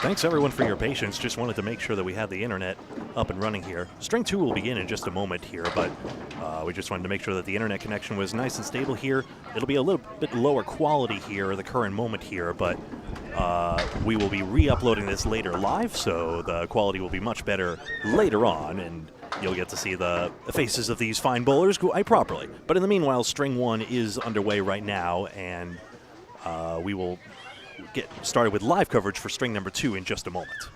Thanks everyone for your patience. Just wanted to make sure that we had the internet up and running here. String 2 will begin in just a moment here, but we just wanted to make sure that the internet connection was nice and stable here. It'll be a little bit lower quality here at the current moment here, but we will be re-uploading this later live, so the quality will be much better later on, and you'll get to see the faces of these fine bowlers go properly. But in the meanwhile, String 1 is underway right now, and we will get started with live coverage for string number 2 in just a moment.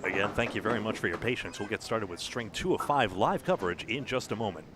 Again, thank you very much for your patience. We'll get started with string 2 of 5 live coverage in just a moment.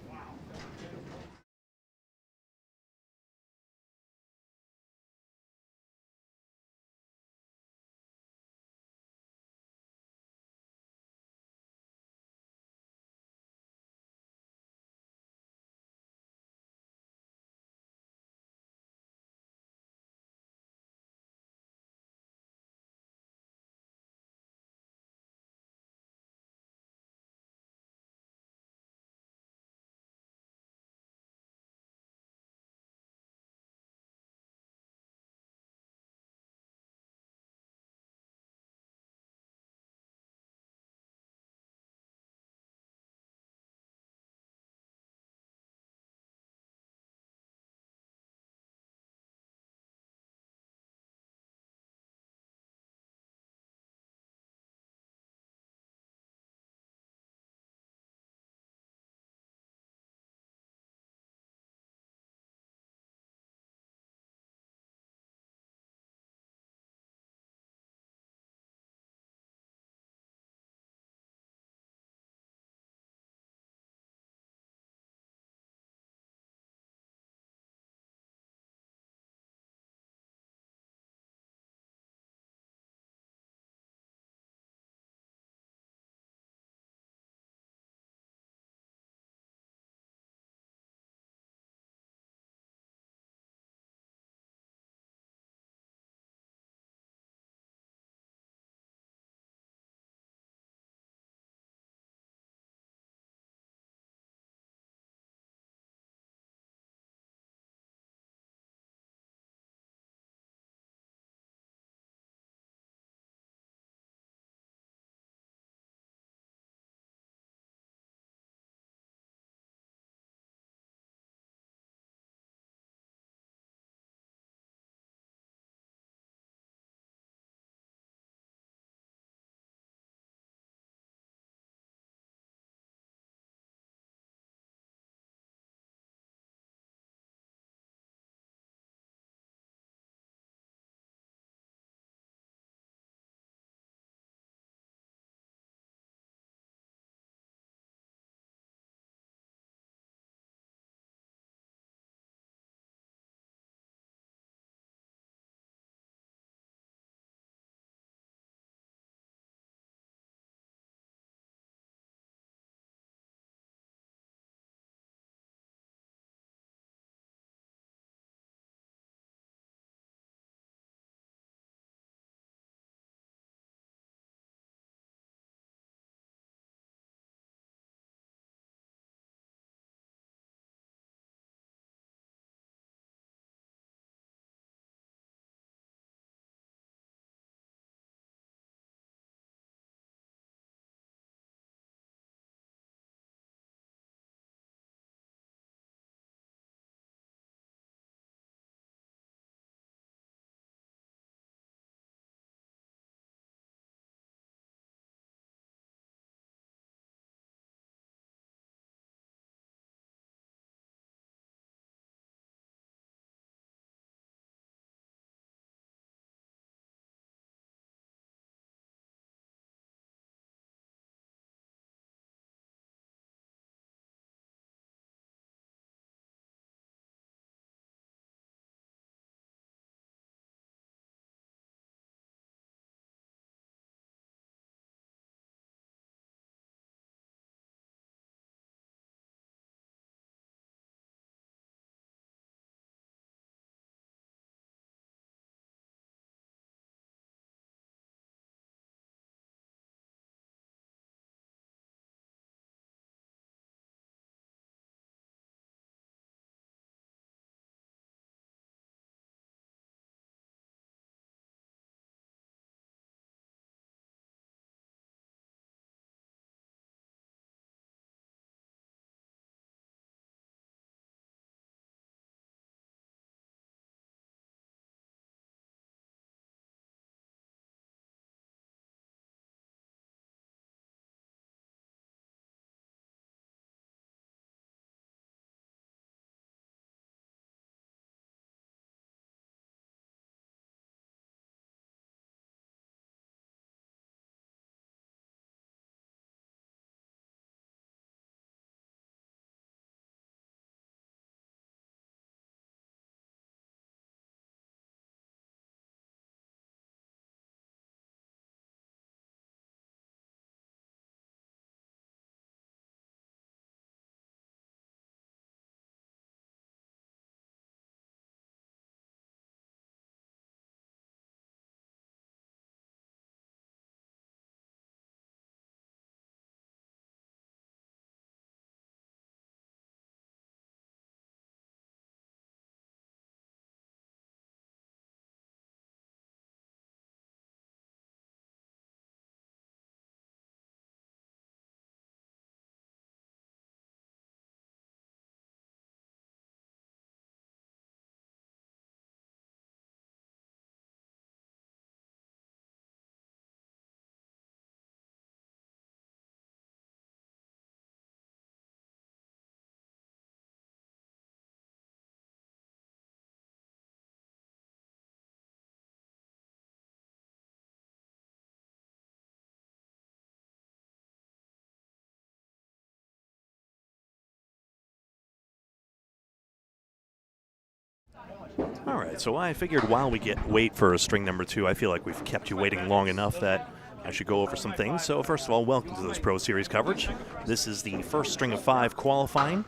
All right, so I figured while we wait for string number 2, I feel like we've kept you waiting long enough that I should go over some things. So first of all, welcome to this Pro Series coverage. This is the first string of 5 qualifying.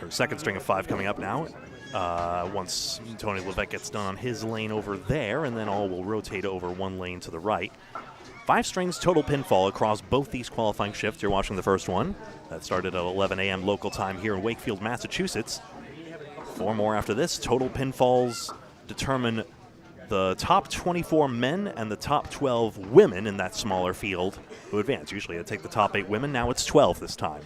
Or second string of 5 coming up now. Once Tony Levesque gets done on his lane over there, and then all will rotate over one lane to the right. 5 strings total pinfall across both these qualifying shifts. You're watching the first one. That started at 11 a.m. local time here in Wakefield, Massachusetts. 4 more after this. Total pinfalls determine the top 24 men and the top 12 women in that smaller field who advance. Usually they take the top 8 women. Now it's 12 this time.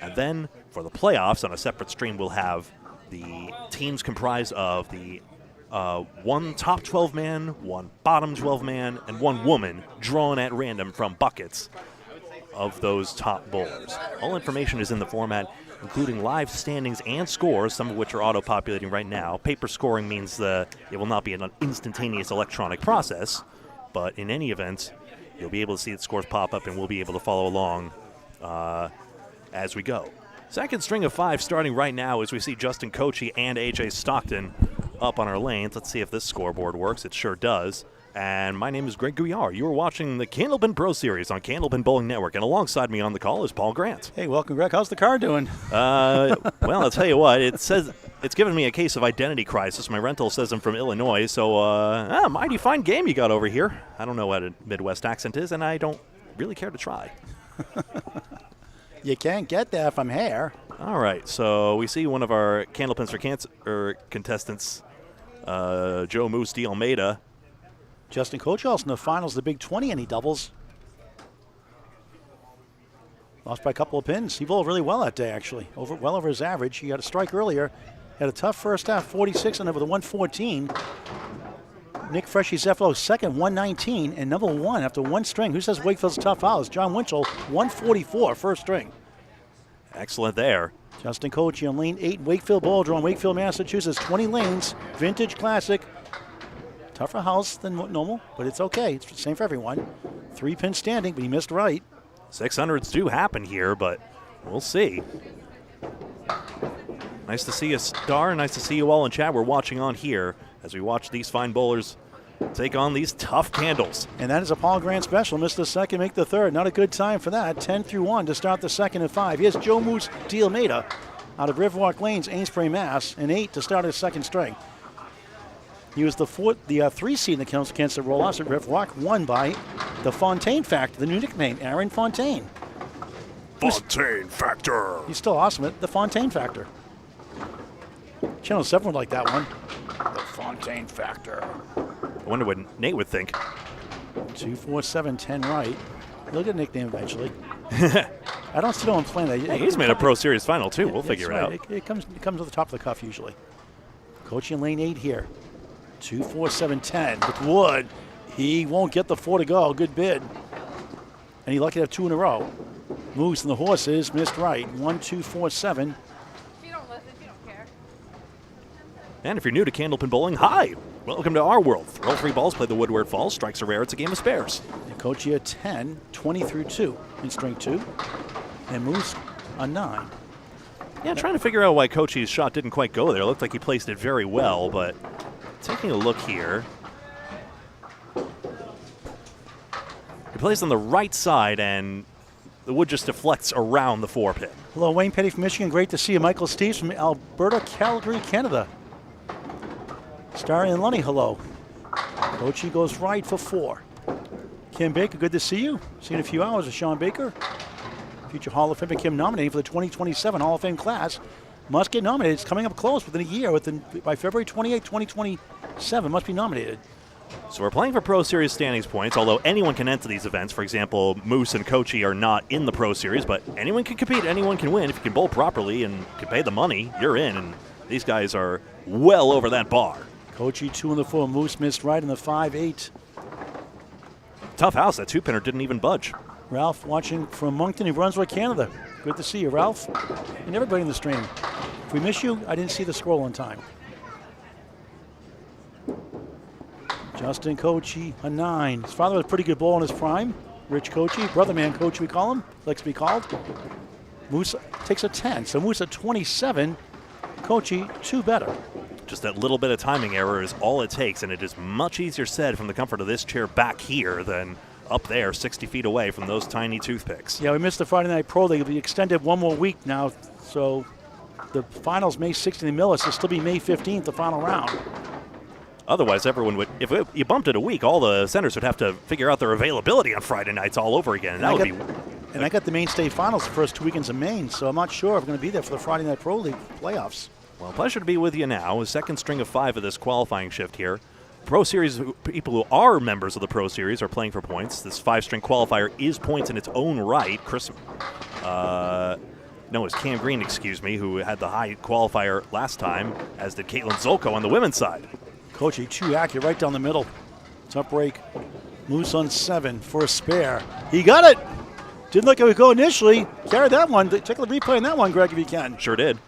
And then for the playoffs on a separate stream, we'll have the teams comprised of the 1 top 12 man, 1 bottom 12 man, and 1 woman drawn at random from buckets of those top bowlers. All information is in the format, including live standings and scores, some of which are auto-populating right now. Paper scoring means it will not be an instantaneous electronic process, but in any event, you'll be able to see the scores pop up and we'll be able to follow along as we go. Second string of 5 starting right now as we see Justin Kochi and AJ Stockton up on our lanes. Let's see if this scoreboard works. It sure does. And my name is Greg Gouillart. You are watching the Candlepin Pro Series on Candlepin Bowling Network. And alongside me on the call is Paul Grant. Hey, welcome, Greg. How's the car doing? Well, I'll tell you what. It says it's given me a case of identity crisis. My rental says I'm from Illinois. So, mighty fine game you got over here. I don't know what a Midwest accent is, and I don't really care to try. You can't get that from here. All right. So we see one of our Candlepins for Cancer contestants, Joe Moose D. Almeida. Justin Kochi also in the finals, the Big 20, and he doubles. Lost by a couple of pins. He bowled really well that day, actually. Well over his average. He had a strike earlier. Had a tough first half, 46, and over the 114. Nick Freshy Zeffalo second, 119, and number 1 after 1 string. Who says Wakefield's tough house? John Winchell, 144, first string. Excellent there. Justin Kochi on lane 8, Wakefield Bowladrome, Wakefield, Massachusetts. 20 lanes, vintage classic. Tougher house than normal, but it's okay. It's the same for everyone. 3 pin standing, but he missed right. 600s do happen here, but we'll see. Nice to see you, Star. Nice to see you all in chat. We're watching on here as we watch these fine bowlers take on these tough candles. And that is a Paul Grant special. Missed the second, make the third. Not a good time for that. 10 through 1 to start the second and 5. Here's Joe Moose D. Almeida out of Riverwalk Lanes, Amesbury, Mass. And 8 to start his second string. He was the 3 seed in the Kansas Roll-Offs at Riverwalk, won by the Fontaine Factor, the new nickname, Aaron Fontaine. Fontaine Factor. He's still awesome at the Fontaine Factor. Channel 7 would like that one. The Fontaine Factor. I wonder what Nate would think. 2, 4, 7, 10 right. He'll get a nickname eventually. I don't see no one playing that. Hey, he's made a Pro Series final too. We'll figure it out. It comes to the top of the cuff usually. Coach in lane 8 here. 2, 4, 7, 10 with Wood. He won't get the 4 to go. Good bid. And he's lucky to have 2 in a row. Moose and the horses missed right. 1, 2, 4, 7. If you don't listen, if you don't care. And if you're new to Candlepin Bowling, hi! Welcome to our world. Throw 3 balls, play the wood where it falls. Strikes are rare. It's a game of spares. And Coach here 10, 20 through 2 in string 2. And Moose a 9. Yeah, trying to figure out why Kochi's shot didn't quite go there. It looked like he placed it very well, but taking a look here. He plays on the right side, and the wood just deflects around the 4 pin. Hello, Wayne Petty from Michigan. Great to see you. Michael Steves from Alberta, Calgary, Canada. Starry and Lunny, hello. Kochi goes right for 4. Kim Baker, good to see you. See you in a few hours with Sean Baker. Future Hall of Fame. Kim nominated for the 2027 Hall of Fame class. Must get nominated. It's coming up close within a year. By February 28, 2027, must be nominated. So we're playing for Pro Series standings points, although anyone can enter these events. For example, Moose and Kochi are not in the Pro Series, but anyone can compete, anyone can win. If you can bowl properly and can pay the money, you're in, and these guys are well over that bar. Kochi 2 in the 4. Moose missed right in the 5-8. Tough house. That 2-pinner didn't even budge. Ralph watching from Moncton, New Brunswick, Canada. Good to see you, Ralph, and everybody in the stream. If we miss you, I didn't see the scroll on time. Justin Kochi, a 9. His father was a pretty good bowler in his prime. Rich Kochi, brother man Kochi we call him, likes to be called. Moose takes a 10, so Moose at 27. Kochi, 2 better. Just that little bit of timing error is all it takes, and it is much easier said from the comfort of this chair back here than up there 60 feet away from those tiny toothpicks. Yeah, we missed the Friday Night Pro. They'll be extended 1 more week now, so the finals May 16th in Millis. It'll still be May 15th, the final round. Otherwise, everyone would, if you bumped it a week, all the centers would have to figure out their availability on Friday nights all over again, and that would be... And I got the main state finals the first 2 weekends of Maine, so I'm not sure if I'm going to be there for the Friday Night Pro League playoffs. Well, pleasure to be with you now. A second string of 5 of this qualifying shift here. Pro Series, people who are members of the Pro Series are playing for points. This 5-string qualifier is points in its own right. It's Cam Green, excuse me, who had the high qualifier last time, as did Caitlin Zolko on the women's side. Kochi, 2 accurate right down the middle. Top break. Moose on 7 for a spare. He got it. Didn't look like it would go initially. Carried that one. Take a replay on that one, Greg, if you can. Sure did.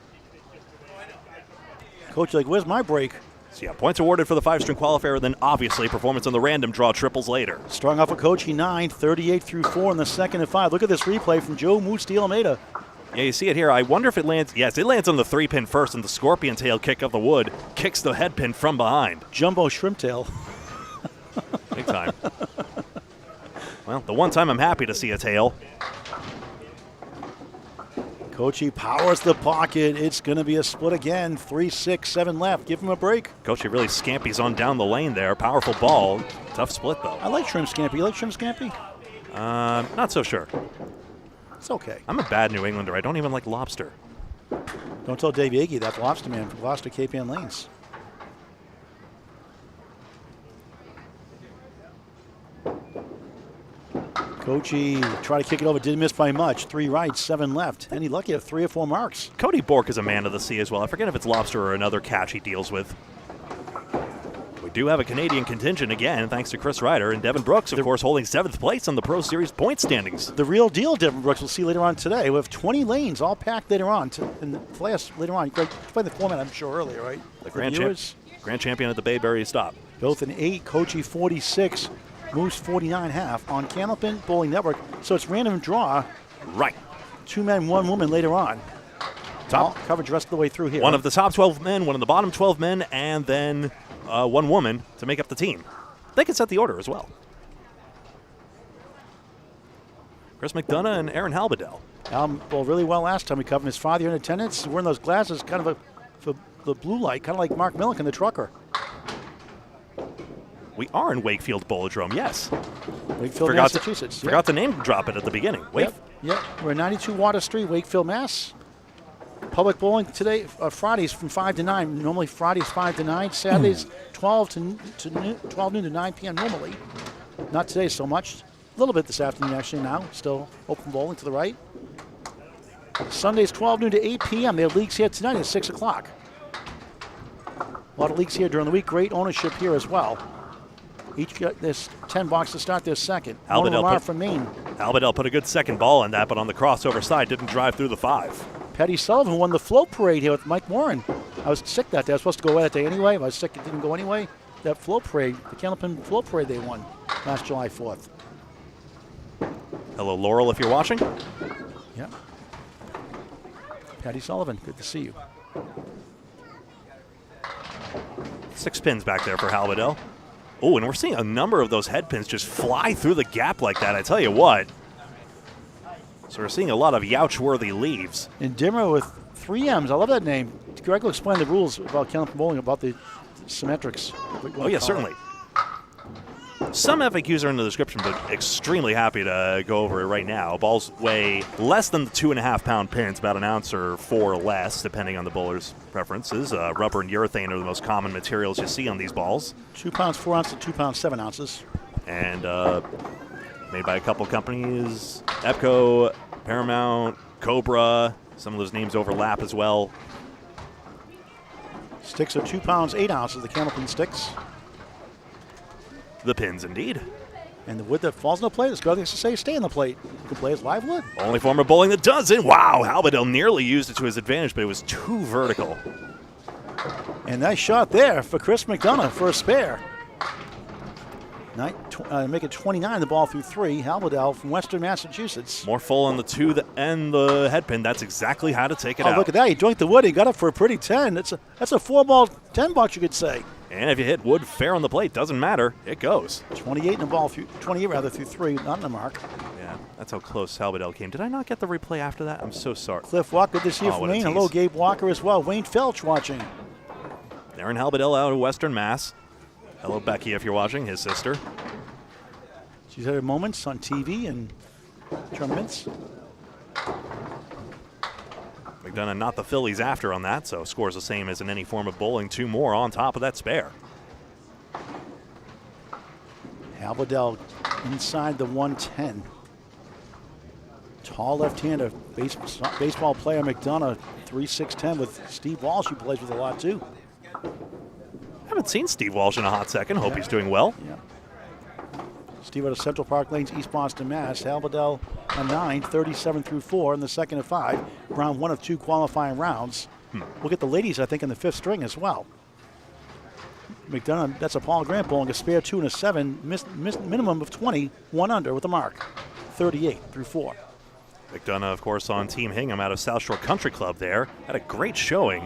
Coach, like, where's my break? So yeah, points awarded for the 5-string qualifier, then obviously performance on the random draw triples later. Strong off of Kochi 9, 38 through 4 in the second and 5. Look at this replay from Joe Moose de Almeida. Yeah, you see it here. I wonder if it lands. Yes, it lands on the 3-pin first, and the scorpion tail kick of the wood kicks the head pin from behind. Jumbo shrimp tail. Big time. Well, the one time I'm happy to see a tail. Kochi powers the pocket. It's going to be a split again. 3, 6, 7 left. Give him a break. Kochi really scampies on down the lane there. Powerful ball. Tough split, though. I like shrimp scampi. You like shrimp scampi? Not so sure. It's okay. I'm a bad New Englander. I don't even like lobster. Don't tell Dave Agee that's Lobster Man from Gloucester Cape Ann Lanes. Kochi tried to kick it over, didn't miss by much. 3 right, 7 left. And he lucky at 3 or 4 marks. Cody Bork is a man of the sea as well. I forget if it's lobster or another catch he deals with. We do have a Canadian contingent again, thanks to Chris Ryder. And Devin Brooks, of course, holding 7th place on the Pro Series point standings. The real deal, Devin Brooks, we'll see later on today. We have 20 lanes all packed later on. In the class later on. Greg, you played the format, I'm sure, earlier, right? The grand champion at the Bayberry stop. Both an 8, Kochi 46, Moose 49 half on Candlepin Bowling Network. So it's random draw. Right. 2 men, 1 woman later on. Top coverage the rest of the way through here. One of the top 12 men, one of the bottom 12 men, and then 1 woman to make up the team. They can set the order as well. Chris McDonough and Aaron Halbedell. Bowled really well last time. We covered his father in attendance. Wearing those glasses, kind of for the blue light, kind of like Mark Milliken, the trucker. We are in Wakefield Bowladrome, yes. Wakefield, Massachusetts. Forgot to name drop it at the beginning. Yep. We're at 92 Water Street, Wakefield, Mass. Public bowling today, Fridays from 5 to 9. Normally Fridays 5 to 9. Saturdays 12 noon to 9 p.m. normally. Not today so much. A little bit this afternoon actually now. Still open bowling to the right. Sundays 12 noon to 8 p.m. They have leagues here tonight at 6 o'clock. A lot of leagues here during the week. Great ownership here as well. Each got this $10 to start their second. Albedell from Maine. Albedell put a good second ball in that, but on the crossover side didn't drive through the 5. Patty Sullivan won the float parade here with Mike Warren. I was sick that day. I was supposed to go away that day anyway. I was sick, it didn't go anyway. That float parade, the Candlepin float parade they won last July 4th. Hello, Laurel, if you're watching. Yeah. Patty Sullivan, good to see you. 6 pins back there for Halbedell. Oh, and we're seeing a number of those head pins just fly through the gap like that. I tell you what. So we're seeing a lot of Youch-worthy leaves. And Dimmer with 3 M's. I love that name. Greg will explain the rules about Candlepin Bowling, about the symmetrics. Oh, yeah, certainly. Some FAQs are in the description, but extremely happy to go over it right now. Balls weigh less than the 2.5-pound pins, about an ounce or 4 or less, depending on the bowler's preferences. Rubber and urethane are the most common materials you see on these balls. 2 pounds 4 ounces to 2 pounds 7 ounces. And made by a couple companies, Epco, Paramount, Cobra. Some of those names overlap as well. Sticks are 2 pounds 8 ounces, the Candlepin sticks. The pins, indeed. And the wood that falls in the plate, as Greg likes to say, stay in the plate. You can play as live wood. Only form of bowling that doesn't. Wow, Halbedell nearly used it to his advantage, but it was too vertical. And nice shot there for Chris McDonough for a spare. Make it 29, the ball through 3. Halberdell from Western Massachusetts. More full on the 2 and the head pin. That's exactly how to take it out. Oh, look at that. He joinked the wood. He got up for a pretty 10. That's a 4-ball, $10, you could say. And if you hit wood fair on the plate, doesn't matter. It goes. 28 in the ball, 28 rather, through 3, not in the mark. Yeah, that's how close Halberdell came. Did I not get the replay after that? I'm so sorry. Cliff Walker, good to see you from Maine. Hello, Gabe Walker as well. Wayne Felch watching. Aaron Halberdell out of Western Mass. Hello, Becky, if you're watching, his sister. She's had her moments on TV and tournaments. McDonough not the Phillies after on that, so scores the same as in any form of bowling. 2 more on top of that spare. Halberdell inside the 110. Tall left-hander, baseball player McDonough, 3'6", with Steve Walsh, who plays with a lot too. Haven't seen Steve Walsh in a hot second. Hope he's doing well. Yeah. Steve out of Central Park Lanes, East Boston, Mass. Halberdell a 9, 37 through 4 in the second of 5. Round 1 of 2 qualifying rounds. We'll get the ladies, I think, in the 5th string as well. McDonough, that's a Paul Grant bowling, a spare 2 and a 7, minimum of 20, 1 under with a mark. 38 through 4. McDonough, of course, on Team Hingham out of South Shore Country Club there. Had a great showing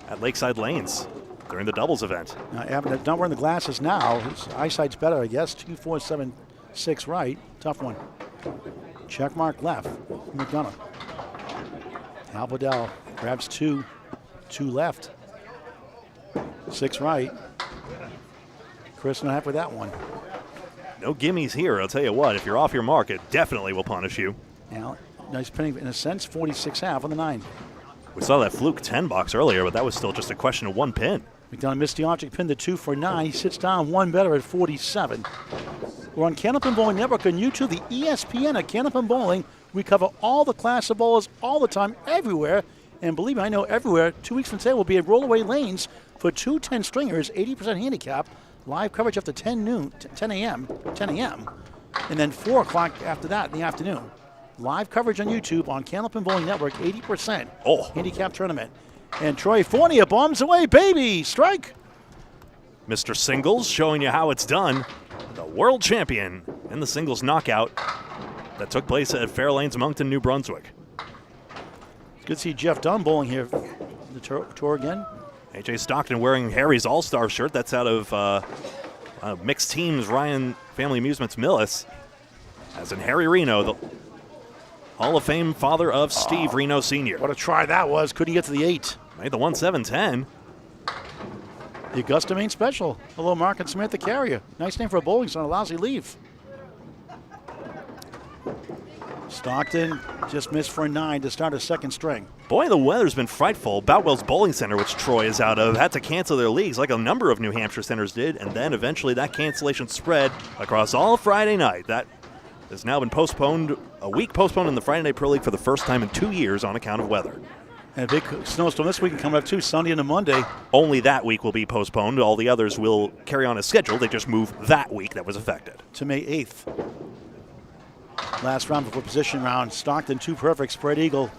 at Lakeside Lanes during the doubles event. Now, not wearing the glasses now. His eyesight's better, I guess. 2, 4, 7, 6 right. Tough one. Check mark left. McDonough. Halberdell grabs 2, 2 left. 6 right. Chris not happy with that one. No gimmies here. I'll tell you what, if you're off your mark, it definitely will punish you. Now, nice pinning in a sense. 46 half on the 9. We saw that fluke 10 box earlier, but that was still just a question of 1 pin. McDonough missed the object pin to 2 for 9. He sits down 1 better at 47. We're on Candlepin Bowling Network on YouTube, the ESPN at Candlepin Bowling. We cover all the class of bowlers all the time, everywhere. And believe me, I know everywhere. 2 weeks from today, we'll be at Rollaway Lanes for 2 10-stringers, 80% handicap. Live coverage up to 10 a.m. And then 4 o'clock after that in the afternoon. Live coverage on YouTube on Candlepin Bowling Network, 80% handicap tournament. And Troy Fournier bombs away, baby, strike. Mr. Singles showing you how it's done. The world champion in the singles knockout that took place at Fairlanes, Moncton, New Brunswick. It's good to see Jeff Dunn bowling here the tour again. AJ Stockton wearing Harry's All-Star shirt. That's out of Mixed Teams Ryan Family Amusements Millis. As in Harry Reno, the Hall of Fame father of Steve Reno Sr. What a try that was. Couldn't get to the 8. Made the 1-7-10. The Augusta Maine Special. Hello, Mark and Samantha Carrier. Nice name for a bowling son. A lousy leave. Stockton just missed for a 9 to start a 2nd string. Boy, the weather's been frightful. Boutwell's Bowling Center, which Troy is out of, had to cancel their leagues like a number of New Hampshire centers did, and then eventually that cancellation spread across all Friday night. That has now been postponed, a week postponed in the Friday Night Pro League for the first time in 2 years on account of weather. And a big snowstorm this weekend coming up too, Sunday and a Monday. Only that week will be postponed. All the others will carry on as scheduled. They just move that week that was affected. To May 8th. Last round before position round. Stockton 2 perfect, spread eagle.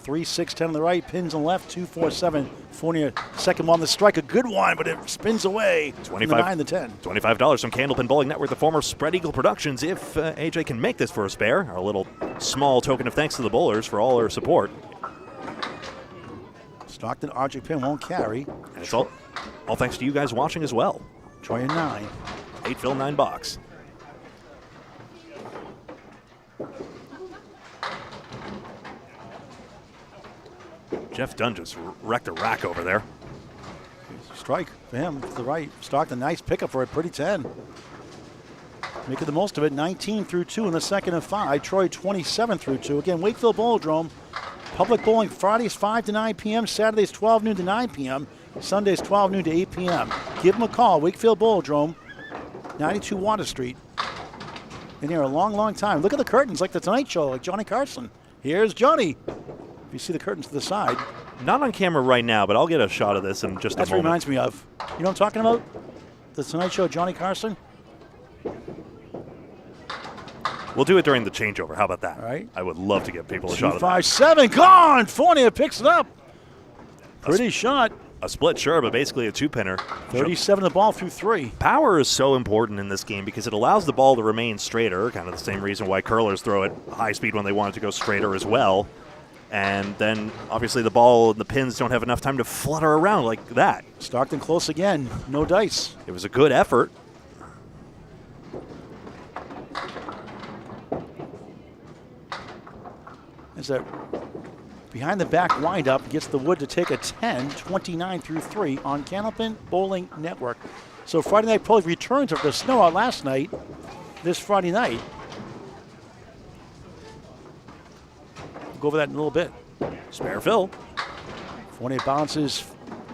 3, 6, 10 on the right, pins on the left, 2, 4, 7. Fournier, second on the strike, a good one, but it spins away. 25, 9 to 10. $25 from Candlepin Bowling Network, the former Spread Eagle Productions. If AJ can make this for a spare, a little small token of thanks to the bowlers for all their support. Stockton object pin won't carry. And it's all thanks to you guys watching as well. Troy a 9. 8 fill, 9 box. Jeff Dunn just wrecked a rack over there. Strike for him to the right. Stockton, nice pickup for a pretty 10. Making the most of it. 19 through 2 in the second of 5. Troy 27 through 2. Again, Wakefield Bowladrome. Public bowling Fridays 5 to 9 p.m. Saturdays 12 noon to 9 p.m. Sundays 12 noon to 8 p.m. Give them a call. Wakefield Bowladrome, 92 Water Street. Been here a long, long time. Look at the curtains like the Tonight Show, like Johnny Carson. Here's Johnny. If you see the curtains to the side. Not on camera right now, but I'll get a shot of this in just a moment. That reminds me of. You know what I'm talking about? The Tonight Show, Johnny Carson. We'll do it during the changeover. How about that? All right. I would love to give people a shot of that. 5, 7, gone. Fournier picks it up. Pretty shot. A split, sure, but basically a two-pinner. 37 the ball through 3. Power is so important in this game because it allows the ball to remain straighter, kind of the same reason why curlers throw at high speed when they want it to go straighter as well. And then, obviously, the ball and the pins don't have enough time to flutter around like that. Stockton close again. No dice. It was a good effort. As that behind the back windup gets the wood to take a 10, 29 through 3 on Candlepin Bowling Network. So Friday Night Pro returns after the snow out last night, this Friday night. We'll go over that in a little bit. Spare fill. Fournier bounces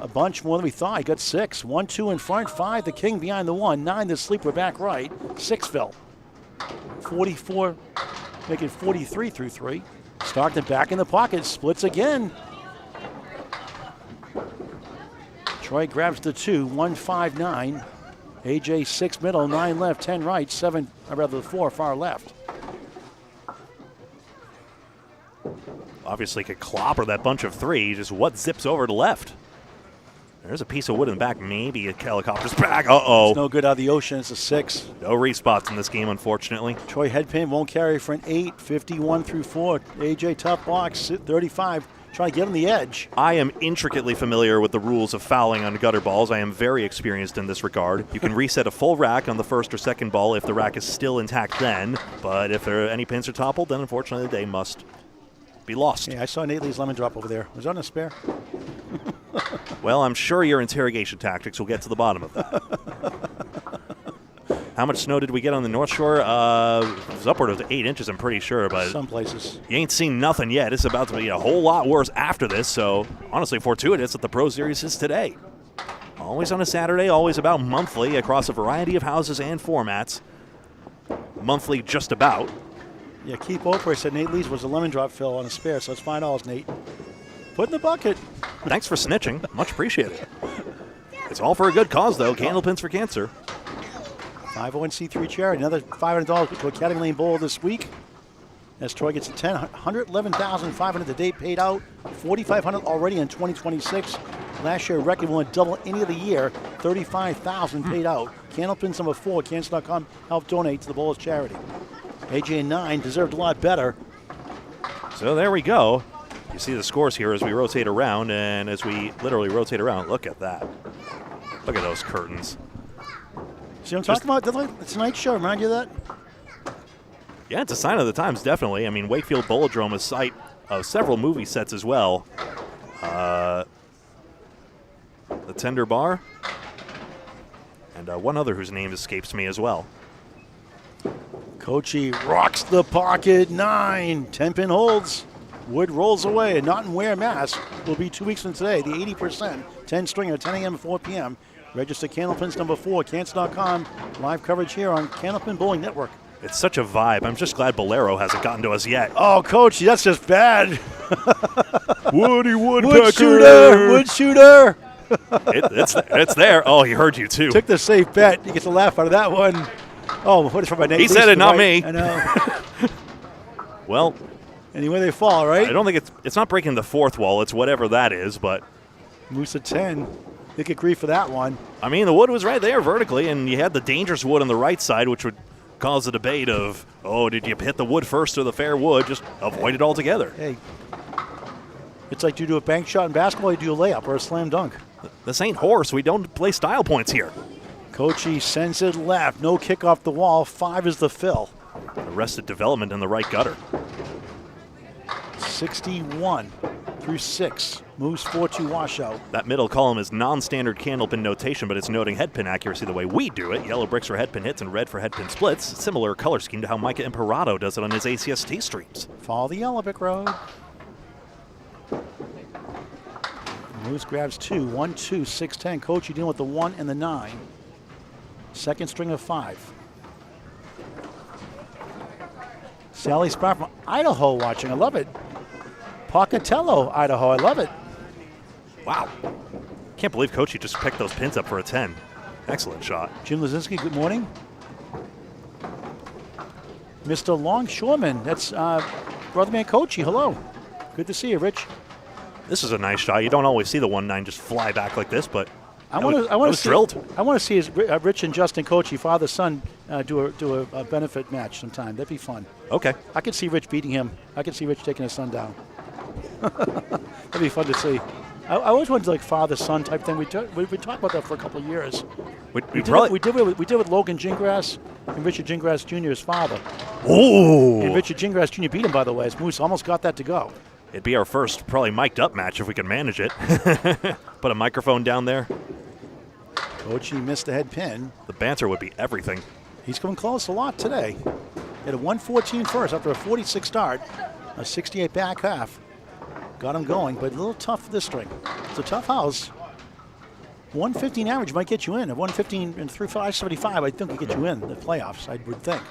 a bunch more than we thought. He got 6. 1, 2 in front, 5 the king behind the 1, 9 the sleeper back right, 6 fill. 44, making 43 through 3. Stockton back in the pocket, splits again. Troy grabs the 2, 1, 5, 9. AJ 6 middle, 9 left, 10 right, 7, or rather 4 far left. Obviously could clobber that bunch of 3, just what zips over to left. There's a piece of wood in the back, maybe a helicopter's back. Uh-oh. It's no good out of the ocean, it's a 6. No respots in this game, unfortunately. Troy headpin won't carry for an 8, 51 through 4. AJ tough box, 35, trying to get on the edge. I am intricately familiar with the rules of fouling on gutter balls. I am very experienced in this regard. You can reset a full rack on the first or second ball if the rack is still intact then, but if any pins are toppled, then unfortunately they must be lost. Yeah, I saw Nate Lee's lemon drop over there. Was that on a spare? Well, I'm sure your interrogation tactics will get to the bottom of that. How much snow did we get on the North Shore? It was upward of 8 inches, I'm pretty sure, but some places. You ain't seen nothing yet. It's about to be a whole lot worse after this, so honestly fortuitous that the Pro Series is today. Always on a Saturday, always about monthly across a variety of houses and formats. Monthly just about. Yeah, Keith Oprah said Nate Lee's was a lemon drop fill on a spare, so it's $5, Nate. Put in the bucket. Thanks for snitching. Much appreciated. It's all for a good cause, though. Candlepins for Cancer. 501c3 charity. Another $500 to Academy Lane Bowl this week. As Troy gets a 10, $111,500 to date paid out. $4,500 already in 2026. Last year, record won't double any of the year. $35,000 paid out. Candlepins number 4, Cancer.com. Help donate to the Bowl's charity. AJ and 9 deserved a lot better. So there we go. You see the scores here as we rotate around, and as we literally rotate around, look at that. Look at those curtains. See what I'm talking about? The Tonight Show, remind you of that? Yeah, it's a sign of the times, definitely. I mean, Wakefield Bowladrome is site of several movie sets as well. The Tender Bar, and one other whose name escapes me as well. Kochi rocks the pocket, 9. 10-pin holds. Wood rolls away. Not in Ware, Mass. Will be 2 weeks from today. The 80%. 10 stringer, 10 a.m. to 4 p.m. Register Candlepins number 4, Cancer.com. Live coverage here on Candlepin Bowling Network. It's such a vibe. I'm just glad Bolero hasn't gotten to us yet. Oh, Kochi, that's just bad. Woody Woodpecker. Wood shooter. Wood shooter. It's there. Oh, he heard you too. Took the safe bet. You get to laugh out of that one. Oh, what is from my name? He said it, not me. I know. Well, anyway, they fall, right? I don't think it's not breaking the fourth wall. It's whatever that is, but Moose at 10. They could grief for that one. I mean, the wood was right there vertically, and you had the dangerous wood on the right side, which would cause a debate of, oh, did you hit the wood first or the fair wood? Just avoid it altogether. Hey, it's like you do a bank shot in basketball, you do a layup or a slam dunk. This ain't horse. We don't play style points here. Kochi sends it left. No kick off the wall. 5 is the fill. Arrested development in the right gutter. 61 through 6. Moves 4-2 washout. That middle column is non-standard Candlepin notation, but it's noting headpin accuracy the way we do it. Yellow bricks for headpin hits and red for headpin splits. Similar color scheme to how Micah Imperato does it on his ACST streams. Follow the yellow brick road. Moose grabs 2. 1, 2, 6, 10. Kochi dealing with the 1 and the 9. Second string of 5. Sally Sprout from Idaho watching. I love it. Pocatello, Idaho. I love it. Wow. Can't believe Kochi just picked those pins up for a 10. Excellent shot. Jim Lazinski, good morning. Mr. Longshoreman, that's Brotherman Kochi. Hello. Good to see you, Rich. This is a nice shot. You don't always see the 1-9 just fly back like this, but I want to see drilled. I want to see Rich and Justin Kochi, father son, do a benefit match sometime. That'd be fun. Okay. I could see Rich beating him. I could see Rich taking his son down. That'd be fun to see. I always wanted like father-son type thing. We talked about that for a couple of years. We did with Logan Gingras and Richard Gingras Jr.'s father. Ooh. And Richard Gingras Jr. beat him, by the way. As Moose almost got that to go. It'd be our first probably mic'd up match if we could manage it. Put a microphone down there. Kochi missed the head pin. The banter would be everything. He's coming close a lot today. Hit a 114 first after a 46 start, a 68 back half. Got him going, but a little tough for this string. It's a tough house. 115 average might get you in. At 115 and 575, I think will get you in the playoffs, I would think.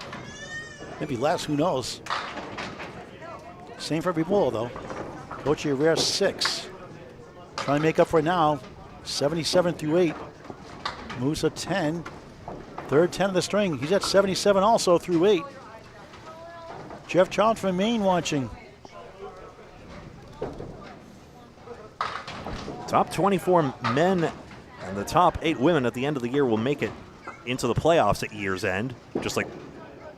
Maybe less, who knows. Same for every bowler, though. Kochi a rare 6. Trying to make up for it now. 77 through 8. Moose a 10. Third 10 of the string. He's at 77 also through 8. Jeff Child from Maine watching. Top 24 men and the top 8 women at the end of the year will make it into the playoffs at year's end. Just like,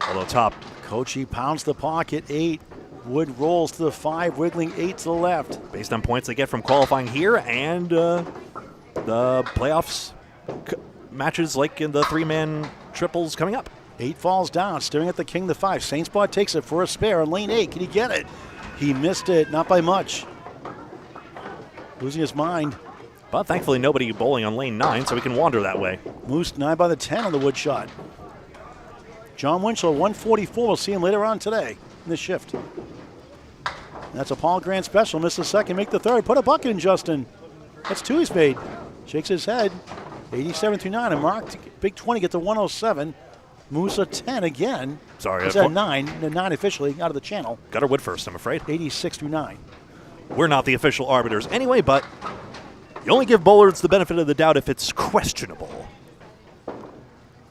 although top. Kochi pounds the pocket, 8. Wood rolls to the 5, wiggling 8 to the left. Based on points they get from qualifying here and the playoffs matches like in the 3-man triples coming up. 8 falls down, staring at the king, the 5. Saint Spot takes it for a spare on lane 8. Can he get it? He missed it, not by much. Losing his mind. But thankfully nobody bowling on lane 9, so we can wander that way. Moose 9 by the 10 on the wood shot. John Winchell, 144. We'll see him later on today in this shift. That's a Paul Grant special. Missed the second, make the third. Put a bucket in, Justin. That's 2 he's made. Shakes his head. 87 through 9. And marked Big 20 gets a 107. Moose a 10 again. Sorry. He's at 9. The 9 officially out of the channel. Got our wood first, I'm afraid. 86 through 9. We're not the official arbiters anyway, but you only give bowlers the benefit of the doubt if it's questionable.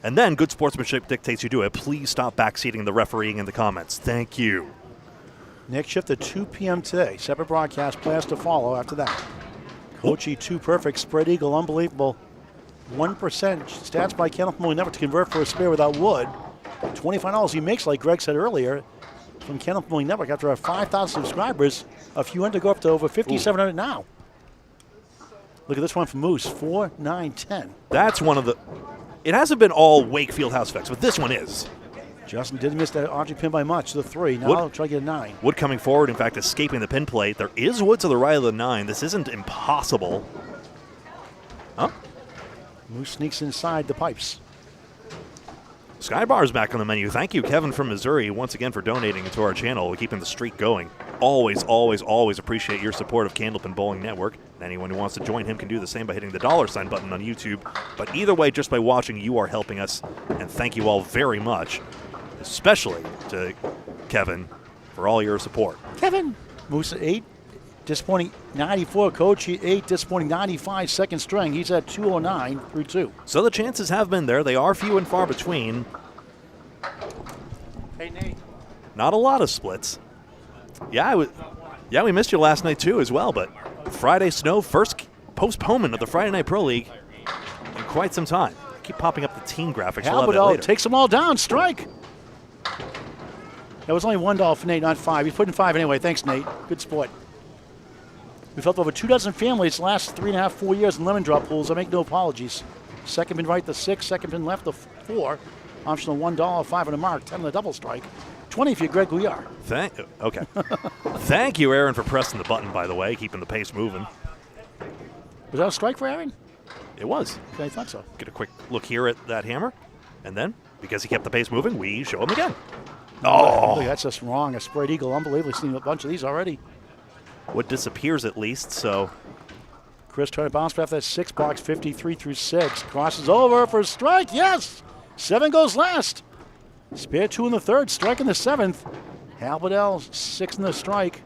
And then good sportsmanship dictates you do it. Please stop backseating the refereeing in the comments. Thank you. Next shift at 2 p.m. today. Separate broadcast plans to follow after that. Kochi 2 perfect. Spread eagle. Unbelievable. 1% stats by Candlepin Bowling Network to convert for a spare without wood. $25 he makes, like Greg said earlier, from Candlepin Bowling Network after our 5,000 subscribers. A few hundred to go up to over 5,700 now. Look at this one from Moose. 4, 9, 10. That's one of the. It hasn't been all Wakefield house effects, but this one is. Justin didn't miss that object pin by much. The 3. Now I'll try to get a 9. Wood coming forward, in fact, escaping the pin plate. There is wood to the right of the 9. This isn't impossible. Huh? Moose sneaks inside the pipes. Skybar's back on the menu. Thank you, Kevin from Missouri, once again for donating to our channel. We're keeping the streak going. Always, always, always appreciate your support of Candlepin Bowling Network. And anyone who wants to join him can do the same by hitting the $sign button on YouTube. But either way, just by watching, you are helping us. And thank you all very much, especially to Kevin for all your support. Kevin! Moose at 8. Disappointing 94. Kochi 8. Disappointing 95. Second string. He's at 209 through 2. So the chances have been there. They are few and far between. Hey, Nate. Not a lot of splits. Yeah, we missed you last night too as well, but Friday snow, first postponement of the Friday Night Pro League in quite some time. Keep popping up the team graphics. We'll have that later. Takes them all down. Strike. That was only $1 for Nate, not 5. He's putting 5 anyway. Thanks, Nate. Good sport. We've helped over 24 families the last 3.5, 4 years in lemon drop pools. I make no apologies. Second pin right, the 6. Second pin left, the 4. Optional $1, 5 on the mark, 10 on the double strike. 20 for you, Greg Gouillart. Okay. Thank you, Aaron, for pressing the button, by the way, keeping the pace moving. Was that a strike for Aaron? It was. Okay, I thought so. Get a quick look here at that hammer. And then, because he kept the pace moving, we show him again. Oh! Look, that's just wrong. A spread eagle. Unbelievably. Seen a bunch of these already. What disappears at least, so. Chris trying to bounce back that 6 box, 53 through 6. Crosses over for a strike. Yes! 7 goes last. Spare 2 in the 3rd. Strike in the 7th. Halberdell, 6 in the strike.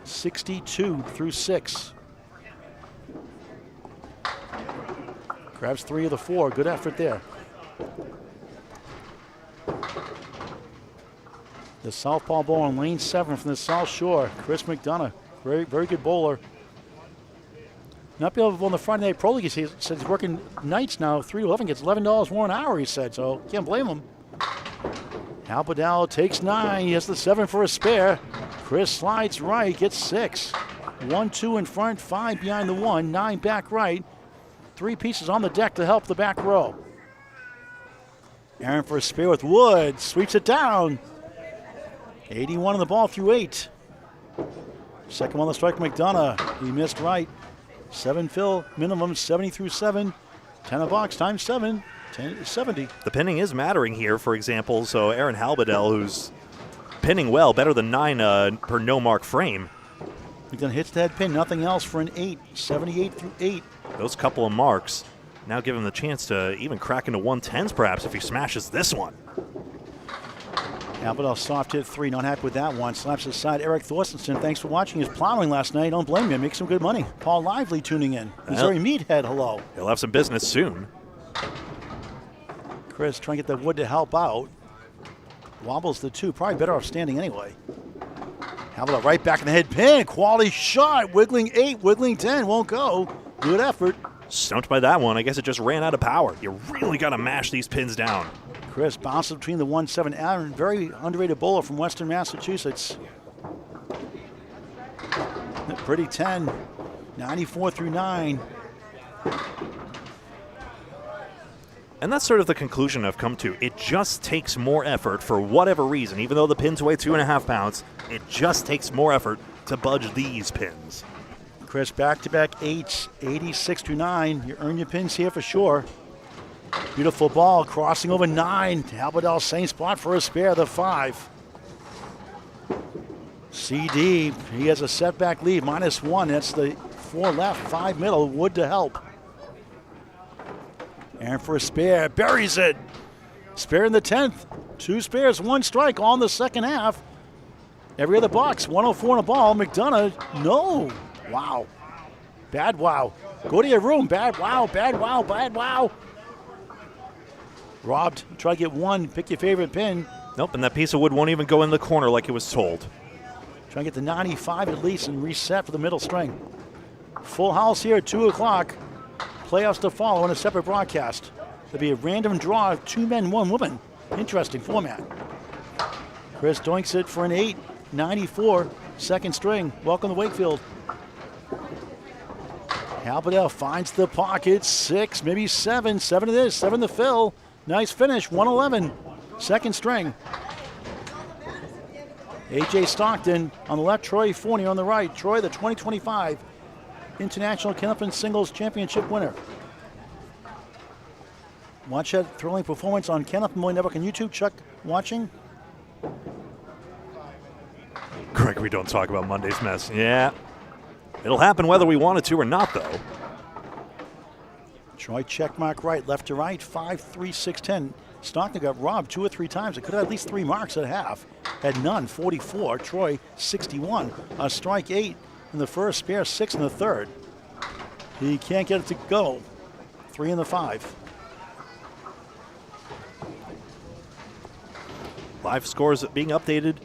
62 through 6. Grabs 3 of the 4. Good effort there. The The southpaw bowler on lane 7 from the South Shore. Chris McDonough, very, very good bowler. Not be able to bowl in the Friday Night Pro League. He said he's working nights now, 3 to 11, gets $11 more an hour, he said, so can't blame him. Alpadal takes 9, he has the 7 for a spare. Chris slides right, gets 6. 1, 2 in front, 5 behind the 1, 9 back right. 3 pieces on the deck to help the back row. Aaron for a spare with Wood, sweeps it down. 81 on the ball through 8. Second one on the strike, McDonough. He missed right. 7 fill, minimum 70 through 7. 10 a box times 7, 70. The pinning is mattering here, for example. So Aaron Halbadell, who's pinning well, better than 9 per no mark frame. McDonough hits the head pin, nothing else for an 8. 78 through 8. Those couple of marks now give him the chance to even crack into 110s perhaps if he smashes this one. Alpadal soft hit 3, not happy with that one. Slaps aside Eric Thorstensen. Thanks for watching his plowing last night. Don't blame you, make some good money. Paul Lively tuning in. Missouri Meathead, hello. He'll have some business soon. Chris trying to get the Wood to help out. Wobbles the 2, probably better off standing anyway. Alpadal right back in the head pin. Quality shot, wiggling 8, wiggling 10, won't go. Good effort. Stumped by that one. I guess it just ran out of power. You really got to mash these pins down. Chris bounces between the 1-7. Aaron, very underrated bowler from Western Massachusetts. Pretty 10, 94 through 9. And that's sort of the conclusion I've come to. It just takes more effort for whatever reason. Even though the pins weigh 2.5 pounds, it just takes more effort to budge these pins. Chris, back-to-back 8s, 86 through 9. You earn your pins here for sure. Beautiful ball, crossing over 9. Alpadal, same spot for a spare, the 5. CD, he has a setback lead, -1. That's the 4 left, 5 middle. Wood to help. Aaron for a spare, buries it. Spare in the 10th. 2 spares, 1 strike, all in the second half. Every other box, 104 on a ball. McDonough, no. Wow. Bad wow. Go to your room. Bad wow, bad wow, bad wow. Robbed. Try to get 1. Pick your favorite pin. Nope, and that piece of wood won't even go in the corner like it was told. Try to get the 95 at least and reset for the middle string. Full house here at 2 o'clock. Playoffs to follow on a separate broadcast. There'll be a random draw of 2 men, 1 woman. Interesting format. Chris doinks it for an 8. 94. Second string. Welcome to Wakefield. Alpadal finds the pocket. 6, maybe 7. 7 it is. 7 to fill. Nice finish. 111. Second string. A.J. Stockton on the left. Troy Fournier on the right. Troy, the 2025 International Candlepin Singles Championship winner. Watch that thrilling performance on Candlepin Bowling Network on YouTube. Chuck watching. Greg, we don't talk about Monday's mess. Yeah. It'll happen whether we want it to or not, though. Troy checkmark right, left to right, 5, 3, 6, 10. Stockton got robbed 2 or 3 times. It could have at least 3 marks at half. Had none, 44. Troy, 61. A strike 8 in the first, spare 6 in the third. He can't get it to go. 3 in the 5. Live scores being updated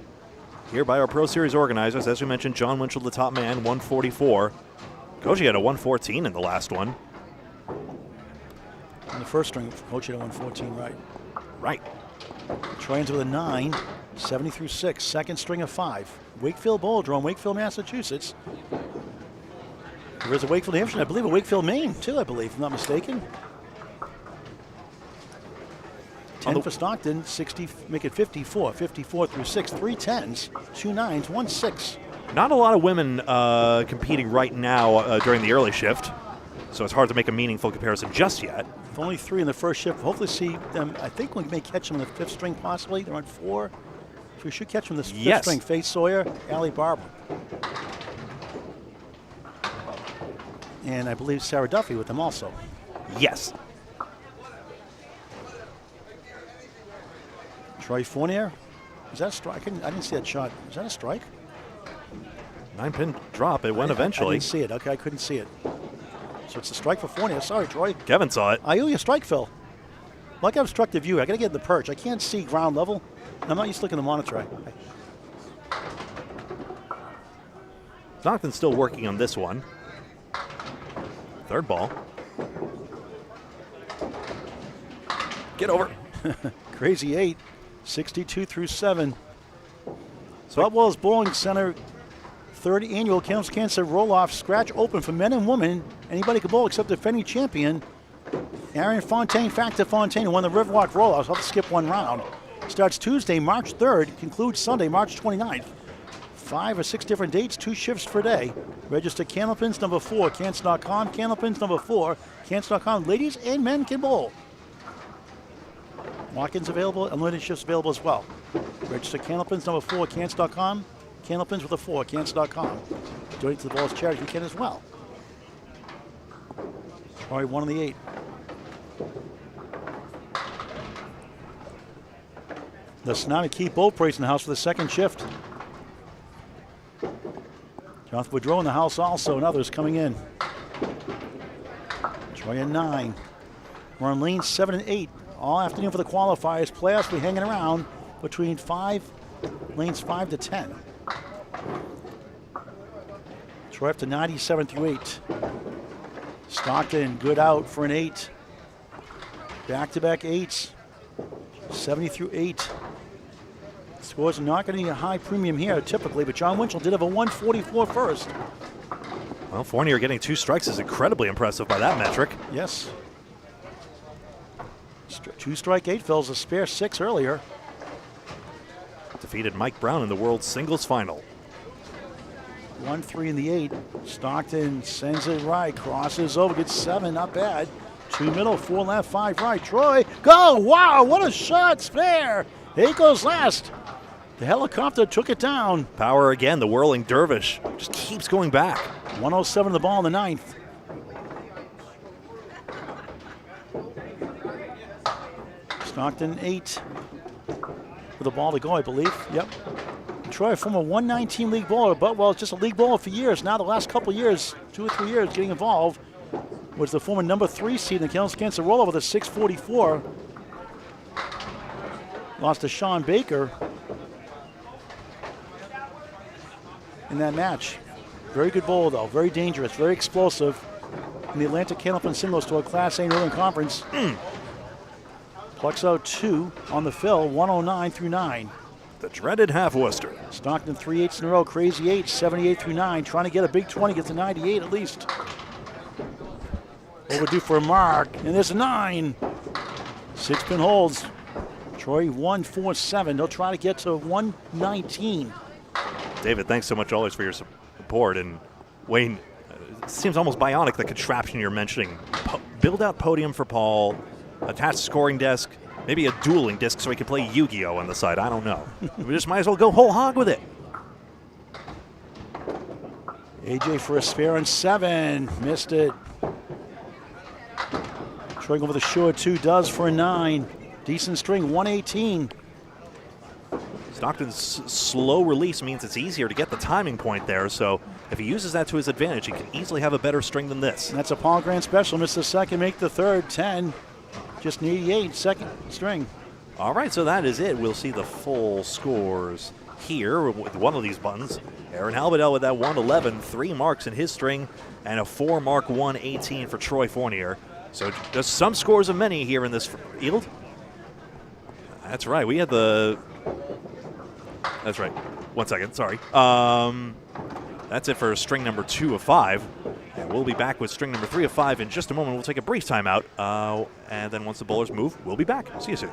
here by our Pro Series organizers. As we mentioned, John Winchell, the top man, 144. Koji had a 114 in the last one. In the first string, Coach at 114, right. Right. Troy ends with a 9, 70 through 6. Second string of 5. Wakefield Bowladrome, Wakefield, Massachusetts. There is a Wakefield, Hampshire, I believe a Wakefield, Maine, too, I believe, if I'm not mistaken. 10 for Stockton, 60, make it 54. 54 through 6, 3 10s, 2 9s, 1 6. Not a lot of women competing right now during the early shift, so it's hard to make a meaningful comparison just yet. Only 3 in the first shift. Hopefully see them. I think we may catch them in the 5th string possibly. They're on 4. So we should catch them in the 5th string. Faith Sawyer, Allie Barber. And I believe Sarah Duffy with them also. Yes. Troy Fournier. Is that a strike? I didn't see that shot. Is that a strike? 9-pin drop. It went eventually. I didn't see it. Okay, I couldn't see it. So it's a strike for Fournier. Sorry, Troy. Kevin saw it. I owe you a strike, Phil. Like obstructive view. I got to get in the perch. I can't see ground level. I'm not used to looking at the monitor. Stockton's still working on this one. Third ball. Get over. Crazy 8, 62 through 7. Buffalo's Bowling Center third annual Cancer Roll-Off Scratch Open for men and women. Anybody can bowl except the defending champion, Aaron Fontaine, Factor Fontaine, who won the Riverwalk Roll-Offs. I'll have to skip one round. Starts Tuesday, March 3rd, concludes Sunday, March 29th. 5 or 6 different dates, 2 shifts per day. Register Candlepins number 4, Cants.com, Candlepins number 4, Cants.com. Ladies and men can bowl. Walk-ins available, unlimited shifts available as well. Register Candlepins number 4, Cants.com, Candlepins with a 4, Cants.com. Donate to the Ball's charity if you can as well. All right, 1 on the 8. The Tsunami Keep both praised in the house for the second shift. Jonathan Woodrow in the house also, and others coming in. Troy at 9. We're on lanes 7 and 8 all afternoon for the qualifiers. Playoffs will be hanging around between lanes 5 to 10. Troy up to 97 through 8. Stockton, good out for an 8. Back-to-back 8s. 70 through 8. Scores are not going to be a high premium here typically, but John Winchell did have a 144 first. Well, Fournier getting 2 strikes is incredibly impressive by that metric. Yes. 2-strike 8 fills a spare 6 earlier. Defeated Mike Brown in the World Singles Final. 1-3 in the 8. Stockton sends it right, crosses over, gets 7, not bad. 2 middle, 4 left, 5 right. Troy, go! Wow, what a shot, spare! 8 goes last. The helicopter took it down. Power again, the whirling dervish just keeps going back. 107 the ball in the 9th. Stockton 8 with a ball to go, I believe. Yep. Troy, former 119 league bowler, but well, just a league bowler for years. Now the last couple of years, 2 or 3 years, getting involved, was the former number 3 seed in the Candlepin Cancer Rollover with a 644. Lost to Sean Baker in that match. Very good bowler though, very dangerous, very explosive. In the Atlantic Candlepin Singles to a Class A Northern Conference. Plucks out 2 on the fill, 109 through 9. The dreaded half Worcester. Stockton 3 8s in a row, crazy 8, 78 through 9. Trying to get a big 20, gets a 98 at least. Overdue for a mark, and there's a 9. 6-pin holds. Troy 147. They'll try to get to 119. David, thanks so much always for your support. And Wayne, it seems almost bionic, the contraption you're mentioning. Build out podium for Paul, attach scoring desk, maybe a dueling disc so he can play Yu-Gi-Oh on the side. I don't know. We just might as well go whole hog with it. AJ for a spare on 7. Missed it. Troy over the short 2 does for a 9. Decent string, 118. Stockton's slow release means it's easier to get the timing point there, so if he uses that to his advantage, he can easily have a better string than this. And that's a Paul Grant special. Missed the second, make the third, 10. Just an 88, second string. All right, so that is it. We'll see the full scores here with one of these buttons. Aaron Halbedell with that 111, 3 marks in his string, and a 4-mark 118 for Troy Fournier. So just some scores of many here in this field. That's right. We had the. That's right. 1 second. Sorry. That's it for string number 2 of 5. And we'll be back with string number 3 of 5 in just a moment. We'll take a brief timeout. And then once the bowlers move, we'll be back. See you soon.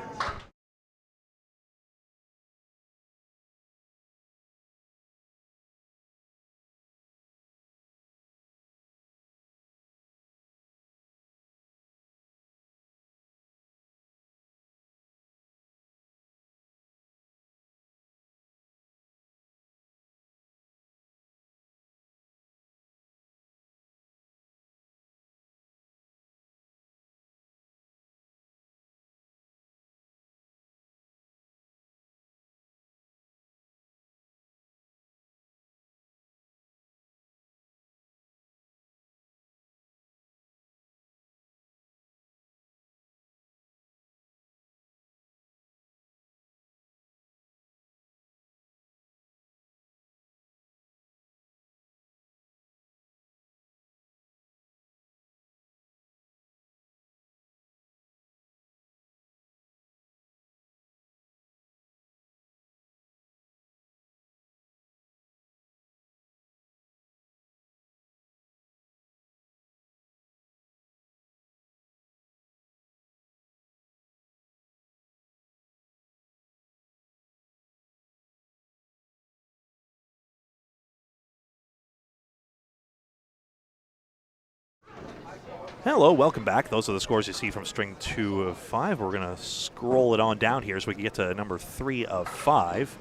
Hello, welcome back. Those are the scores you see from string 2 of 5. We're going to scroll it on down here so we can get to number 3 of 5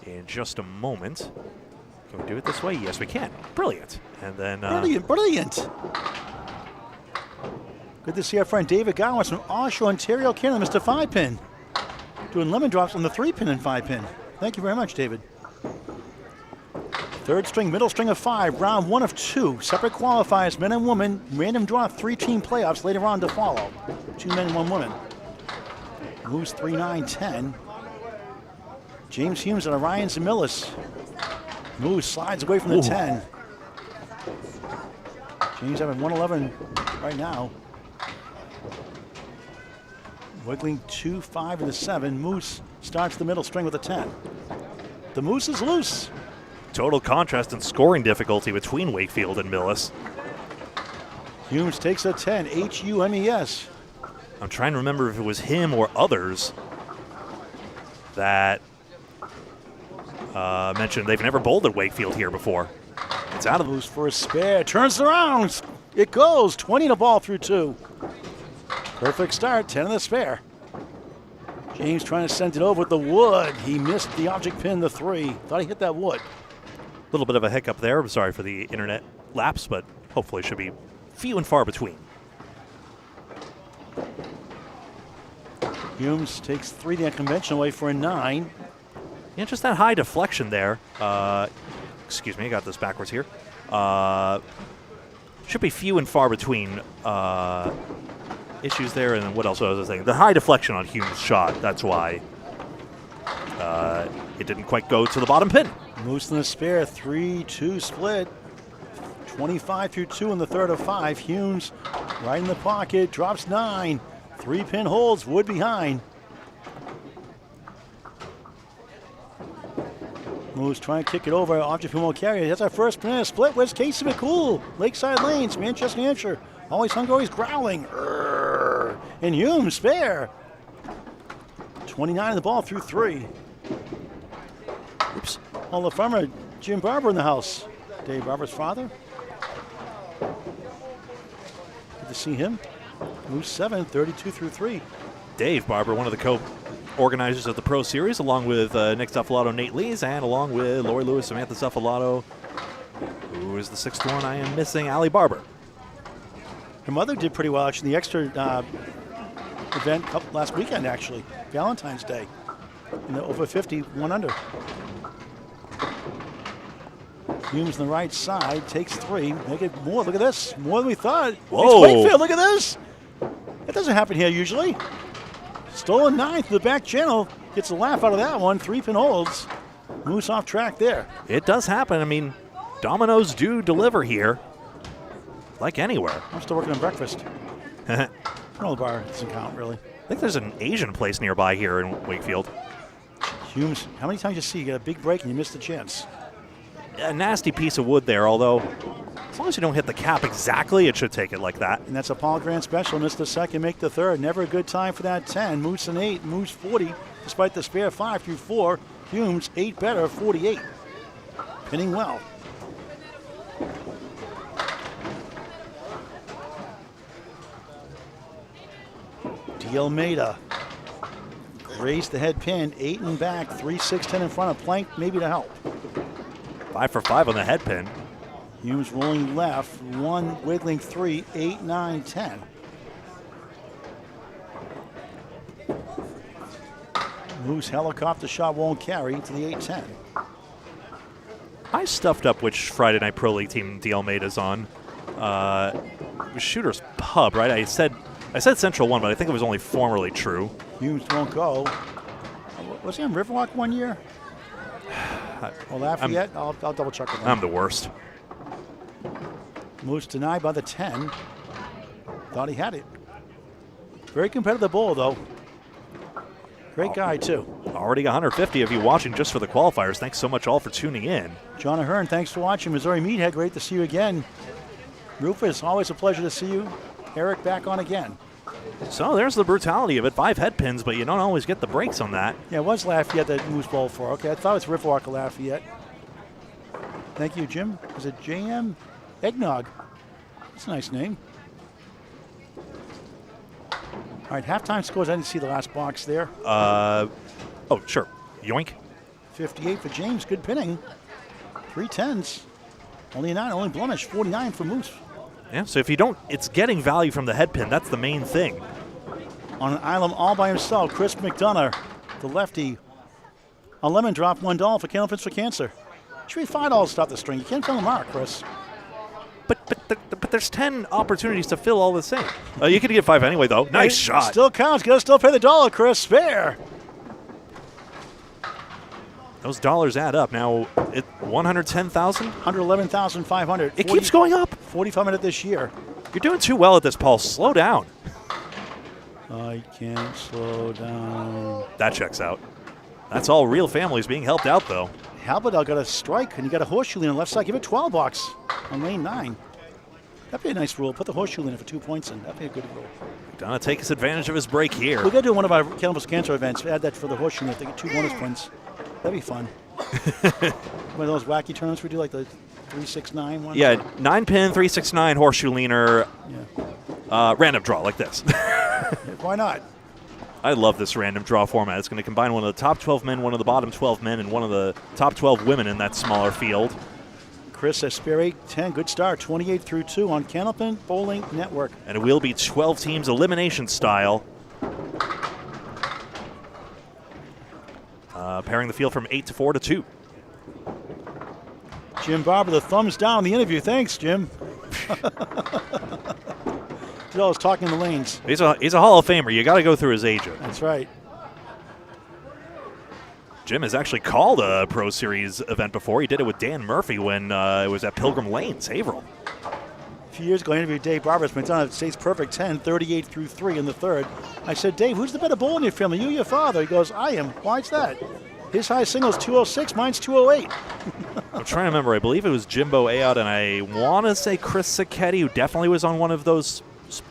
in just a moment. Can we do it this way? Yes, we can. Brilliant. And then Brilliant. Good to see our friend David Gowans from Oshawa, Ontario, Canada, Mr. 5-pin. Doing lemon drops on the 3-pin and 5-pin. Thank you very much, David. Third string, middle string of 5, round 1 of 2. Separate qualifiers, men and women. Random draw, 3-team playoffs later on to follow. 2 men, 1 woman. Moves 3, 9, 10. James Humes and Orion Zamilis. Moves, slides away from the 10. James having 111 right now. Wiggling 2, 5, and the 7. Moose starts the middle string with a 10. The Moose is loose. total contrast in scoring difficulty between Wakefield and Millis. Humes takes a 10, H-U-M-E-S. I'm trying to remember if it was him or others that mentioned they've never bowled at Wakefield here before. It's out of loose for a spare. Turns around. It goes. 20 to ball through 2. Perfect start. 10 in the spare. James trying to send it over with the wood. He missed the object pin, the 3. Thought he hit that wood. A little bit of a hiccup there. I'm sorry for the internet lapse, but hopefully it should be few and far between. Humes takes 3 the unconventional way for a 9. Yeah, just that high deflection there. Excuse me, I got this backwards here. Should be few and far between issues there. And what else was I saying? The high deflection on Humes' shot. That's why it didn't quite go to the bottom pin. Moose in the spare, 3-2 split. 25 through 2 in the third of 5. Humes right in the pocket, drops 9. 3-pin holds, wood behind. Moose trying to kick it over. Object pin won't carry it. That's our first banana split. Where's Casey McCool? Lakeside Lanes, Manchester, New Hampshire. Always hungry, always growling. Urgh. And Humes spare. 29 in the ball through 3. Oops. Hall of Famer Jim Barber in the house. Dave Barber's father. Good to see him. Moves 7, 32 through 3. Dave Barber, one of the co-organizers of the Pro Series, along with Nick Stuffalato, Nate Lees, and along with Lori Lewis, Samantha Stuffalato, who is the 6th one I am missing, Allie Barber. Her mother did pretty well, actually. The extra event last weekend, actually. Valentine's Day. In the over 50, 1 under. Humes on the right side, takes 3. Make it more. Look at this. More than we thought. Whoa. It's Wakefield. Look at this. That doesn't happen here usually. Stolen 9th to the back channel. Gets a laugh out of that one. 3-pin holds. Moose off track there. It does happen. I mean, dominoes do deliver here, like anywhere. I'm still working on breakfast. Granola bar doesn't count, really. I think there's an Asian place nearby here in Wakefield. Humes, how many times you see you get a big break and you miss the chance? A nasty piece of wood there, although as long as you don't hit the cap exactly, it should take it like that. And that's a Paul Grant special. Missed the second, make the third. Never a good time for that 10. Moose an 8, Moose 40, despite the spare 5 through 4. Humes 8 better, 48. Pinning well. Almeida raised the head pin, 8 and back, 3, 6, 10 in front of plank, maybe to help. 5 for 5 on the head pin. Humes rolling left, 1 wiggling 3, 8, 9, 10. Moose helicopter shot won't carry to the 8-10. I stuffed up which Friday Night Pro League team D. Almeida's on. It was Shooter's Pub, right? I said Central 1, but I think it was only formerly true. Humes won't go. Was he on Riverwalk 1 year? Or Lafayette? I'll double check with him. I'm the worst. Moose denied by the 10. Thought he had it. Very competitive bowl, though. Great guy, too. Already got 150 of you watching just for the qualifiers. Thanks so much all for tuning in. John Ahern, thanks for watching. Missouri Meathead, great to see you again. Rufus, always a pleasure to see you. Eric back on again. So there's the brutality of it. 5 head pins, but you don't always get the breaks on that. Yeah, it was Lafayette that Moose bowled for. Okay, I thought it was Riverwalk or Lafayette. Thank you, Jim. Is it JM? Eggnog. That's a nice name. All right, halftime scores. I didn't see the last box there. Oh, sure. Yoink. 58 for James. Good pinning. 3 10s. Only a 9, only blemish. 49 for Moose. Yeah, so if you don't, it's getting value from the head pin. That's the main thing. On an island all by himself, Chris McDonough, the lefty. A lemon drop, $1 for Candlepins for Cancer. Should be $5 to stop the string. You can't fill the mark, Chris. But there's 10 opportunities to fill all the same. You could get 5 anyway, though. Nice shot. Still counts. Got to still pay the $1, Chris. Fair. Those dollars add up. Now, 110,000? 111,500. It keeps going up. 45 this year. You're doing too well at this, Paul. Slow down. I can't slow down. That checks out. That's all real families being helped out, though. Halberdahl got a strike, and you got a horseshoe lean on the left side. Give it $12 on lane 9. That'd be a nice rule. Put the horseshoe lean for 2 points in. That'd be a good rule. Gonna take his advantage of his break here. We're going to do one of our Candlepins Cancer events. Add that for the horseshoe lean. If they get 2 bonus points. That'd be fun. One of those wacky tournaments we do, like the 369 one? Yeah, 9-pin, 369, horseshoe leaner, Yeah. random draw like this. Yeah, why not? I love this random draw format. It's going to combine one of the top 12 men, one of the bottom 12 men, and one of the top 12 women in that smaller field. Chris Esperi, 10. Good start. 28 through 2 on Candlepin Bowling Network. And it will be 12 teams elimination style. Pairing the field from 8 to 4 to 2. Jim Barber, the thumbs down in the interview. Thanks, Jim. Joe was talking the lanes. He's a Hall of Famer. You got to go through his agent. That's right. Jim has actually called a Pro Series event before. He did it with Dan Murphy when it was at Pilgrim Lanes, Haverhill. A few years ago, I interviewed Dave Barber. It's been done. It stays perfect 10, 38 through 3 in the third. I said, Dave, who's the better bowler in your family, you or your father? He goes, I am. Why's that? His high single is 206, mine's 208. I'm trying to remember. I believe it was Jimbo Ayotte, and I want to say Chris Sacchetti, who definitely was on one of those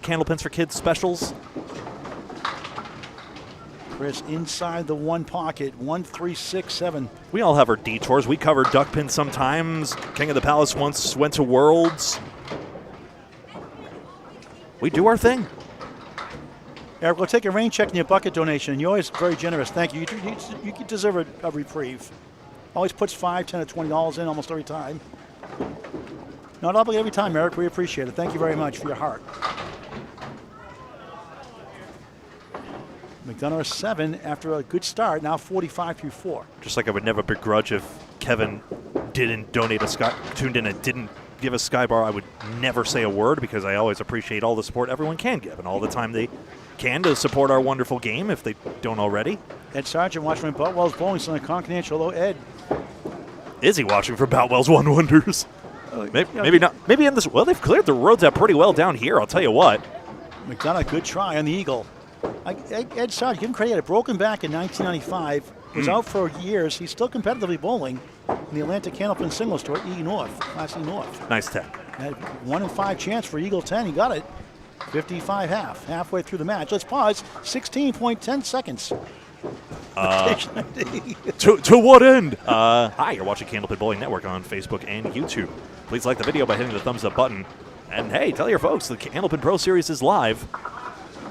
Candlepins for Kids specials. Chris inside the one pocket, 1, 3, 6, 7. We all have our detours. We covered duckpin sometimes. King of the Palace once went to Worlds. We do our thing. Eric, we'll take a rain check in your bucket donation. You're always very generous. Thank you. You deserve a reprieve. Always puts $5, $10, or $20 in almost every time. Not obligated every time, Eric. We appreciate it. Thank you very much for your heart. McDonough 7 after a good start. Now 45 through 4. Just like I would never begrudge if Kevin didn't donate tuned in and didn't give a Skybar, I would never say a word because I always appreciate all the support everyone can give and all the time they can to support our wonderful game if they don't already. Ed Sargent watching from Boutwell's Bowling Center, Confidential. Hello, Ed. Is he watching for Boutwell's One Wonders? Maybe not. Maybe in this. Well, they've cleared the roads out pretty well down here. I'll tell you what. McDonough, good try on the Eagle. Ed Sargent, give him credit. He had a broken back in 1995. Was out for years. He's still competitively bowling in the Atlantic Candlepin Singles Tour, E North, Class E North. Nice 10. Had 1 in 5 chance for Eagle 10. He got it. 55 halfway through the match. Let's pause. 16.10 seconds. To what end? Hi, you're watching Candlepin Bowling Network on Facebook and YouTube. Please like the video by hitting the thumbs up button. And hey, tell your folks the Candlepin Pro Series is live.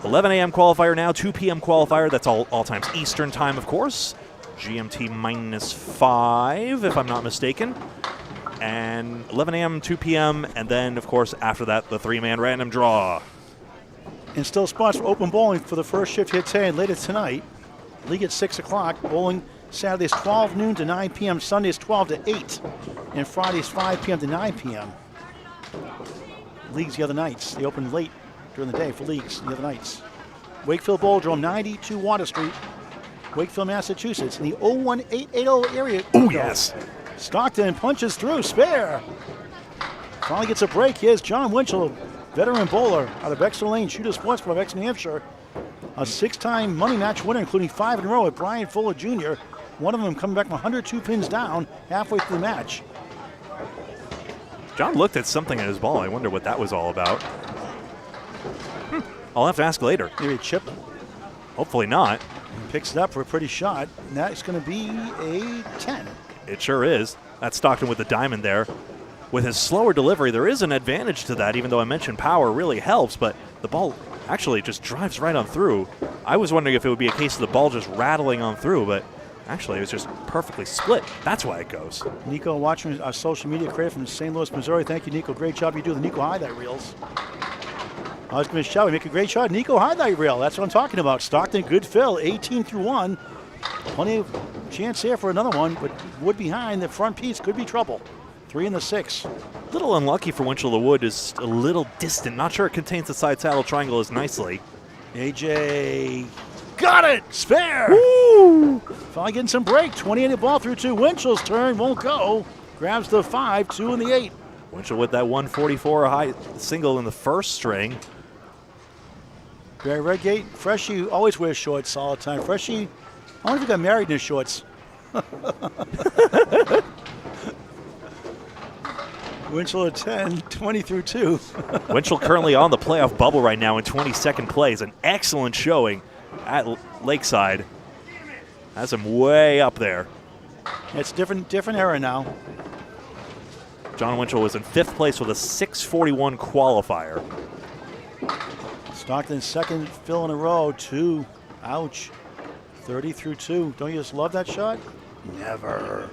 11 a.m. qualifier now, 2 p.m. qualifier. That's all times Eastern time, of course. GMT -5, if I'm not mistaken. And 11 a.m., 2 p.m., and then, of course, after that, the 3-man random draw. And still spots for open bowling for the first shift here today and later tonight. League at 6 o'clock. Bowling Saturdays 12 noon to 9 p.m. Sundays 12 to 8. And Fridays 5 p.m. to 9 p.m. Leagues the other nights. They open late during the day for leagues the other nights. Wakefield Bowladrome, 92 Water Street, Wakefield, Massachusetts, in the 01880 area. Oh, yes. Stockton punches through, spare. Finally gets a break. Here's John Winchell, veteran bowler out of Exeter Lane, Shooter Sports Club, Exeter, New Hampshire. A 6-time money match winner, including 5 in a row with Brian Fuller Jr. One of them coming back from 102 pins down halfway through the match. John looked at something in his ball. I wonder what that was all about. I'll have to ask later. Maybe a chip. Hopefully not. Picks it up for a pretty shot, and that's going to be a 10. It sure is. That's Stockton with the diamond there. With his slower delivery, there is an advantage to that, even though I mentioned power really helps, but the ball actually just drives right on through. I was wondering if it would be a case of the ball just rattling on through, but actually it was just perfectly split. That's why it goes. Nico watching our social media creator from St. Louis, Missouri. Thank you, Nico. Great job you do the Nico highlight reels. I was going to shout, we make a great shot. Nico highlight reel. That's what I'm talking about. Stockton, good fill. 18 through 1. Plenty of chance here for another one, but wood behind the front piece could be trouble. 3 and the 6. A little unlucky for Winchell. The wood is a little distant. Not sure it contains the side saddle triangle as nicely. AJ got it. Spare. Woo! Finally getting some break. 28 ball through 2. Winchell's turn won't go. Grabs the 5, 2 and the 8. Winchell with that 144 high single in the first string. Barry Redgate, Freshie always wears shorts all the time. Freshie, I wonder if he got married in his shorts. Winchell at 10, 20 through 2. Winchell currently on the playoff bubble right now in 22nd place. An excellent showing at Lakeside. Has him way up there. It's different era now. John Winchell was in 5th place with a 641 qualifier. Stockton second fill in a row, 2. Ouch. 30 through 2. Don't you just love that shot? Never.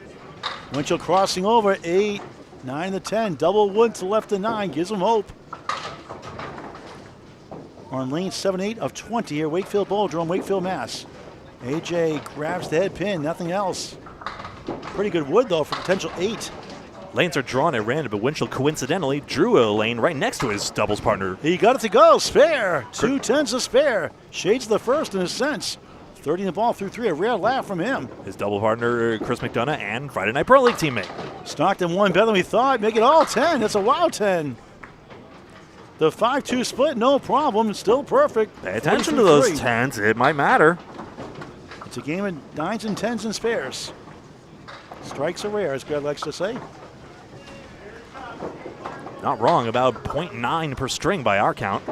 Winchell crossing over, 8, 9 to 10. Double wood to left to 9, gives him hope. On lane 7-8 of 20 here, Wakefield Bowladrome, Wakefield, Mass. AJ grabs the head pin, nothing else. Pretty good wood though for potential 8. Lanes are drawn at random, but Winchell coincidentally drew a lane right next to his doubles partner. He got it to go, spare. 2 10s to spare. Shades the first in a sense. 30 the ball through 3, a rare laugh from him. His double partner, Chris McDonough, and Friday Night Pro League teammate. Stockton won better than we thought. Make it all 10. That's a wow 10. The 5-2 split, no problem. Still perfect. Pay attention to those 10s. It might matter. It's a game of 9s and 10s and spares. Strikes are rare, as Greg likes to say. Not wrong, about 0.9 per string by our count.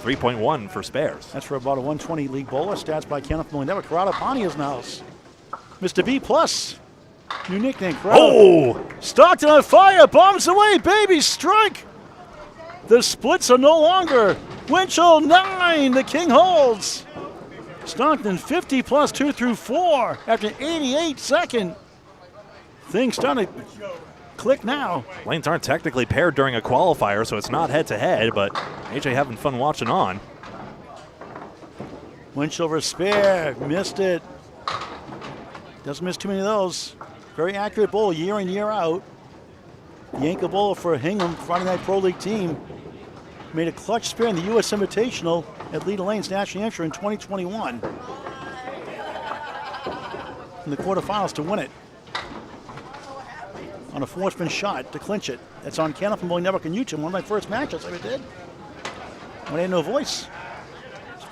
3.1 for spares. That's for about a 120 league bowler. Stats by Candlepin Bowling Network. Corrado Pani is in the house. Mr. B plus. New nickname, Corrado. Oh! Stockton on fire. Bombs away, baby. Strike. The splits are no longer. Winchell 9. The king holds. Stockton 50 plus 2 through 4 after 88 second. Things starting to click now. Lanes aren't technically paired during a qualifier, so it's not head-to-head, but AJ having fun watching on. Winchell over spare, missed it. Doesn't miss too many of those. Very accurate bowl year in, year out. The ankle bowler for Hingham, Friday Night Pro League team, made a clutch spare in the U.S. Invitational at Leda Lanes, National Hampshire in 2021. In the quarterfinals to win it. On a four-spin shot to clinch it. That's on Candlepin Bowling Network on YouTube. One of my first matches I ever did. When I had no voice.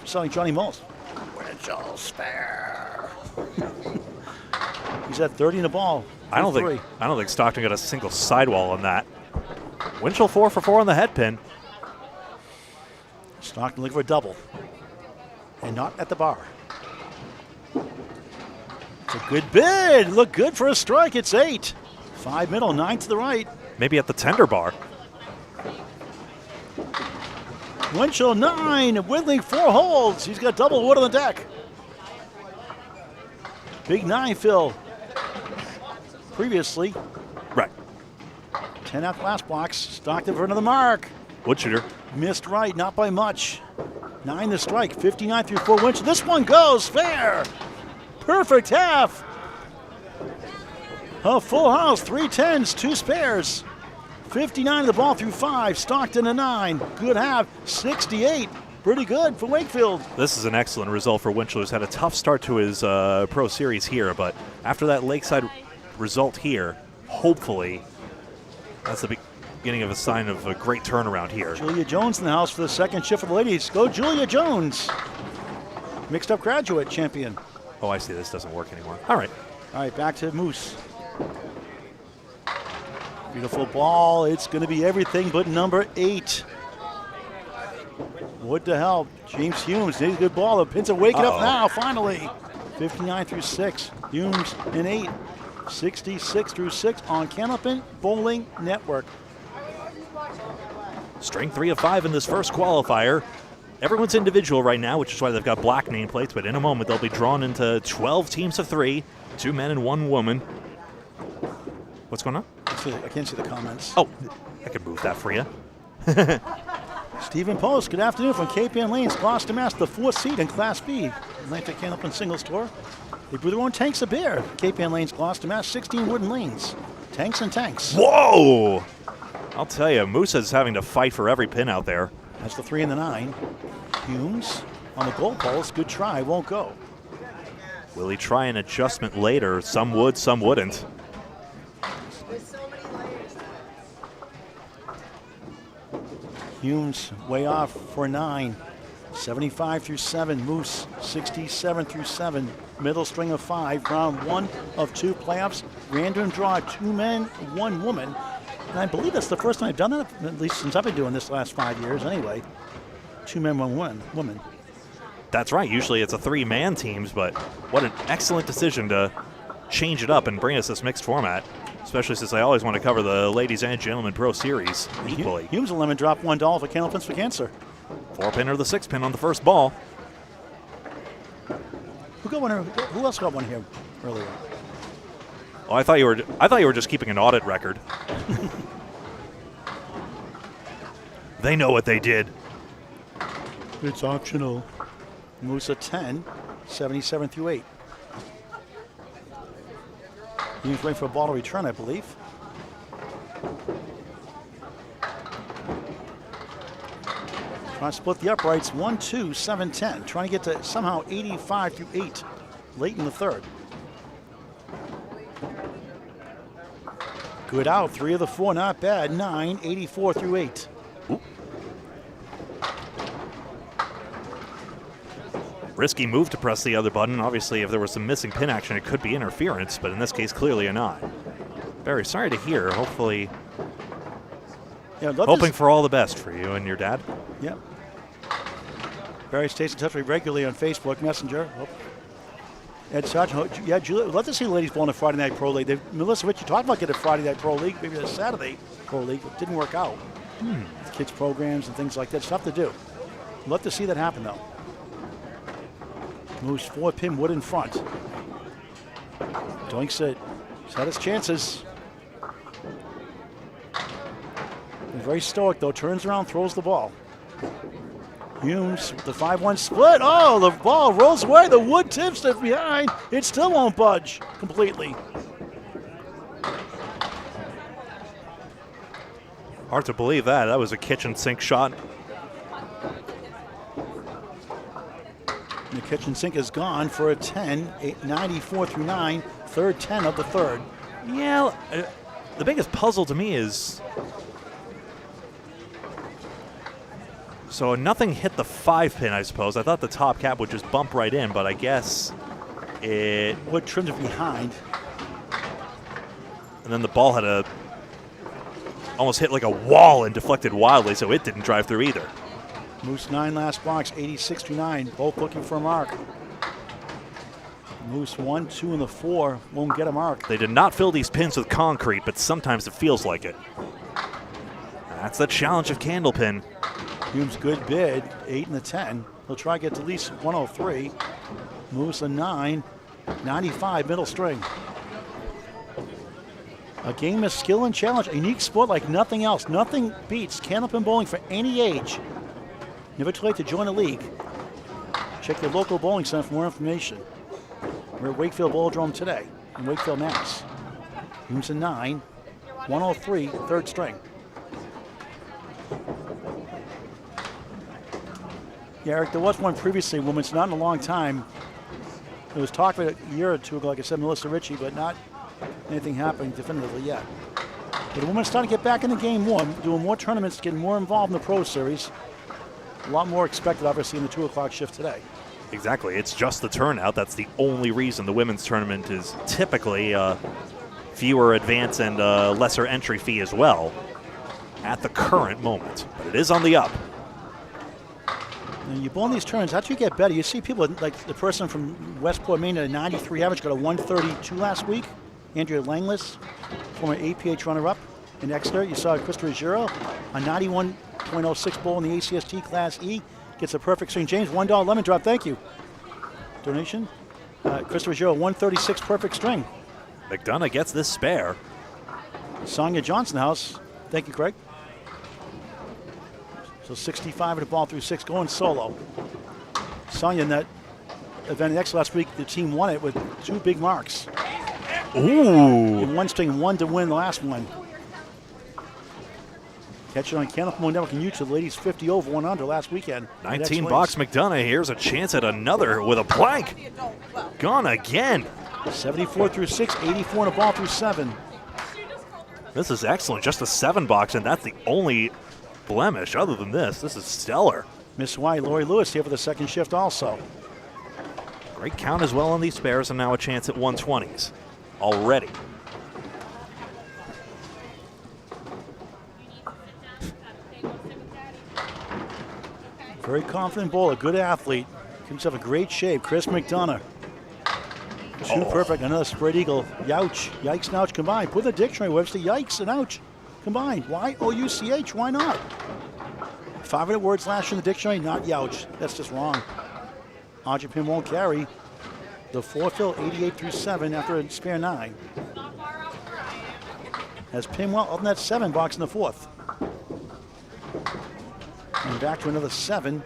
Selling Johnny Mullis. Winchell spare. He's at 30 in the ball. I don't think Stockton got a single sidewall on that. Winchell 4 for 4 on the head pin. Stockton looking for a double. And not at the bar. It's a good bid. Look good for a strike. It's 8. 5 middle, 9 to the right. Maybe at the tender bar. Winchell 9, Whittling 4 holds. He's got double wood on the deck. Big 9 fill. Previously. Right. 10 out the last box. Stockton for another mark. Wood shooter. Missed right, not by much. 9 the strike, 59 through 4 Winchell. This one goes fair. Perfect half. A full house, 3 10s, 2 spares. 59 the ball through 5, Stockton a 9. Good half, 68. Pretty good for Wakefield. This is an excellent result for Winchell, who's had a tough start to his Pro Series here, but after that Lakeside result here, hopefully that's the beginning of a sign of a great turnaround here. Julia Jones in the house for the second shift for the ladies. Go Julia Jones. Mixed up graduate champion. Oh, I see, this doesn't work anymore. All right, back to Moose. Beautiful ball. It's going to be everything but number 8. Wood to help. James Humes needs a good ball. The Pins are waking up now, finally. 59 through 6. Humes in 8. 66 through 6 on Candlepin Bowling Network. String 3 of 5 in this first qualifier. Everyone's individual right now, which is why they've got black nameplates, but in a moment they'll be drawn into 12 teams of 3, 2 men and 1 woman. What's going on? I can't see the comments. Oh, I can move that for you. Stephen Post, good afternoon from Cape Ann Lanes, Gloucester, Mass, the 4th seed in Class B. Atlantic Candlepin Singles Tour. They brew their own tanks of beer. Cape Ann Lanes, Gloucester, Mass, 16 wooden lanes. Tanks and tanks. Whoa! I'll tell you, Moosa's having to fight for every pin out there. That's the 3 and the 9. Humes on the goal post. Good try, won't go. Will he try an adjustment later? Some would, some wouldn't. Humes way off for 9. 75 through 7. Moose 67 through 7. Middle string of 5. Round 1 of 2 playoffs. Random draw, 2 men, 1 woman. And I believe that's the first time I've done that, at least since I've been doing this last 5 years anyway. 2 men, 1 woman. That's right. Usually it's a 3-man teams, but what an excellent decision to change it up and bring us this mixed format. Especially since I always want to cover the Ladies and Gentlemen Pro Series equally. Humes will lemon drop $1 for Candlepins for Cancer. 4-pin or the 6-pin on the first ball. Who else got one here earlier? Oh, I thought you were just keeping an audit record. They know what they did. It's optional. Moose a 10, 77 through 8. He was waiting for a ball to return, I believe. Trying to split the uprights, 1, 2, 7, 10. Trying to get to somehow 85 through 8 late in the 3rd. Good out, 3 of the 4, not bad. 9, 84 through 8. Ooh. Risky move to press the other button. Obviously, if there was some missing pin action, it could be interference, but in this case, clearly a not. Very sorry to hear. Hopefully, hoping for all the best for you and your dad. Yep. Barry stays in touch with me regularly on Facebook Messenger. Oh. Ed Sargent, yeah, Julie, love to see the ladies bowling a Friday Night Pro League. Melissa Rich, you talked about getting a Friday Night Pro League, maybe a Saturday Pro League. It didn't work out. Kids programs and things like that. It's tough to do. Love to see that happen, though. Moves 4-pin wood in front. Doinks it. He's had his chances. He's very stoic, though. Turns around, throws the ball. Humes, the 5-1 split. Oh, the ball rolls away. The wood tips it behind. It still won't budge completely. Hard to believe that. That was a kitchen sink shot. The kitchen sink is gone for a 10, 94 through 9, 3rd 10 of the 3rd. Yeah, the biggest puzzle to me is, so nothing hit the 5-pin, I suppose. I thought the top cap would just bump right in, but I guess it would trim it behind. And then the ball had almost hit like a wall and deflected wildly, so it didn't drive through either. Moose 9 last box, 86 to 9, both looking for a mark. Moose 1, 2, and the 4 won't get a mark. They did not fill these pins with concrete, but sometimes it feels like it. That's the challenge of Candlepin. Humes good bid, 8 and the 10. He'll try to get to at least 103. Moose a 9, 95 middle string. A game of skill and challenge, a unique sport like nothing else. Nothing beats Candlepin Bowling for any age. Never too late to join a league. Check your local bowling center for more information. We're at Wakefield Bowladrome today in Wakefield, Mass. Humes a 9, 103, 3rd string. Yeah, Eric, there was one previously, women's, not in a long time. It was talked about a year or two ago, like I said, Melissa Ritchie, but not anything happening definitively yet. But the women's starting to get back in the game more, doing more tournaments, getting more involved in the Pro Series. A lot more expected, obviously, in the 2 o'clock shift today. Exactly. It's just the turnout. That's the only reason the women's tournament is typically fewer advance and lesser entry fee as well at the current moment. But it is on the up. And you bowl in these tournaments, how do you get better? You see people like the person from Westport, Maine, at a 93 average, got a 132 last week. Andrea Langlis, former APH runner-up in Exeter. You saw Christopher Giro, a 91.06 bowl in the ACST Class E. gets a perfect string. James, $1 lemon drop. Thank you. Donation. Christopher Joe, 136 perfect string. McDonough gets this spare. Sonia Johnson House. Thank you, Craig. So 65 at the ball through 6, going solo. Sonia in that event next last week, the team won it with 2 big marks. Ooh. In one string, 1 to win the last one. Catch it on Candlepin Bowling Network and YouTube. The ladies 50 over 1 under last weekend. 19 box McDonough. Here's a chance at another with a blank. Gone again. 74 through 6, 84 in a ball through 7. This is excellent. Just a 7 box, and that's the only blemish. Other than this is stellar. Miss Hawaii, Lori Lewis here for the second shift also. Great count as well on these spares, and now a chance at 120s already. Very confident bowler, good athlete. Keeps himself in great shape. Chris McDonough. 2 perfect, another spread eagle. Youch, yikes and ouch combined. Put in the dictionary, Webster, yikes and ouch combined. Y-O-U-C-H, why not? 500 words last year in the dictionary, not youch. That's just wrong. Audrey Pin won't carry. The 4 fill, 88 through 7 after a spare 9. Has Pinwell up in that 7 box in the 4th. And back to another 7.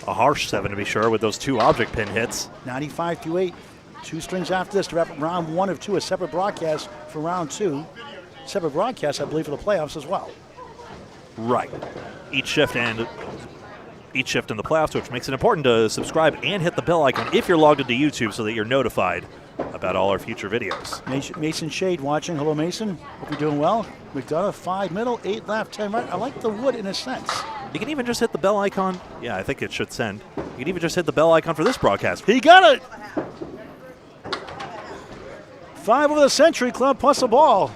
A harsh 7 to be sure with those 2 object pin hits. 95 through 8. 2 strings after this to wrap up round 1 of 2. A separate broadcast for round 2. Separate broadcast, I believe, for the playoffs as well. Right. Each shift in the playoffs, which makes it important to subscribe and hit the bell icon if you're logged into YouTube so that you're notified about all our future videos. Mason Shade watching. Hello, Mason. Hope you're doing well. McDonough, 5 middle, 8 left, 10 right. I like the wood in a sense. You can even just hit the bell icon. Yeah, I think it should send. You can even just hit the bell icon for this broadcast. He got it! 5 over the Century Club plus a ball.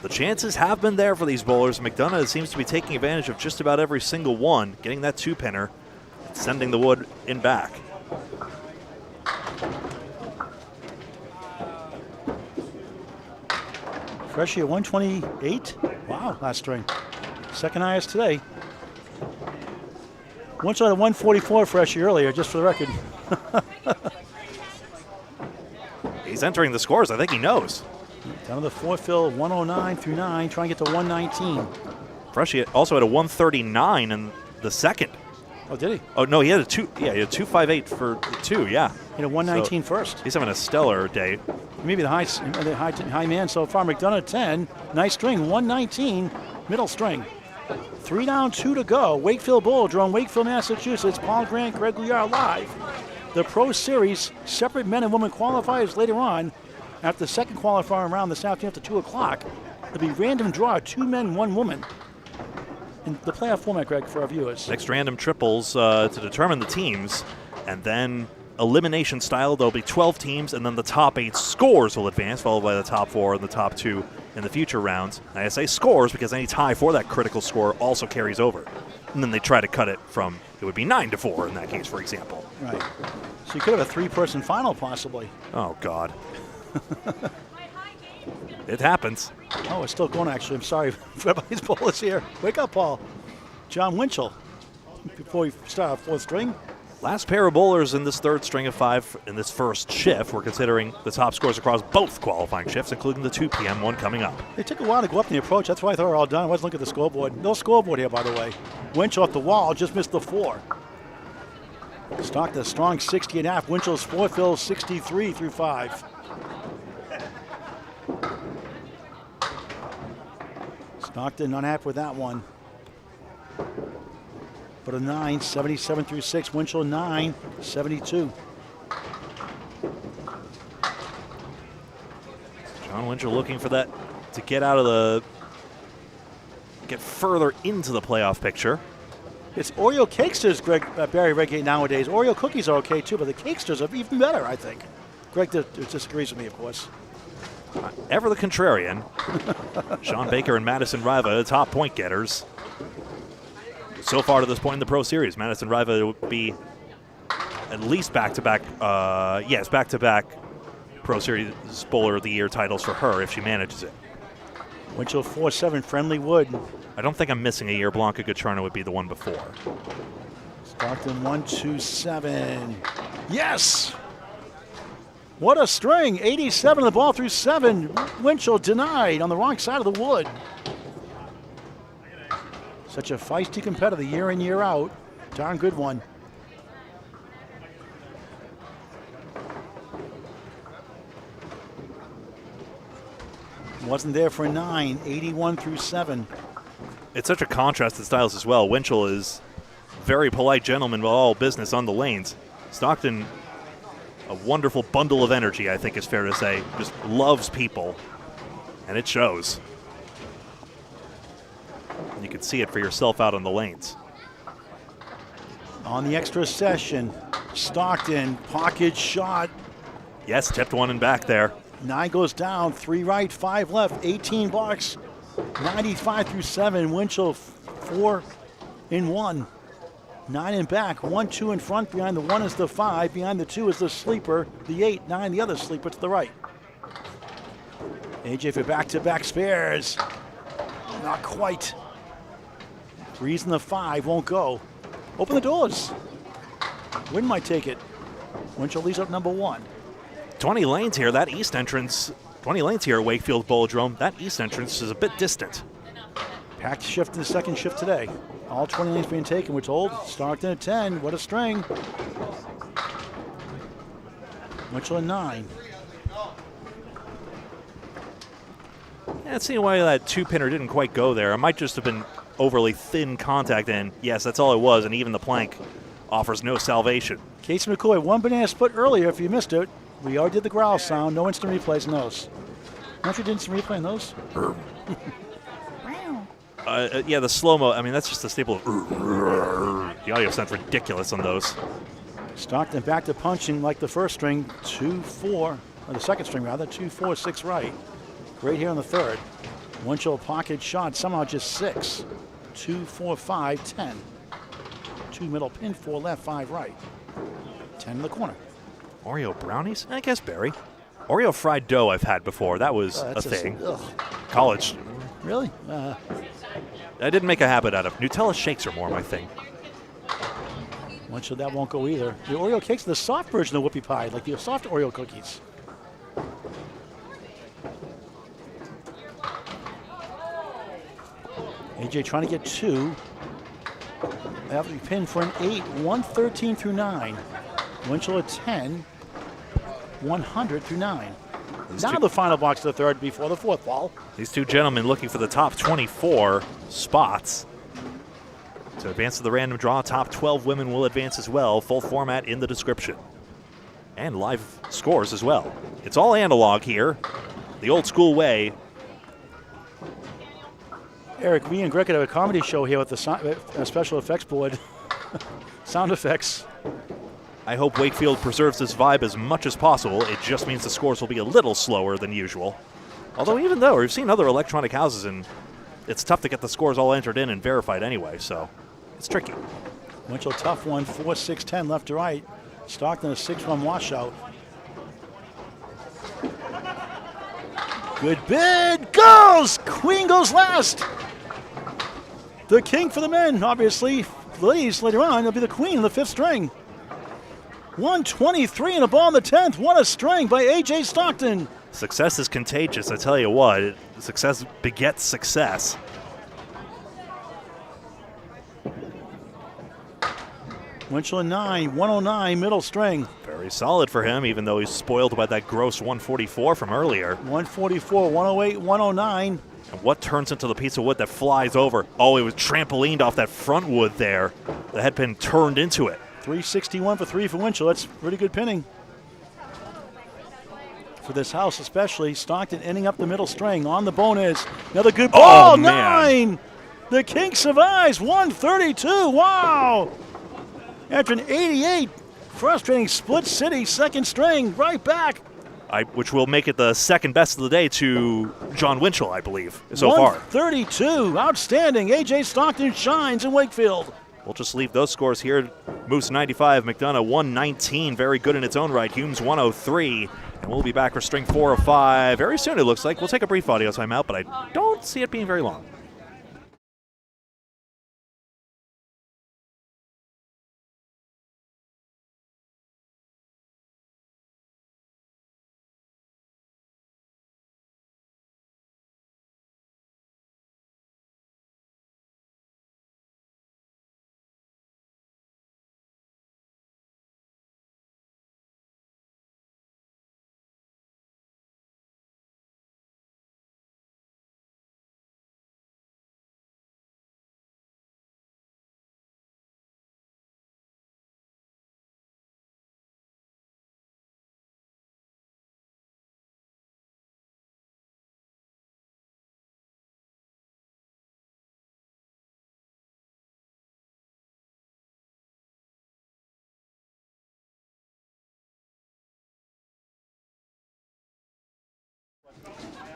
The chances have been there for these bowlers. McDonough seems to be taking advantage of just about every single one, getting that 2-pinner, sending the wood in back. Freshie at 128. Wow, last string. Second highest today. One shot at 144 Freshie earlier, just for the record. He's entering the scores. I think he knows. Down to the 4 fill, 109 through 9, trying to get to 119. Freshie also had a 139 in the second. Oh, did he? Oh, no, he had a 258 for 2, yeah. He had a 119 first. He's having a stellar day. Maybe the high man so far. McDonough 10, nice string, 119, middle string. 3 down, 2 to go. Wakefield Bowladrome, Wakefield, Massachusetts. Paul Grant, Greg Gouillart live. The Pro Series, separate men and women qualifiers later on. After the second qualifier round this afternoon after 2 o'clock, there'll be random draw, 2 men, 1 woman. In the playoff format, Greg, for our viewers. Next random triples to determine the teams, and then elimination style, there'll be 12 teams, and then the top 8 scores will advance, followed by the top 4 and the top 2 in the future rounds. And I say scores because any tie for that critical score also carries over. And then they try to cut it from, it would be 9-4 in that case, for example. Right. So you could have a 3-person final, possibly. Oh, God. It happens. Oh, it's still going, actually. I'm sorry. Everybody's ball is here. Wake up, Paul. John Winchell. Before we start our 4th string. Last pair of bowlers in this 3rd string of 5 in this first shift. We're considering the top scores across both qualifying shifts, including the 2 p.m. one coming up. It took a while to go up in the approach. That's why I thought we were all done. I wasn't looking at the scoreboard. No scoreboard here, by the way. Winchell off the wall, just missed the 4. Stockton a strong 60.5. Winchell's 4 fill 63 through 5. Stockton not happy with that one. But a 9, 77 through 6. Winchell 9, 72. John Winchell looking for that to get further into the playoff picture. It's Oreo Cakesters, Greg, Barry Redgate nowadays. Oreo cookies are okay too, but the Cakesters are even better, I think. Greg disagrees with me, of course. Ever the contrarian. Sean Baker and Madison Riva, the top point getters. So far to this point in the Pro Series, Madison Riva would be at least back-to-back Pro Series Bowler of the Year titles for her if she manages it. Winchell 4-7, Friendly Wood. I don't think I'm missing a year. Blanca Gacharna would be the one before. Stockton 127. Yes! What a string. 87 of the ball through 7. Winchell denied on the wrong side of the wood. Such a feisty competitor year in, year out. Darn good one. Wasn't there for 9. 81 through 7. It's such a contrast in styles as well. Winchell is very polite gentleman with all business on the lanes. Stockton, a wonderful bundle of energy, I think is fair to say. Just loves people, and it shows. You can see it for yourself out on the lanes. On the extra session, Stockton, pocket shot. Yes, tipped one and back there. 9 goes down, 3 right, 5 left, 18 bucks. 95 through 7, Winchell 4 in 1. 9 in back, 1, 2 in front. Behind the 1 is the 5. Behind the 2 is the sleeper. The 8, 9, the other sleeper to the right. AJ for back-to-back spares. Not quite. 3's in the 5, won't go. Open the doors. Win might take it. Winchell leads up number 1. 20 lanes here, that east entrance. 20 lanes here at Wakefield Bowladrome. That east entrance is a bit distant. Packed shift in the second shift today. All 20 lanes being taken, we're told. Stockton at 10, what a string. Winchell at 9. Yeah, seeing why that 2-pinner didn't quite go there. It might just have been overly thin contact, and yes, that's all it was, and even the plank offers no salvation. Casey McCoy, 1 banana split earlier if you missed it. We already did the growl sound, no instant replays on those. Not sure you did instant replay on those? Yeah, the slow-mo, I mean, that's just the staple of the audio sounds ridiculous on those. Stockton back to punching like the first string, 2-4, or the second string rather, 2-4, 6 right. Great here on the third. Winchell pocket shot, somehow just 6. 2, 4, 5, 10. 2 middle pin, 4 left, 5 right. 10 in the corner. Oreo brownies? I guess berry. Oreo fried dough I've had before. That was a thing. College. Really? I didn't make a habit out of. Nutella shakes are more my thing. Winchell, that won't go either. The Oreo cakes are the soft version of whoopie pie, like the soft Oreo cookies. AJ trying to get 2. They have to be pinned for an 8, 113 through 9. Winchell at 10, 100 through 9. Now the final box of the third before the fourth ball. These two gentlemen looking for the top 24 spots. To advance to the random draw, top 12 women will advance as well. Full format in the description. And live scores as well. It's all analog here, the old school way. Eric, we and Greg have a comedy show here with the special effects board. Sound effects. I hope Wakefield preserves this vibe as much as possible. It just means the scores will be a little slower than usual. Although even though we've seen other electronic houses and it's tough to get the scores all entered in and verified anyway, so it's tricky. Winchell tough one, 4, 6, 10 left to right. Stockton a 6-1 washout. Good bid, goes! Queen goes last. The king for the men, obviously. Ladies, later on, it'll be the queen of the 5th string. 123 and a ball in the 10th. What a string by A.J. Stockton. Success is contagious, I tell you what. Success begets success. Winchell at 9, 109, middle string. Very solid for him, even though he's spoiled by that gross 144 from earlier. 144, 108, 109. And what turns into the piece of wood that flies over? Oh, it was trampolined off that front wood there. The headpin turned into it. 361 for 3 for Winchell. That's pretty good pinning. For this house especially, Stockton ending up the middle string. On the bonus. Another good ball, 9! The king survives, 132, wow! After an 88, frustrating split city, second string, right back. Which will make it the second best of the day to John Winchell, I believe, so far. 132, outstanding. A.J. Stockton shines in Wakefield. We'll just leave those scores here. Moose 95, McDonough 119, very good in its own right. Humes 103, and we'll be back for string 4 of 5 very soon, it looks like. We'll take a brief audio timeout, but I don't see it being very long.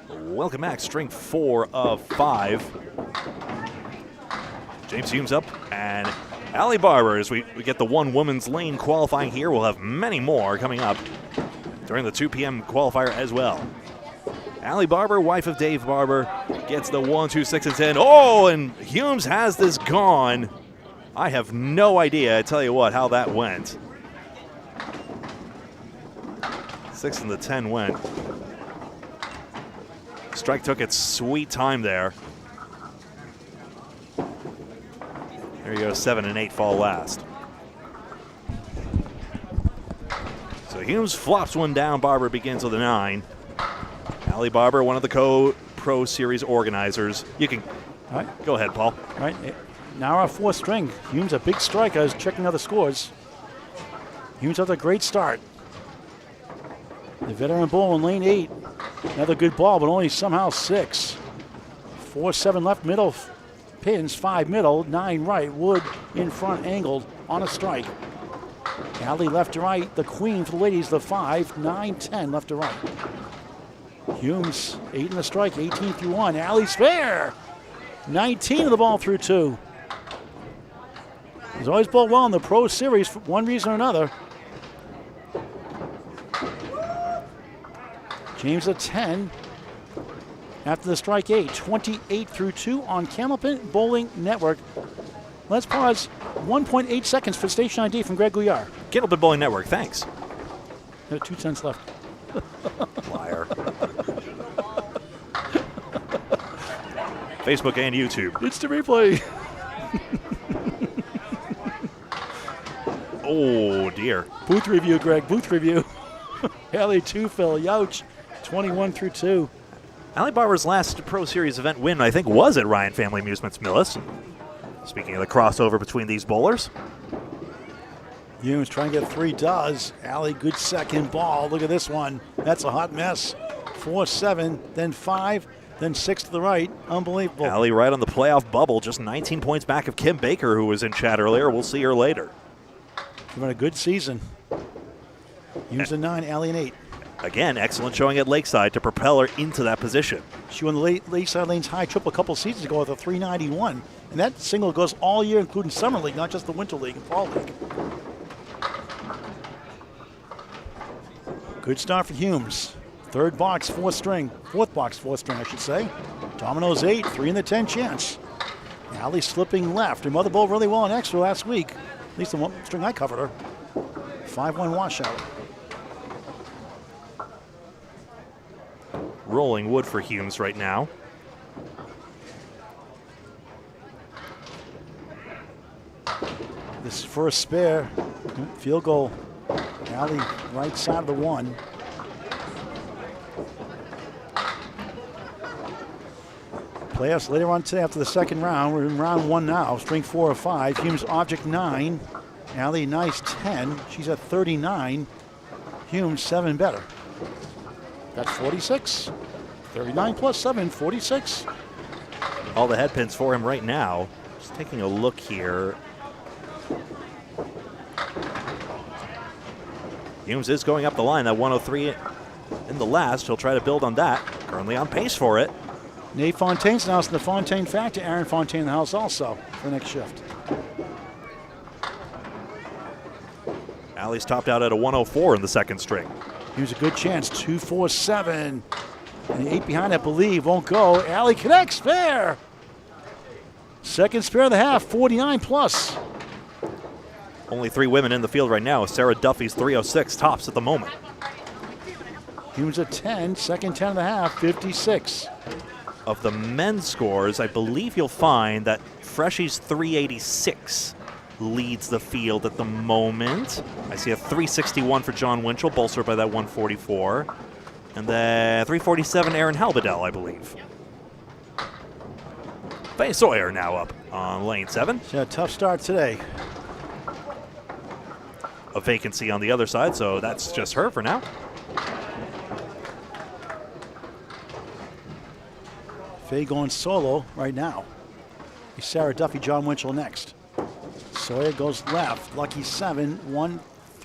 Welcome back, string 4 of 5. James Humes up, and Allie Barber, as we get the one women's lane qualifying here. We'll have many more coming up during the 2 p.m. qualifier as well. Allie Barber, wife of Dave Barber, gets the 1, 2, 6, and 10. Oh, and Humes has this gone. I have no idea, I tell you what, how that went. 6 and the 10 went. Strike took its sweet time there. There you go, 7 and 8 fall last. So Humes flops one down. Barber begins with a 9. Allie Barber, one of the Pro Series organizers. You can go ahead, Paul. All right, now our 4th string. Humes a big strike. I was checking other scores. Humes has a great start. The veteran bull in lane 8. Another good ball, but only somehow 6. 4-7 left middle. Pins, 5 middle, 9 right. Wood in front, angled on a strike. Allie left to right. The queen for the ladies, the 5, 9, 10 left to right. Humes, 8 in the strike, 18 through 1. Allie's fair. 19 of the ball through 2. He's always bowled well in the Pro Series for one reason or another. James a 10. After the strike 8, 28 through 2 on Candlepin Bowling Network. Let's pause 1.8 seconds for station ID from Greg Gouillart. Candlepin Bowling Network, thanks. There are 2 cents left. Liar. Facebook and YouTube. It's the replay. Oh, dear. Booth review, Greg, booth review. Haley 2, Phil, Youch, 21 through 2. Allie Barber's last Pro Series event win, I think, was at Ryan Family Amusements Millis. Speaking of the crossover between these bowlers. Humes trying to get 3, does. Allie, good second ball. Look at this one. That's a hot mess. 4-7, then 5, then 6 to the right. Unbelievable. Allie right on the playoff bubble, just 19 points back of Kim Baker, who was in chat earlier. We'll see her later. Having a good season. Humes a 9, Allie an 8. Again, excellent showing at Lakeside to propel her into that position. She won the Lakeside Lanes High Triple a couple seasons ago with a 391. And that single goes all year, including Summer League, not just the Winter League and Fall League. Good start for Humes. 3rd box, 4th string. 4th box, 4th string, I should say. Dominoes 8, 3 in the 10 chance. Allie slipping left. Her mother bowled really well in extra last week. At least the one string I covered her. 5-1 washout. Rolling wood for Humes right now. This is for a spare. Field goal. Allie right side of the 1. Playoffs later on today after the 2nd round. We're in round 1 now. String 4 of 5. Humes object 9. Allie nice 10. She's at 39. Humes 7 better. That's 46. 39 plus 7, 46. All the head pins for him right now. Just taking a look here. Humes is going up the line. That 103 in the last. He'll try to build on that. Currently on pace for it. Nate Fontaine's now in the Fontaine factor. Aaron Fontaine in the house also for the next shift. Allie's topped out at a 104 in the 2nd string. Here's a good chance. 2-4-7. And the 8 behind, I believe, won't go. Allie connects. Fair. 2nd spare of the half. 49 plus. Only 3 women in the field right now. Sarah Duffy's 306 tops at the moment. Humes at 10. 2nd 10 of the half. 56. Of the men's scores, I believe you'll find that Freshy's 386 leads the field at the moment. I see a 361 for John Winchell, bolstered by that 144. And then 347 Aaron Halbadell, I believe. Faye Sawyer now up on lane 7. She had a tough start today. A vacancy on the other side, so that's just her for now. Faye going solo right now. Sarah Duffy, John Winchell next. Sawyer goes left. Lucky 7. 1-3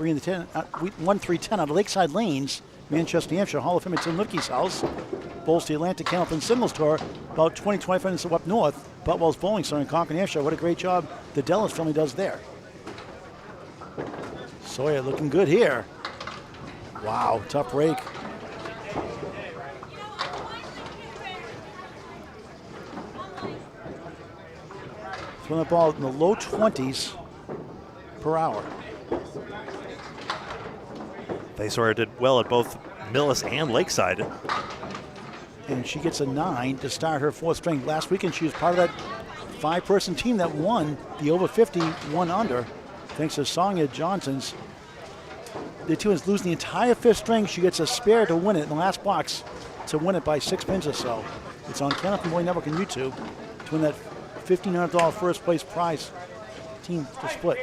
in the 10. 1-3-10 out of Lakeside Lanes. Manchester, New Hampshire, Hall of Fame at Tim Lipke's house. Bowls the Atlantic Candlepin Singles Tour, about 20-25 minutes up north. Butwell's Bowling Center in Concord, New Hampshire. What a great job the Dellis family does there. Sawyer looking good here. Wow, tough break. Throwing the ball in the low 20s per hour. Faye Sawyer did well at both Millis and Lakeside. And she gets a 9 to start her fourth string. Last weekend she was part of that 5-person team that won the over 50 1 under, thanks to Sonia Johnson's. The two is losing the entire fifth string. She gets a spare to win it in the last box to win it by 6 pins or so. It's on Candlepin Bowling Network and YouTube to win that $1,500 first place prize team to split.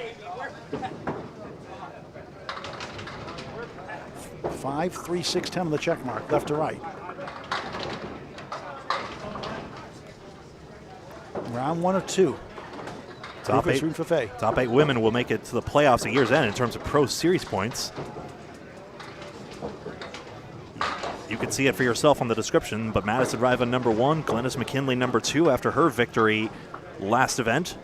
5, 3, 6, 10 on the check mark, left to right. Round 1 of 2. Top eight, for Faye. top 8 women will make it to the playoffs at year's end in terms of Pro Series points. You can see it for yourself on the description, but Madison Riva number 1, Glennis McKinley number 2 after her victory last event.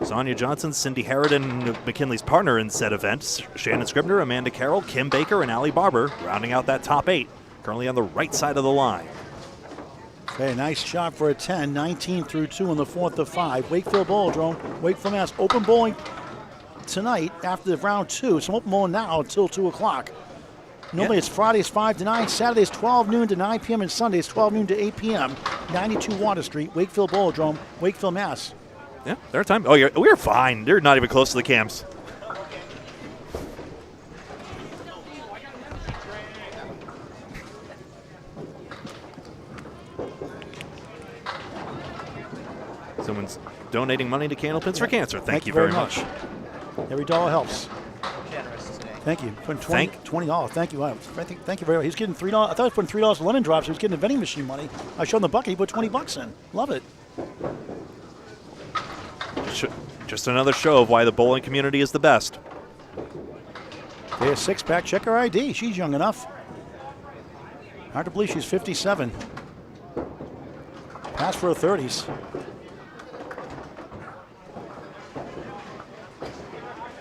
Sonia Johnson, Cindy Harridan, McKinley's partner in said event. Shannon Scribner, Amanda Carroll, Kim Baker, and Allie Barber rounding out that top 8, currently on the right side of the line. Okay, nice shot for a 10, 19 through 2 in the 4th of 5. Wakefield Bowladrome, Wakefield, Mass. Open bowling tonight after the round 2. Some open bowling now until 2 o'clock. Normally it's Fridays 5 to 9, Saturdays 12 noon to 9 p.m., and Sundays 12 noon to 8 p.m. 92 Water Street, Wakefield Bowladrome, Wakefield, Mass. Yeah, their time. Oh, we're fine. They're not even close to the cams. Someone's donating money to Candlepins for Cancer. Thank you very much. Every dollar helps. Thank you. Putting $20. Thank you. Thank you very much. He's getting $3. I thought he was putting $3 for lemon drops. He was getting a vending machine money. I showed him the bucket. He put $20 in. Love it. Just another show of why the bowling community is the best. There's 6-pack. Check her ID. She's young enough. Hard to believe she's 57. Pass for her 30s.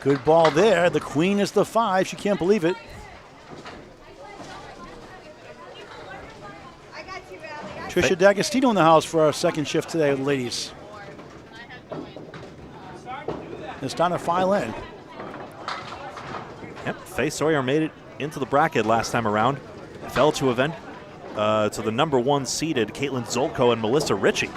Good ball there. The queen is the 5. She can't believe it. Trisha D'Agostino in the house for our second shift today with the ladies. It's time to file in. Yep, Faye Sawyer made it into the bracket last time around. Fell to the number 1 seeded Caitlin Zolko and Melissa Ritchie.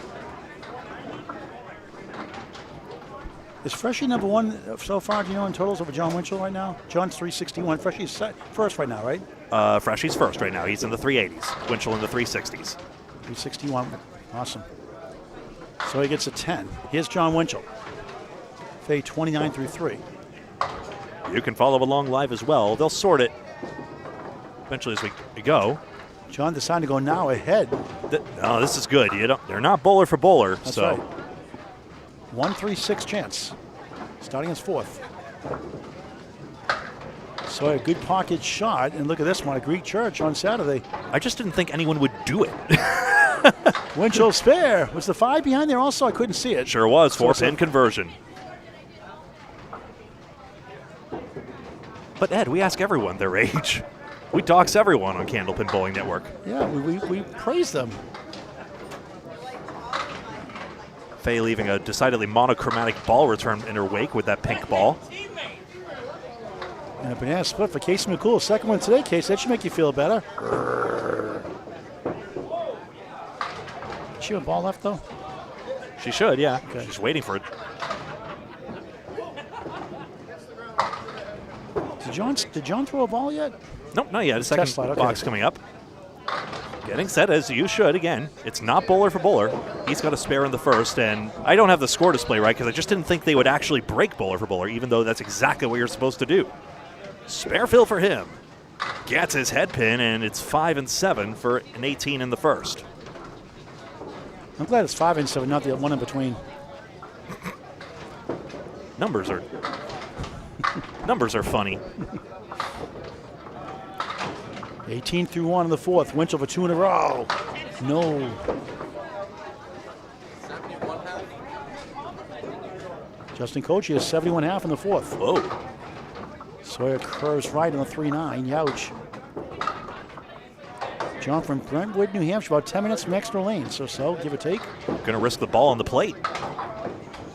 Is Freshie number 1 so far, do you know, in totals over John Winchell right now? John's 361. Freshie's first right now, right? Freshie's first right now. He's in the 380s. Winchell in the 360s. 361. Awesome. So he gets a 10. Here's John Winchell. Faye 29 through 3. You can follow along live as well. They'll sort it eventually as we go. John decided to go now ahead. No, this is good. They're not bowler for bowler. That's so. right. 1-3-6 chance. Starting as 4th. So a good pocket shot, and look at this one, a Greek church on Saturday. I just didn't think anyone would do it. Winchell spare. Was the 5 behind there also? I couldn't see it. Sure was. 4-pin conversion. But Ed, we ask everyone their age. We dox everyone on Candlepin Bowling Network. Yeah, we praise them. Faye leaving a decidedly monochromatic ball return in her wake with that pink ball. And a banana split for Casey McCool. Second one today, Casey. That should make you feel better. She have a ball left, though? She should, yeah. Okay. She's waiting for it. Did John throw a ball yet? Nope, not yet. A second Slide, okay. box coming up. Getting set as you should. Again, it's not bowler for bowler. He's got a spare in the first, and I don't have the score display right because I just didn't think they would actually break bowler for bowler, even though that's exactly what you're supposed to do. Spare fill for him. Gets his head pin, and it's 5 and 7 for an 18 in the first. I'm glad it's 5 and 7, not the one in between. Numbers are funny. 18 through 1 in the fourth. Winchell for 2 in a row. No. Justin Kochi is 71.5 in the fourth. Whoa. Sawyer curves right on the 3-9. Youch. John from Brentwood, New Hampshire, about 10 minutes from extra lanes or so, give or take. Going to risk the ball on the plate.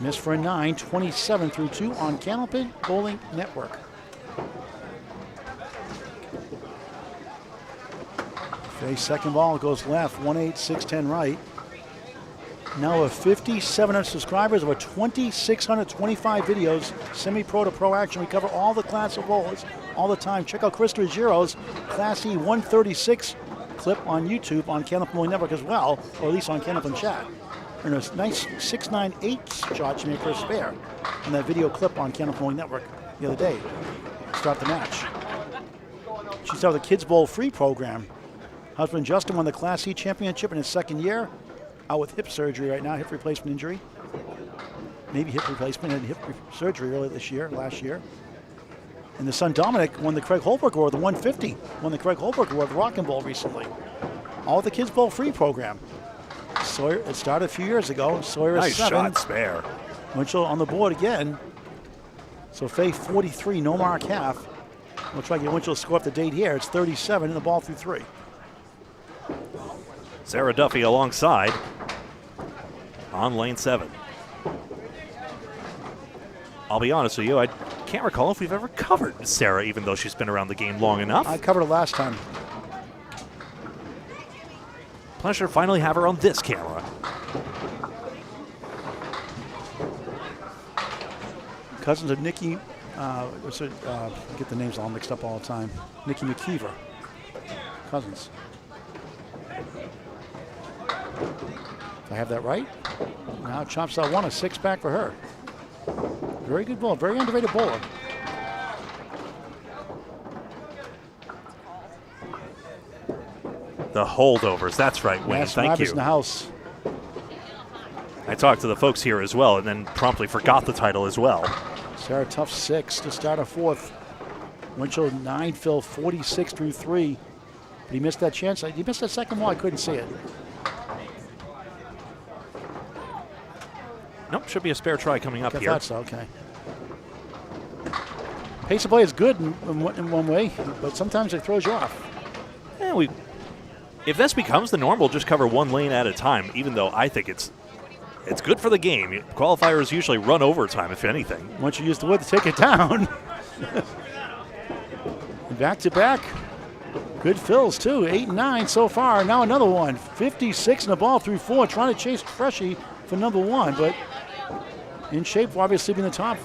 Missed for a 9, 27 through 2 on Candlepin Bowling Network. Fay's second ball goes left, 1-8, 6-10 right. Now with 5,700 subscribers, over 2,625 videos, semi-pro to pro action. We cover all the class of bowlers all the time. Check out Chris Giro's Class E 136 clip on YouTube on Candlepin Bowling Network as well, or at least on Candlepin Chat. And a nice 6.98 shot she made for a spare in that video clip on Candlepin Bowling Network the other day to start the match. She started the Kids Bowl free program. Husband Justin won the Class E championship in his second year. Out with hip surgery right now, hip replacement injury. Maybe hip replacement and surgery earlier last year. And the son Dominic won the Craig Holbrook Award, the 150. Won the Craig Holbrook Award, the Rockin' Bowl recently. All the Kids Bowl free program. Sawyer, it started a few years ago. Sawyer is 7. Nice shot, spare. Winchell on the board again. So Fay 43, no mark half. We'll try to get Winchell to score up the date here. It's 37 and the ball through 3. Sarah Duffy alongside on lane 7. I'll be honest with you, I can't recall if we've ever covered Sarah, even though she's been around the game long enough. I covered it last time. Pleasure to finally have her on this camera. Cousins of Nikki, get the names all mixed up all the time. Nikki McKeever. Cousins. If I have that right. Now chops out 1, a 6 back for her. Very good ball, very underrated bowler. The holdovers, that's right, Wayne, thank you. In the house. I talked to the folks here as well and then promptly forgot the title as well. Sarah Tuff 6 to start a fourth. Winchell 9, Phil 46 through 3. But he missed that chance. He missed that second ball, I couldn't see it. Nope, should be a spare try coming up I here. thought so, okay. Pace of play is good in one way, but sometimes it throws you off. Yeah, if this becomes the norm, we'll just cover one lane at a time, even though I think it's good for the game. Qualifiers usually run overtime, if anything. Once you use the wood to take it down. Back to back. Good fills, too. 8 and 9 so far. Now another one. 56 and the ball through 4. Trying to chase Freshie for number 1, but in shape for obviously being the top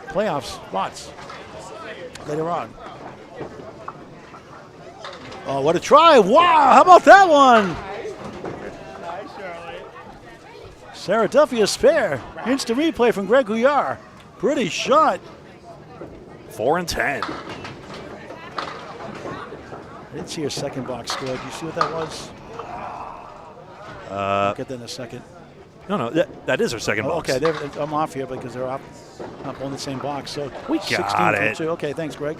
playoff spots later on. Oh, what a try. Wow, how about that one? Sarah Duffy a spare. Instant replay from Greg Gouillart. Pretty shot. 4 and 10. I didn't see her second box score. Do you see what that was? I'll get that in a second. No, that is her second box. Okay, I'm off here because they're not on the same box. So we got it. 2. Okay, thanks, Greg.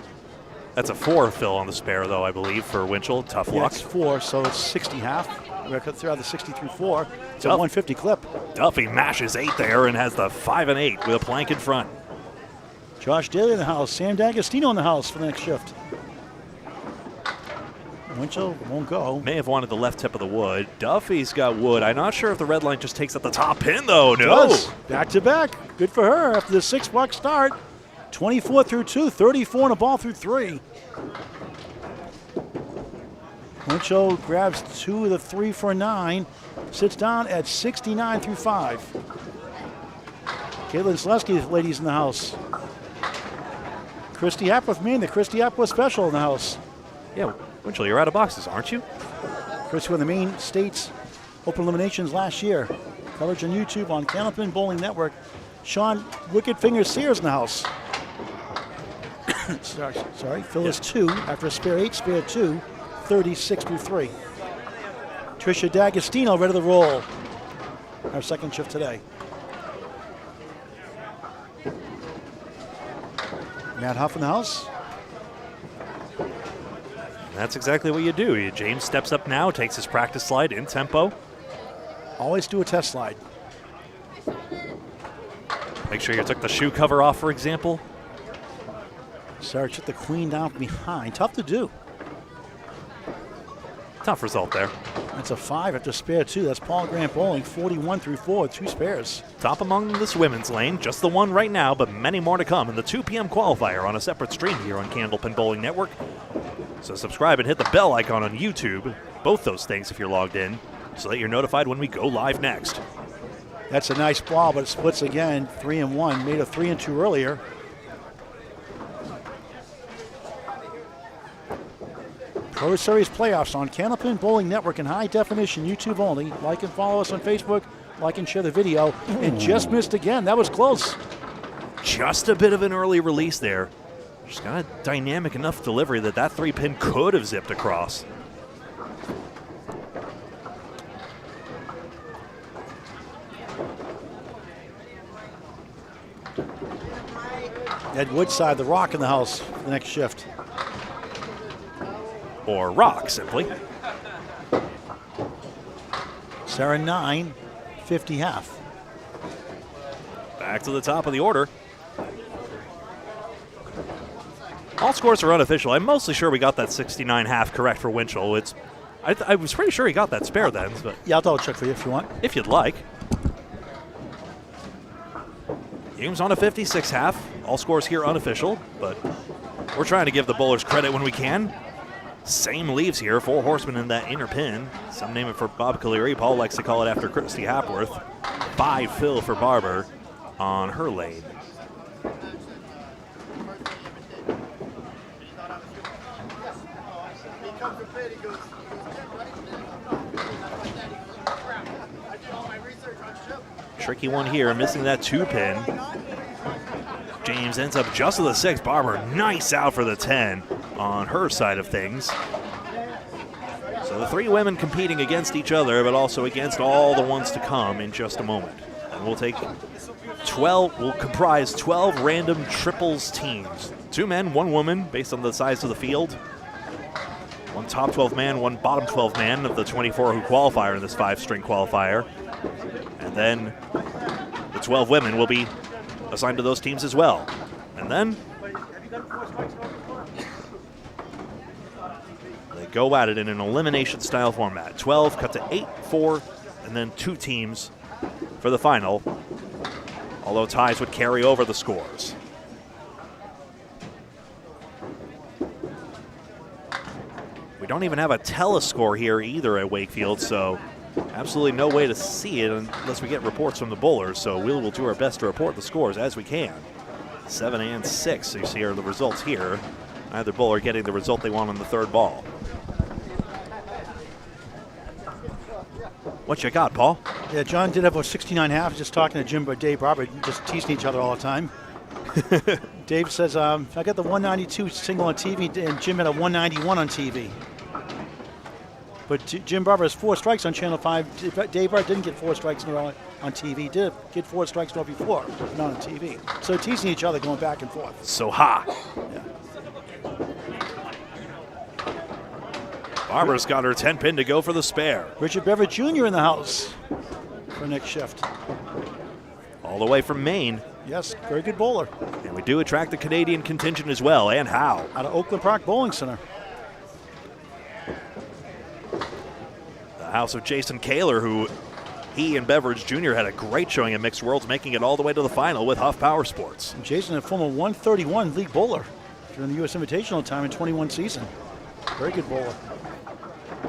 That's a 4 fill on the spare, though, I believe, for Winchell. Tough Yeah, luck. it's 4, so it's 60 half. We're cut through the 60 through 4. It's a 150 clip. Duffy mashes 8 there and has the 5 and 8 with a plank in front. Josh Daly in the house. Sam D'Agostino in the house for the next shift. Winchell won't go. May have wanted the left tip of the wood. Duffy's got wood. I'm not sure if the red line just takes up the top pin, though. No. Does. Back to back. Good for her after the 6 box start. 24 through 2, 34 and a ball through 3. Winchell grabs 2 of the 3 for a 9. Sits down at 69 through 5. Caitlin Selesky, ladies in the house. Christy Hapworth, the Christy Hapworth special in the house. Yeah, Winchell, you're out of boxes, aren't you? Christy won the Maine States Open Eliminations last year. Coverage on YouTube on Candlepin Bowling Network. Sean Wicked Finger Sears in the house. sorry, Phil is 2 after a spare 8, spare 2, 36 through 3. Tricia D'Agostino ready to roll. Our second shift today. Matt Huff in the house. That's exactly what you do. James steps up now, takes his practice slide in tempo. Always do a test slide. Make sure you took the shoe cover off, for example. Sarah took the queen down from behind. Tough to do. Tough result there. That's a 5 after spare 2. That's Paul Grant Bowling, 41 through 4, 2 spares. Top among this women's lane, just the one right now, but many more to come in the 2 p.m. qualifier on a separate stream here on Candlepin Bowling Network. So subscribe and hit the bell icon on YouTube, both those things if you're logged in, so that you're notified when we go live next. That's a nice ball, but it splits again, 3 and 1. Made a 3 and 2 earlier. Pro Series playoffs on Candlepin Bowling Network in high definition, YouTube only. Like and follow us on Facebook. Like and share the video. And just missed again. That was close. Just a bit of an early release there. Just got a dynamic enough delivery that 3-pin could have zipped across. Ed Woodside, the rock in the house for the next shift. Or rock, simply. Sarah 9, 50 half. Back to the top of the order. All scores are unofficial. I'm mostly sure we got that 69 half correct for Winchell. I was pretty sure he got that spare then, but Yeah, I'll double check for you if you want. if you'd like. Humes on a 56 half. All scores here unofficial, but we're trying to give the bowlers credit when we can. Same leaves here, 4 horsemen in that inner pin. Some name it for Bob Caleri. Paul likes to call it after Christy Hapworth. 5 fill for Barber on her lane. Tricky one here, missing that 2-pin. James ends up just with a 6. Barber, nice out for the 10 on her side of things. So the 3 women competing against each other, but also against all the ones to come in just a moment. And we'll comprise 12 random triples teams. 2 men, 1 woman, based on the size of the field. 1 top 12 man, 1 bottom 12 man of the 24 who qualify in this 5-string qualifier. And then the 12 women will be assigned to those teams as well. And then they go at it in an elimination style format. 12 cut to 8, 4, and then 2 teams for the final. Although ties would carry over the scores. We don't even have a telescore here either at Wakefield, so absolutely no way to see it unless we get reports from the bowlers, so we'll do our best to report the scores as we can. 7 and 6, so you see are the results here. Neither bowler getting the result they want on the 3rd ball. What you got, Paul? Yeah, John did have a 69 half. Just talking to Jim but Dave Robert, just teasing each other all the time. Dave says, I got the 192 single on TV, and Jim had a 191 on TV. But Jim Barber has 4 strikes on Channel 5. Dave Barber didn't get 4 strikes in a row on TV. Did get 4 strikes in a row before, not on TV. So teasing each other, going back and forth. So ha! Yeah. Barber's got her 10-pin to go for the spare. Richard Beverett Jr. in the house for next shift. All the way from Maine. Yes, very good bowler. And we do attract the Canadian contingent as well, and how? Out of Oakland Park Bowling Center. The house of Jason Kaler, who he and Beveridge Jr. had a great showing at Mixed Worlds, making it all the way to the final with Huff Power Sports. And Jason, a former 131 league bowler during the U.S. Invitational time in 21 season. Very good bowler.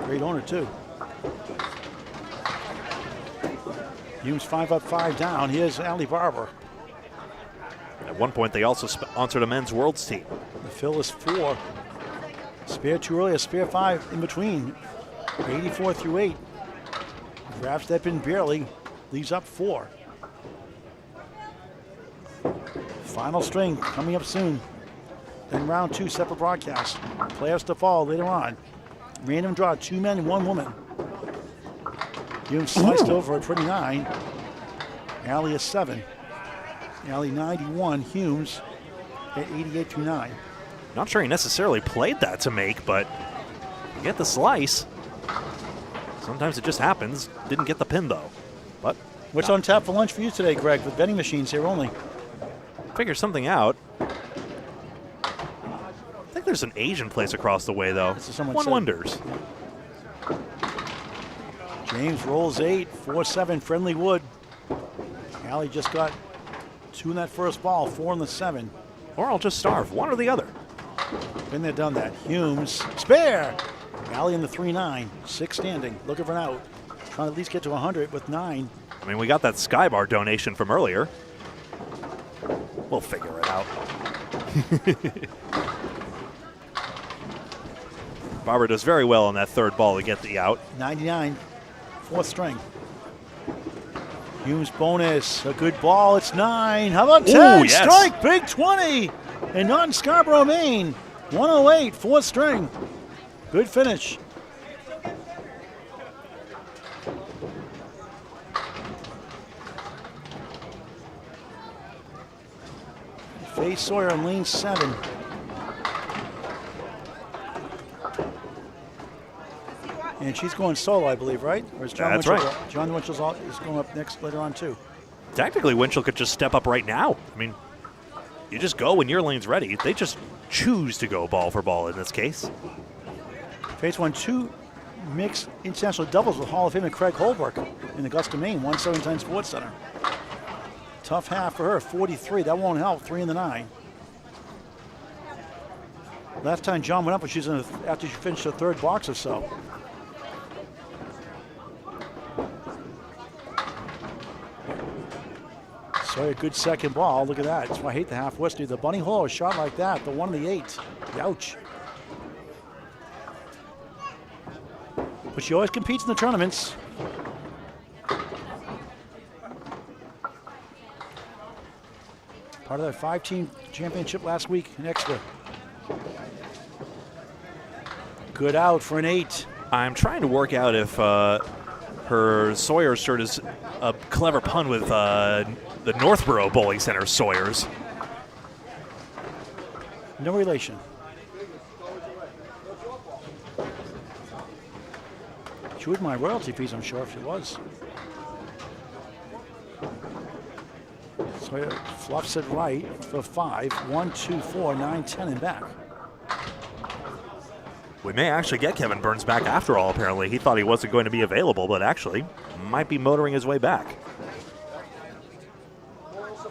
Great owner, too. Humes 5 up, 5 down. Here's Ali Barber. At one point, they also sponsored a men's worlds team. The fill is 4. Spare 2 early, a spare 5 in between. 84 through 8. Grabs that pin barely, leaves up 4. Final string coming up soon. Then round 2, separate broadcast. Players to fall later on. Random draw, 2 men, 1 woman. Humes sliced over at 29. Alley is 7. Alley 91, Humes at 88 through 9. Not sure he necessarily played that to make, but You get the slice. Sometimes it just happens. Didn't get the pin, though. But What's on tap for lunch for you today, Greg? With vending machines here only. figure something out. I think there's an Asian place across the way, though. That's what someone One said. wonders. James rolls 8, 4-7, friendly wood. Allie just got 2 in that first ball, 4 in the 7. Or I'll just starve. One or the other. Been there, done that. Humes, spare. Allie in the 3-9, 6 standing, looking for an out. Trying to at least get to 100 with 9. I mean, we got that Skybar donation from earlier. We'll figure it out. Barber does very well on that third ball to get the out. 99, 4th string. Humes bonus, a good ball, it's 9. How about 10? Ooh, yes. Strike, big 20. And not in Scarborough, Maine. 108, 4th string. Good finish. Faye Sawyer on lane 7. And she's going solo, I believe, right? Or is John That's Winchell, right. John Winchell's is going up next later on, too. Technically, Winchell could just step up right now. I mean, you just go when your lane's ready. They just choose to go ball for ball in this case. Faye's won 2 mixed international doubles with Hall of Famer Craig Holbrook in Augusta, Maine, 117 Sports Center. Tough half for her, 43. That won't help, 3 in the 9. Last time John went up, she's in after she finished her 3rd box or so. Sawyer, good second ball. Look at that. That's why I hate the half Westie. The bunny hole, a shot like that. The 1 in the 8. Ouch. But she always competes in the tournaments. Part of that 5-team championship last week in Exeter. Good out for an 8. I'm trying to work out if her Sawyer's shirt is a clever pun with the Northborough Bowling Center Sawyers. No relation. She wouldn't mind royalty fees, I'm sure, if she was. Sawyer fluffs it right for 5. 1, 2, 4, 9, 10, and back. We may actually get Kevin Burns back after all, apparently. He thought he wasn't going to be available, but actually might be motoring his way back.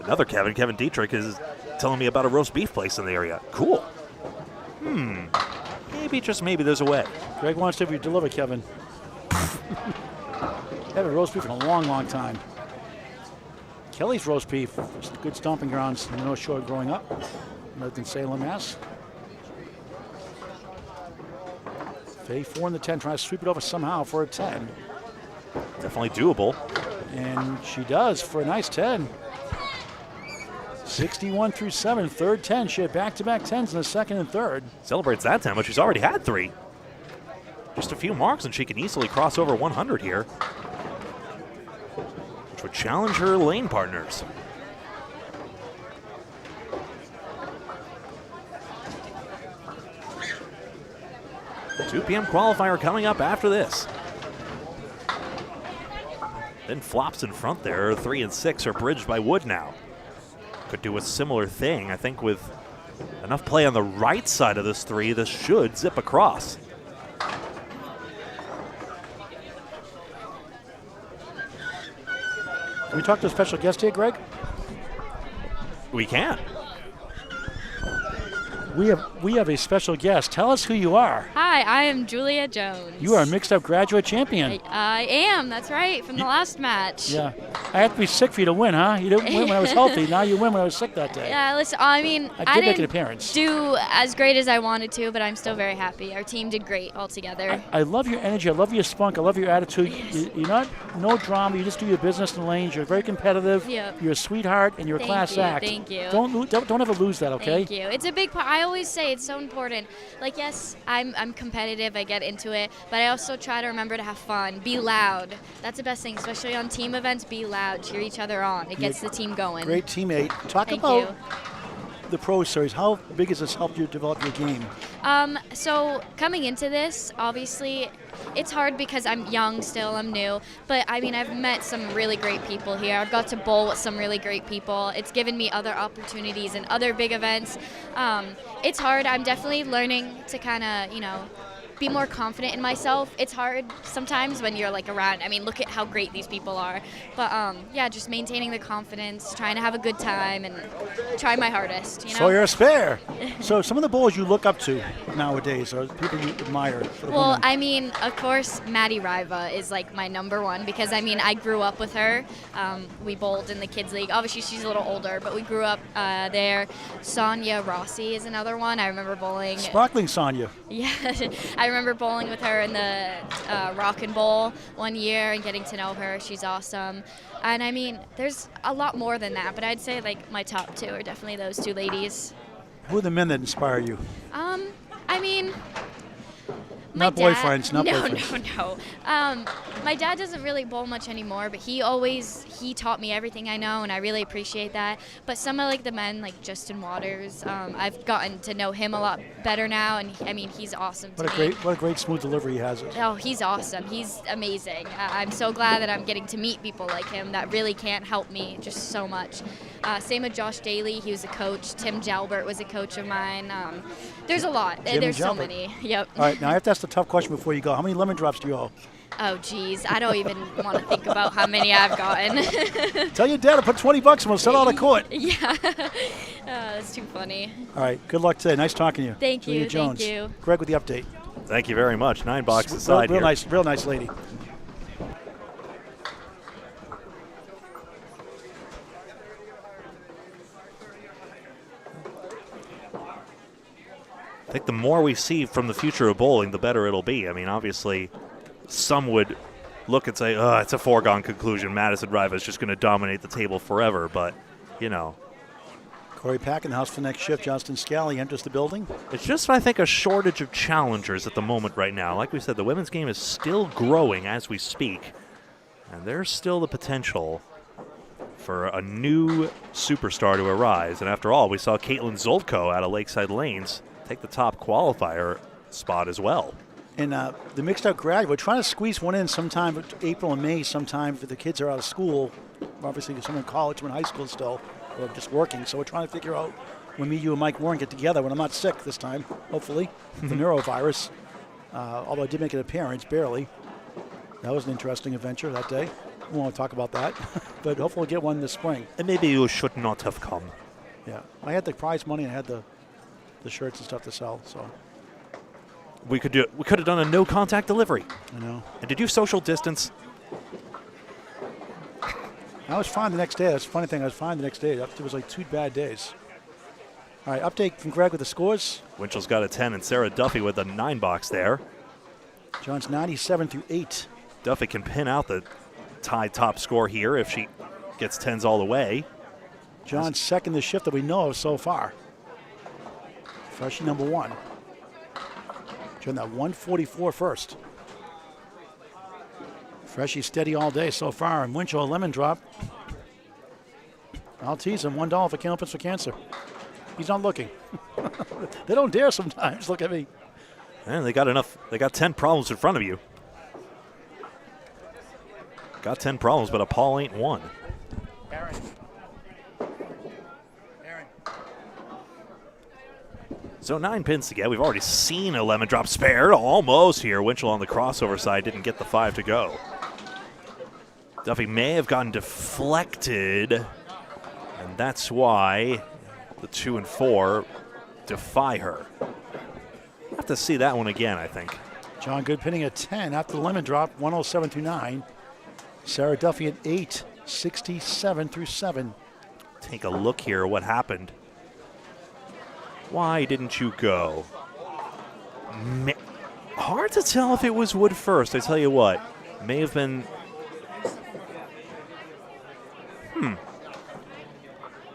Another Kevin Dietrich, is telling me about a roast beef place in the area. Cool. Maybe, just maybe, there's a way. Greg wants to deliver, Kevin. Haven't roast beef in a long, long time. Kelly's roast beef, good stomping grounds in the North Shore growing up. Lived in Salem, Mass. Faye 4 in the 10, trying to sweep it over somehow for a 10. Definitely doable. And she does for a nice 10. 61 through 7, third 10. She had back-to-back 10s in the second and third. Celebrates that 10, but she's already had 3. Just a few marks and she can easily cross over 100 here, which would challenge her lane partners. The 2 p.m. qualifier coming up after this. Then flops in front there. 3 and 6 are bridged by Wood now. Could do a similar thing. I think with enough play on the right side of this 3, this should zip across. Can we talk to a special guest here, Greg? We can. We have a special guest. Tell us who you are. Hi, I am Julia Jones. You are a mixed-up graduate champion. I am, that's right, from the last match. Yeah. I have to be sick for you to win, huh? You didn't win when I was healthy. Now you win when I was sick that day. Yeah, listen, I mean, I did make an didn't appearance. do as great as I wanted to, but I'm still very happy. Our team did great altogether. I love your energy. I love your spunk. I love your attitude. You're not no drama. You just do your business in the lanes. You're very competitive. Yep. You're a sweetheart, and you're a Thank class you, act. thank you. Don't ever lose that, okay? Thank you. It's a big part. I always say it's so important. Like, yes, I'm competitive. I get into it, but I also try to remember to have fun. Be loud. That's the best thing, especially on team events. Be loud. Cheer each other on. It gets the team going. Great teammate. Talk Thank about you. the Pro Series? How big has this helped you develop your game? So coming into this, obviously, it's hard because I'm young still, I'm new, but I mean, I've met some really great people here. I've got to bowl with some really great people. It's given me other opportunities and other big events. It's hard. I'm definitely learning to kind of, be more confident in myself. It's hard sometimes when you're like around. I mean, look at how great these people are. But yeah, just maintaining the confidence, trying to have a good time, and try my hardest. So you're a spare. So some of the bowlers you look up to nowadays are people you admire. For the well, women. I mean, of course, Maddie Riva is like my number one because I mean, I grew up with her. We bowled in the kids league. Obviously, she's a little older, but we grew up there. Sonia Rossi is another one. I remember bowling. Sparkling Sonia. Yeah, I remember bowling with her in the Rock and Bowl one year and getting to know her. She's awesome. And I mean, there's a lot more than that, but I'd say like my top two are definitely those two ladies. Who are the men that inspire you? I mean, Not boyfriends, not no, boyfriends. No. My dad doesn't really bowl much anymore, but he taught me everything I know, and I really appreciate that. But some of like the men, like Justin Waters, I've gotten to know him a lot better now, and I mean, he's awesome to me. What a great smooth delivery he has. Oh, he's awesome. He's amazing. I'm so glad that I'm getting to meet people like him that really can help me just so much. Same with Josh Daly. He was a coach. Tim Jalbert was a coach of mine. There's a lot. There's so many. Yep. All right, now I have to ask the tough question before you go. How many lemon drops do you owe? Oh, geez. I don't even want to think about how many I've gotten. Tell your dad to put 20 bucks and we'll send out of court. Yeah. That's too funny. All right, good luck today. Nice talking to you. Thank you. Julia Jones. Thank you. Greg with the update. Thank you very much. 9 box aside real here. Real nice lady. I think the more we see from the future of bowling, the better it'll be. I mean, obviously, some would look and say, oh, it's a foregone conclusion. Madison Riva is just going to dominate the table forever. But, Corey Pack in the house for the next shift. Johnston Scally enters the building. It's just, I think, a shortage of challengers at the moment right now. Like we said, the women's game is still growing as we speak. And there's still the potential for a new superstar to arise. And after all, we saw Caitlin Zolko out of Lakeside Lanes take the top qualifier spot as well. And the mixed-up grad, we're trying to squeeze one in sometime April and May sometime if the kids are out of school. Obviously, some in college, some in high school still, or just working. So we're trying to figure out when me, you, and Mike Warren get together, when I'm not sick this time, hopefully, the neurovirus. Although I did make an appearance, barely. That was an interesting adventure that day. We won't talk about that. But hopefully we'll get one this spring. And maybe you should not have come. Yeah. I had the prize money and I had the shirts and stuff to sell, so. We could have done a no contact delivery. I know. And did you social distance? I was fine the next day. That's the funny thing. I was fine the next day. It was like 2 bad days. All right, update from Greg with the scores. Winchell's got a 10 and Sarah Duffy with a 9 box there. John's 97-8. Duffy can pin out the tied top score here if she gets 10s all the way. John's second this shift that we know of so far. Freshie number 1. John, that 144 first. Freshie steady all day so far. And Winchell, a lemon drop. I'll tease him. $1 for Candlepins for Cancer. He's not looking. They don't dare sometimes. Look at me. And they got enough. They got 10 problems in front of you. Got 10 problems, but a Paul ain't one. Aaron. So 9 pins to get. We've already seen a lemon drop spared almost here. Winchell on the crossover side didn't get the 5 to go. Duffy may have gotten deflected, and that's why the 2 and 4 defy her. Have to see that one again, I think. John Good pinning at 10 after the lemon drop, 107-9. Sarah Duffy at 8, 67-7. Take a look here what happened. Why didn't you go? Hard to tell if it was wood first. I tell you what, may have been.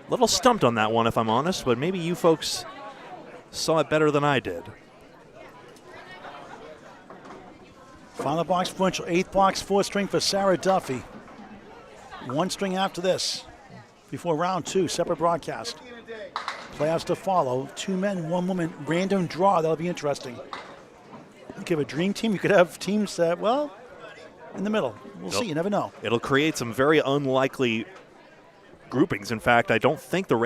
Little stumped on that one, if I'm honest, but maybe you folks saw it better than I did. Final box for Winchell, 8th box, 4th string for Sarah Duffy. 1 string after this, before round 2, separate broadcast. Playoffs to follow. 2 men, 1 woman, random draw. That'll be interesting. You could have a dream team. You could have teams that, well, in the middle. We'll see. You never know. It'll create some very unlikely groupings. In fact, I don't think the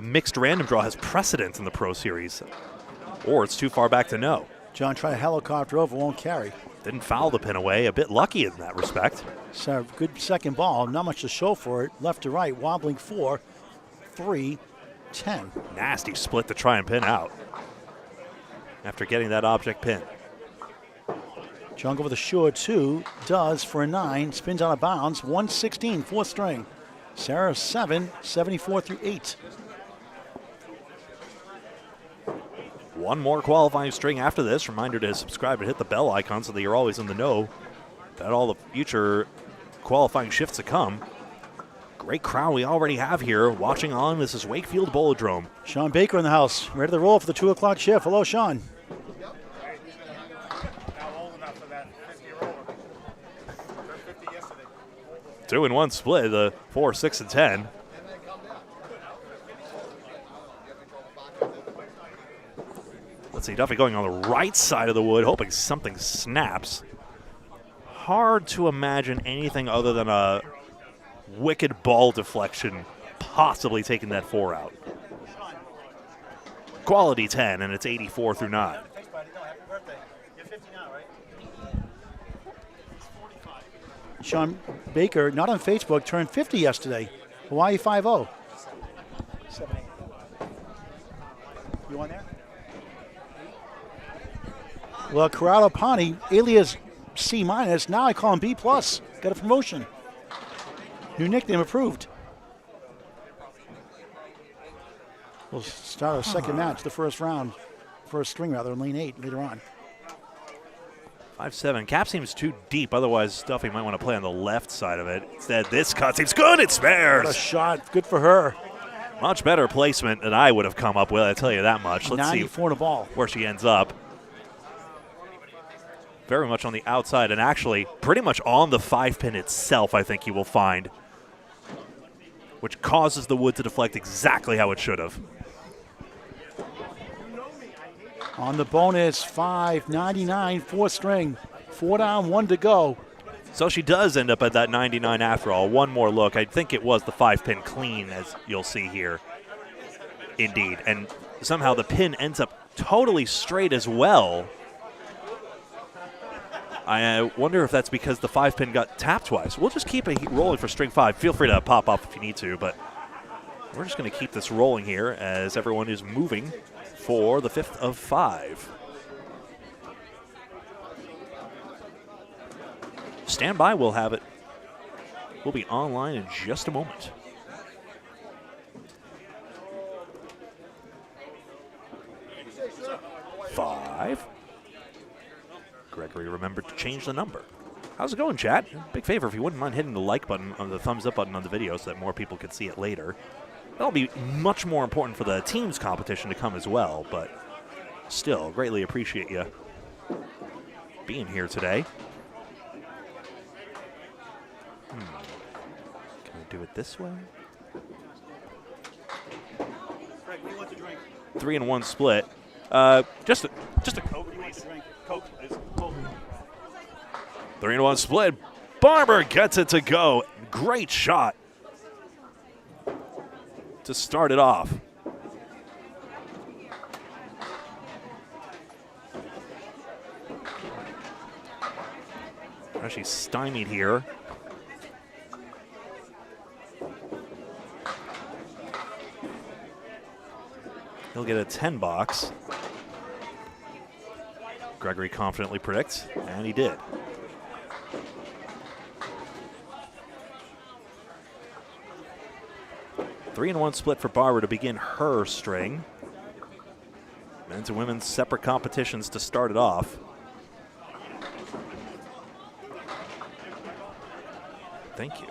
mixed random draw has precedence in the Pro Series. Or it's too far back to know. John tried a helicopter over, won't carry. Didn't foul the pin away. A bit lucky in that respect. So good second ball. Not much to show for it. Left to right. Wobbling 4, 3, 10. Nasty split to try and pin out after getting that object pin. Jungle with a short 2. Does for a 9. Spins out of bounds. 116, 4th string. Sarah 7, 74 through 8. One more qualifying string after this. Reminder to subscribe and hit the bell icon so that you're always in the know about all the future qualifying shifts to come. Great crowd we already have here watching on. This is Wakefield Bowladrome. Sean Baker in the house, ready to roll for the 2 o'clock shift. Hello, Sean. Two in one split, the 4, 6, and 10. Let's see, Duffy going on the right side of the wood, hoping something snaps. Hard to imagine anything other than a wicked ball deflection possibly taking that 4 out. Quality 10, and it's 84 through 9. Sean Baker, not on Facebook, turned 50 yesterday. Hawaii 5-0. 7-8. You on there? Well, Corrado Pani, alias C-, now I call him B+. Got a promotion. New nickname approved. We'll start our second match, the first round. First string, rather, in lane 8 later on. 5-7. Cap seems too deep. Otherwise, Duffy might want to play on the left side of it. Instead, this cut seems good. It spares. What a shot. Good for her. Much better placement than I would have come up with, I tell you that much. Let's see 94 to ball. Where she ends up. Very much on the outside, and actually pretty much on the 5-pin itself, I think you will find, which causes the wood to deflect exactly how it should have. On the bonus, 5.99, 4th string. 4 down, 1 to go. So she does end up at that 99 after all. One more look. I think it was the 5-pin clean, as you'll see here. Indeed. And somehow the pin ends up totally straight as well. I wonder if that's because the 5-pin got tapped twice. We'll just keep it rolling for string 5. Feel free to pop up if you need to, but we're just going to keep this rolling here as everyone is moving for the 5th of 5. Stand by, we'll have it. We'll be online in just a moment. Five. Gregory remembered to change the number. How's it going, chat? Big favor if you wouldn't mind hitting the like button on the thumbs up button on the video so that more people can see it later. That'll be much more important for the team's competition to come as well, but still, greatly appreciate you being here today. Can we do it this way? Greg, what do you want to drink? 3-1 split. Just a Coke, please. Coke, please. 3-1 split. Barber gets it to go. Great shot to start it off. She's stymied here. He'll get a 10 box. Gregory confidently predicts, and he did. Three and one split for Barber to begin her string. Men's and women's separate competitions to start it off. Thank you.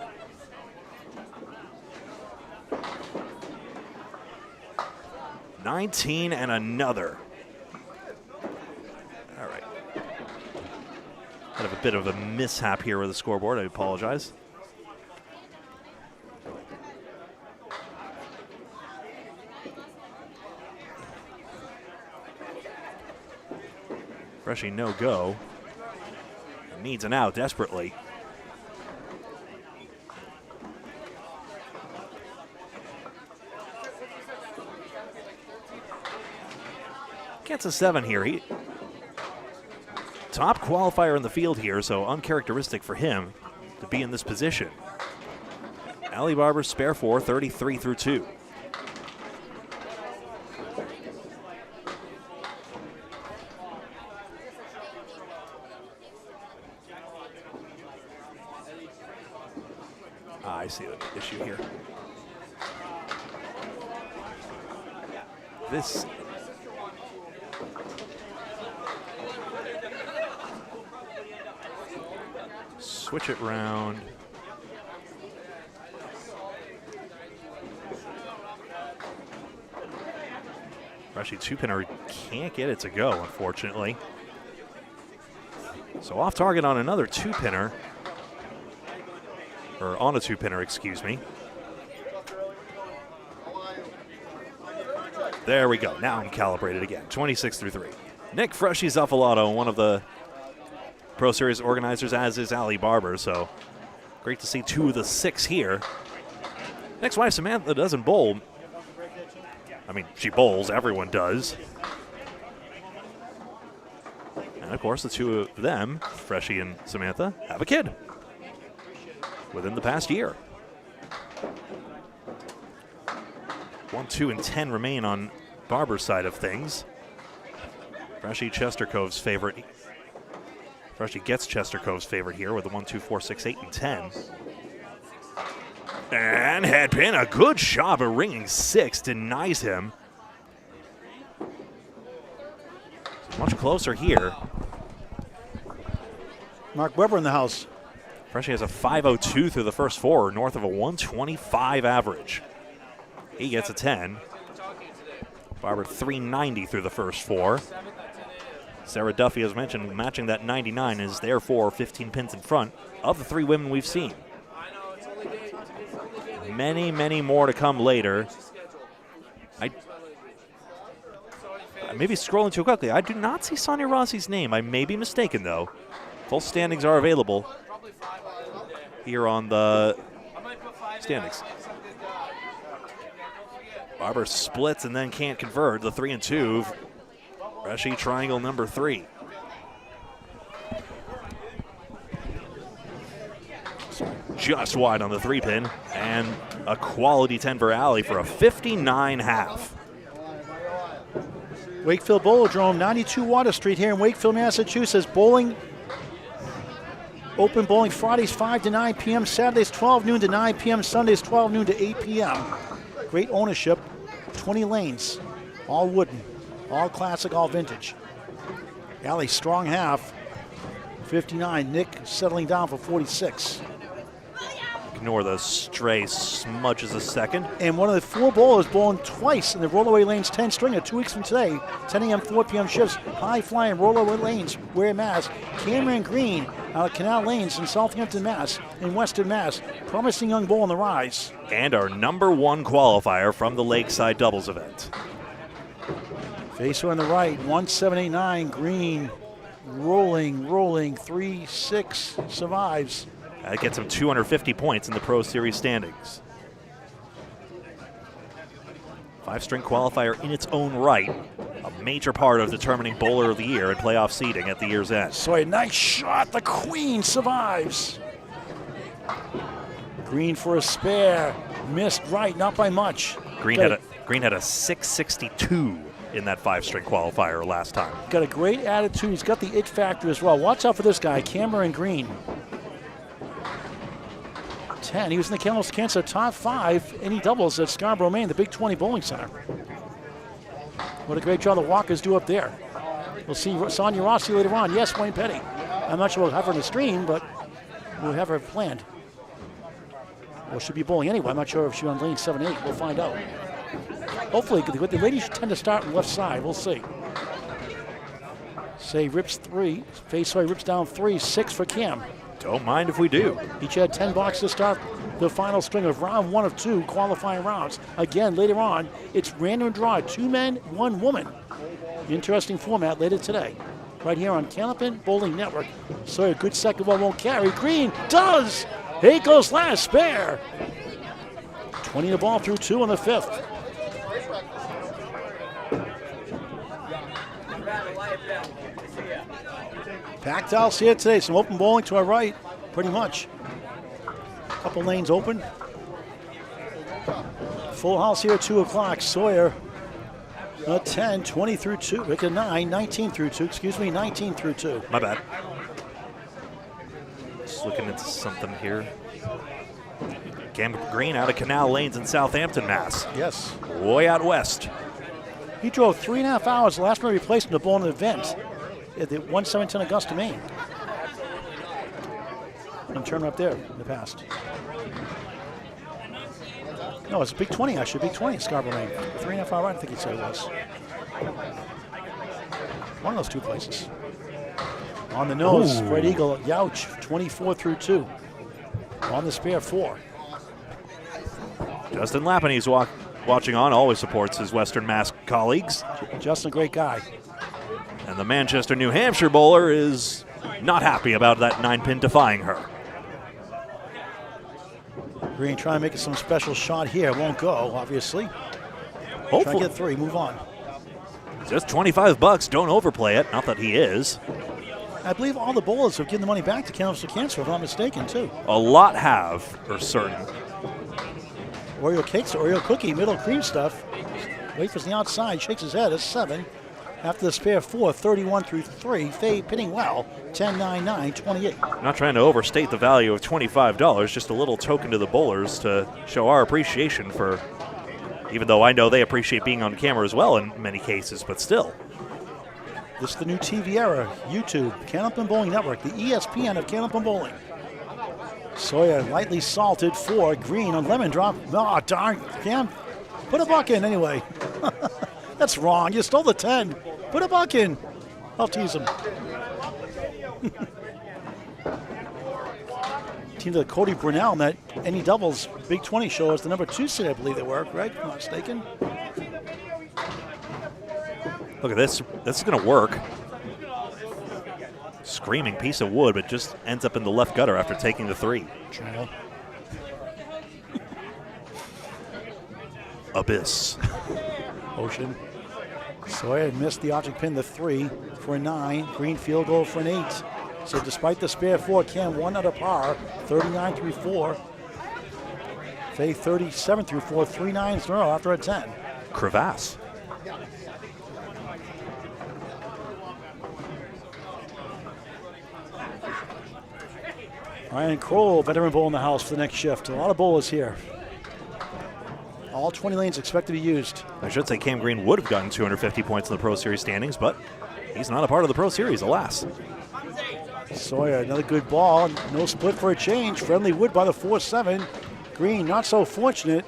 $19 and another. All right. Kind of a bit of a mishap here with the scoreboard. I apologize. Freshie no go. Needs an out desperately. Gets a 7 here. He top qualifier in the field here, so uncharacteristic for him to be in this position. Ali Barber spare 4, 33 through 2. I see the issue here. This switch it round. Freshie two-pinner can't get it to go, unfortunately. So off target on another two-pinner. Or on a two-pinner, excuse me. There we go. Now I'm calibrated again. 26 through 3. Nick Freshie Zuffalato, one of the Pro Series organizers, as is Ali Barber. So great to see 2 of the 6 here. Nick's wife Samantha doesn't bowl. I mean, she bowls. Everyone does. And of course, the 2 of them, Freshie and Samantha, have a kid within the past year. 1, 2, and 10 remain on Barber's side of things. Freshie Chestercove's favorite. Freshie gets Chestercove's favorite here with a 1, 2, 4, 6, 8, and 10. And headpin, a good shot, but ringing 6 denies him. Much closer here. Mark Weber in the house. Freshie has a 5.02 through the first 4, north of a 125 average. He gets a 10. Barber 390 through the first 4. Sarah Duffy, as mentioned, matching that 99, is therefore 15 pins in front of the 3 women we've seen. Many, many more to come later. I may be scrolling too quickly. I do not see Sonia Rossi's name. I may be mistaken, though. Full standings are available here on the standings. Barber splits and then can't convert. The 3 and 2. Freshie triangle number 3. Just wide on the 3-pin, and a quality 10 for Ali for a 59.5. Wakefield Bowladrome, 92 Water Street here in Wakefield, Massachusetts. Bowling, open bowling Fridays 5 to 9 p.m., Saturdays 12 noon to 9 p.m., Sundays 12 noon to 8 p.m. Great ownership, 20 lanes, all wooden, all classic, all vintage. Ali strong half, 59. Nick settling down for 46. Ignore the stray smudges a second. And one of the 4 bowlers bowling twice in the rollaway lanes 10 stringer 2 weeks from today. 10 a.m., 4 p.m. shifts, high flying rollaway lanes, Ware, Mass. Cameron Green out of Canal Lanes in Southampton, Mass. In Western Mass. Promising young bowl on the rise. And our number 1 qualifier from the Lakeside Doubles event. Facer on the right, 1789. Green rolling, 3-6, survives. That gets him 250 points in the Pro Series standings. 5-string qualifier in its own right. A major part of determining bowler of the year and playoff seeding at the year's end. So a nice shot. The queen survives. Green for a spare. Missed right, not by much. Green had a 662 in that 5-string qualifier last time. Got a great attitude. He's got the it factor as well. Watch out for this guy, Cameron Green. 10. He was in the Kamloops, Kansas top 5 any doubles at Scarborough, Maine, the Big 20 Bowling Center. What a great job the Walkers do up there. We'll see Sonia Rossi later on. Yes, Wayne Petty. I'm not sure we'll have her in the stream, but we'll have her planned. Well, she'll be bowling anyway. I'm not sure if she's on lane 7 8. We'll find out. Hopefully, the ladies tend to start on the left side. We'll see. Say rips 3. Faceaway rips down 3. 6 for Cam. Don't mind if we do. Each had 10 boxes to start the final string of round 1 of 2 qualifying rounds. Again, later on, it's random draw. 2 men, 1 woman. Interesting format later today. right here on Candlepin Bowling Network. So a good second one won't carry. Green does. 8 goes last, spare. 20 the ball through 2 on the 5th. Packed house here today. Some open bowling to our right, pretty much. Couple lanes open. Full house here at 2 o'clock. Sawyer, 10, 20 through 2. Make it 9, 19 through 2. Excuse me, 19 through 2. My bad. Just looking into something here. Cam Green out of Canal Lanes in Southampton, Mass. Yes. Way out west. He drove 3.5 hours. The last one replacement to bowl in an event at the 117 Augusta, Maine. And turn up there in the past. No, it's a Big 20 actually. Big 20 in Scarborough, Maine. 3.5 hour ride, I think he said it was. One of those 2 places. On the nose, Ooh. Fred Eagle, Youch, 24 through 2. On the spare 4. Justin Lapinese watching on, always supports his Western Mass colleagues. Justin, a great guy. And the Manchester, New Hampshire bowler is not happy about that 9-pin defying her. Green trying to make it some special shot here. Won't go, obviously. Try to Hopefully. get 3, move on. Just $25, don't overplay it. Not that he is. I believe all the bowlers have given the money back to Candlepin Cancer, if I'm not mistaken, too. A lot have, for certain. Oreo cakes, Oreo cookie, middle cream stuff. Waits on the outside, shakes his head. It's 7. After the spare 4, 31 through 3. Faye pitting well, 10, 9, 9, 28. Not trying to overstate the value of $25, just a little token to the bowlers to show our appreciation for, even though I know they appreciate being on camera as well in many cases, but still. This is the new TV era, YouTube, Candlepin Bowling Network, the ESPN of Candlepin Bowling. Sawyer lightly salted 4, Green on lemon drop. Oh, darn, Cam, put a buck in anyway. That's wrong, you stole the 10. Put a buck in. I'll tease him. Team to Cody Brunel in that Any Doubles Big 20 show is the number 2 seed, I believe they were, right? If I'm not mistaken. Look at this. This is going to work. Screaming piece of wood, but just ends up in the left gutter after taking the 3. Trial. Abyss. Ocean. Sawyer missed the object pin, the 3 for a 9. Green field goal for an 8. So despite the spare 4, Cam 1 under par, 39 through 4. Faye 37 through 4, 3 9s in a row after a 10. Crevasse. Ryan Kroll, veteran bowl in the house for the next shift. A lot of bowlers here. All 20 lanes expect to be used. I should say Cam Green would have gotten 250 points in the Pro Series standings, but he's not a part of the Pro Series, alas. Sawyer, another good ball. No split for a change. Friendly wood by the 4-7. Green, not so fortunate.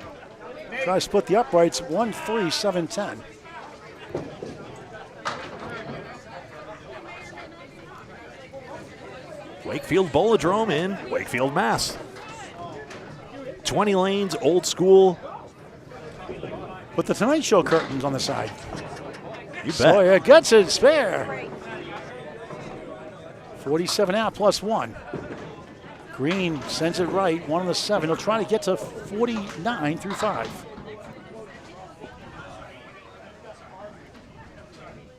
Try to split the uprights. 1-3, 7-10. Wakefield Bowladrome in Wakefield, Mass. 20 lanes, old school. With the Tonight Show curtains on the side. You bet. Sawyer gets it, spare. 47 out plus 1. Green sends it right, 1 on the 7. He'll try to get to 49 through 5.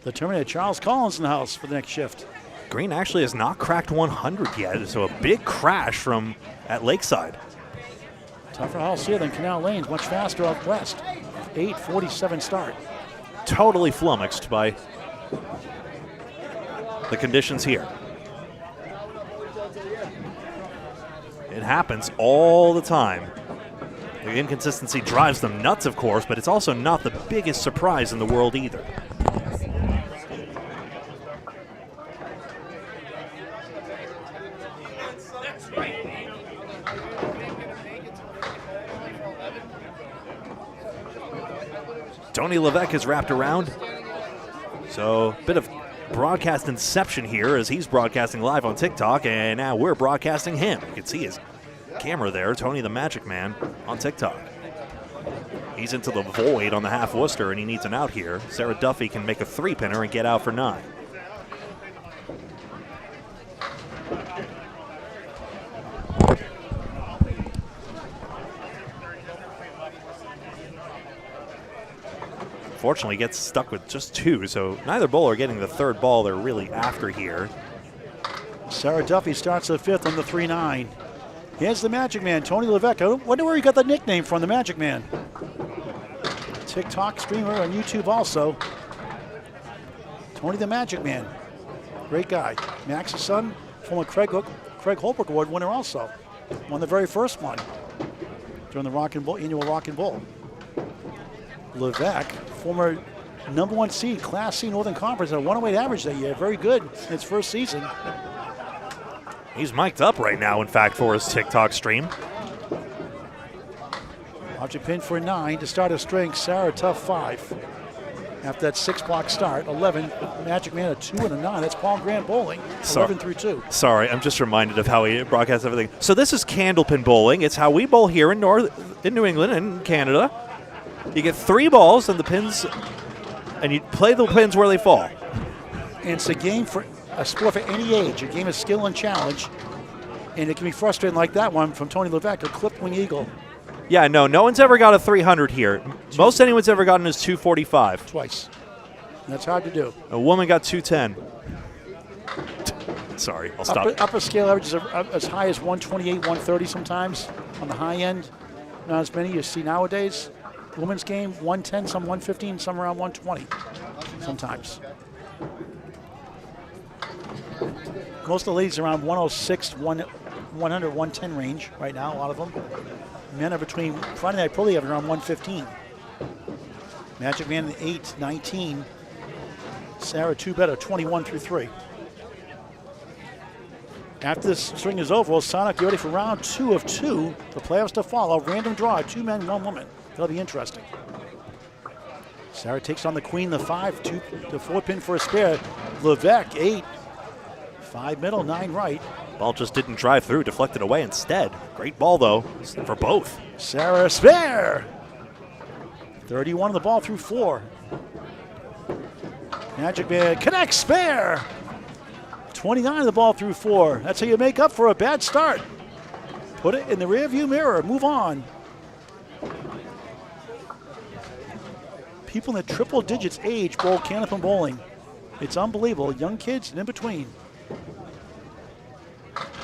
The Terminator Charles Collins in the house for the next shift. Green actually has not cracked 100 yet, so a big crash from at Lakeside. Tougher house here than Canal Lanes, much faster out west. 8:47 start. Totally flummoxed by the conditions here. It happens all the time. The inconsistency drives them nuts, of course, but it's also not the biggest surprise in the world either. Tony Levesque is wrapped around. So a bit of broadcast inception here as he's broadcasting live on TikTok, and now we're broadcasting him. You can see his camera there, Tony the Magic Man on TikTok. He's into the void on the half Worcester, and he needs an out here. Sarah Duffy can make a 3-pinner and get out for 9. Fortunately, gets stuck with just 2, so neither bowler getting the third ball they're really after here. Sarah Duffy starts the 5th on the 3-9. Here's the Magic Man, Tony Levesque. I wonder where he got the nickname from, the Magic Man. TikTok streamer on YouTube also. Tony the Magic Man. Great guy. Max's son, former Craig Holbrook Award winner also. Won the very first one during the annual Rock and Bull. Levesque, former #1 seed, Class C Northern Conference, a 108 average that year. Very good in his first season. He's mic'd up right now, in fact, for his TikTok stream. Object pin for 9 to start a string. Sarah, tough 5. After that 6-block start, 11. Magic Man, a 2 and a 9. That's Paul Grant Bowling, 11 through 2. Sorry, I'm just reminded of how he broadcasts everything. So this is Candlepin Bowling. It's how we bowl here in New England and Canada. You get 3 balls and the pins, and you play the pins where they fall. And it's a game for a sport for any age, a game of skill and challenge. And it can be frustrating like that one from Tony Levesque, a clipped wing eagle. Yeah, no one's ever got a 300 here. Most anyone's ever gotten is 245. Twice. And that's hard to do. A woman got 210. Sorry, I'll stop. Upper scale averages are as high as 128, 130 sometimes on the high end. Not as many you see nowadays. Women's game, 110, some 115, some around 120 sometimes. Most of the ladies are around 106, 100, 110 range right now, a lot of them. Men are between, Friday Night Pro League have around 115. Magic Man 8, 19. Sarah 2 better, 21 through 3. After this string is over, we'll sign up, get ready for round 2 of 2. The playoffs to follow, random draw, 2 men, 1 woman. That'll be interesting. Sarah takes on the queen, the 5, the 4 pin for a spare. Levesque, 8. 5 middle, 9 right. Ball just didn't drive through, deflected away instead. Great ball, though, for both. Sarah, spare. 31 of the ball through 4. Magic Man connects, spare. 29 of the ball through 4. That's how you make up for a bad start. Put it in the rearview mirror, move on. People in the triple digits age bowl Candlepin Bowling. It's unbelievable, young kids and in between.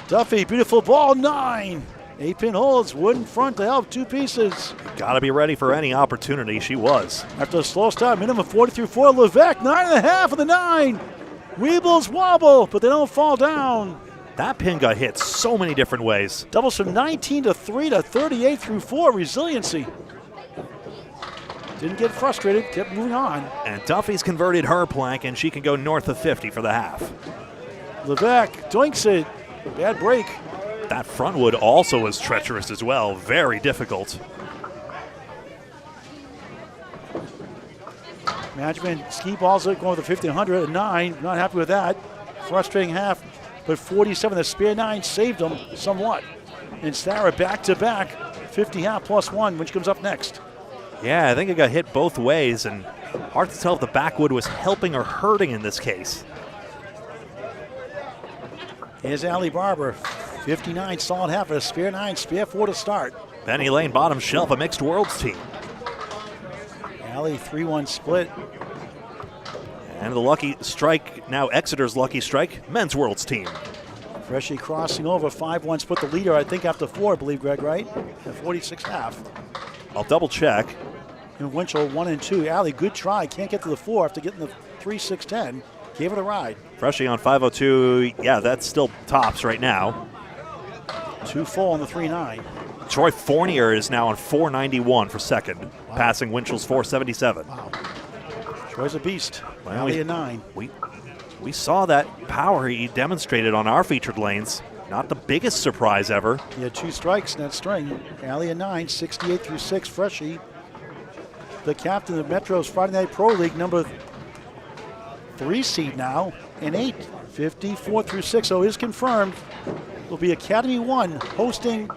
Duffy, beautiful ball, 9. 8-pin holds, wooden front to help, 2 pieces. Gotta be ready for any opportunity. She was. After a slow start, minimum 40 through 4, Levesque, 9.5 of the 9. Weebles wobble, but they don't fall down. That pin got hit so many different ways. Doubles from 19 to 3 to 38 through 4, resiliency. Didn't get frustrated, kept moving on. And Duffy's converted her plank, and she can go north of 50 for the half. Levesque doinks it. Bad break. That front wood also was treacherous as well. Very difficult. Management ski balls it going with a 1500 and 9. Not happy with that. Frustrating half, but 47. The spare 9 saved them somewhat. And Sarah back to back, 50 half plus 1 when she comes up next. Yeah, I think it got hit both ways, and hard to tell if the backwood was helping or hurting in this case. Here's Allie Barber, 59 solid half at a spare 9, spare 4 to start. Penny Lane bottom shelf, a mixed worlds team. Allie 3-1 split. And the lucky strike, now Exeter's lucky strike, men's worlds team. Freshie crossing over, 5-1 split the leader, I think after 4, I believe, Greg, right? At 46 half. I'll double check. And Winchell 1 and 2. Allie, good try, can't get to the 4 after getting the 3-6-10. Gave it a ride. Freshie on 502. Yeah, that's still tops right now. 2 full on the 3-9. Troy Fournier is now on 491 for second, wow. passing Winchell's 477. Wow. Troy's a beast. Well, Allie a 9. We saw that power he demonstrated on our featured lanes. Not the biggest surprise ever. He had 2 strikes in that string. Allie a 9, 68 through 6. Freshie, the captain of Metro's Friday Night Pro League, number 3 seed now, and 8, 54 through 6. So it is confirmed. Will be Academy 1 hosting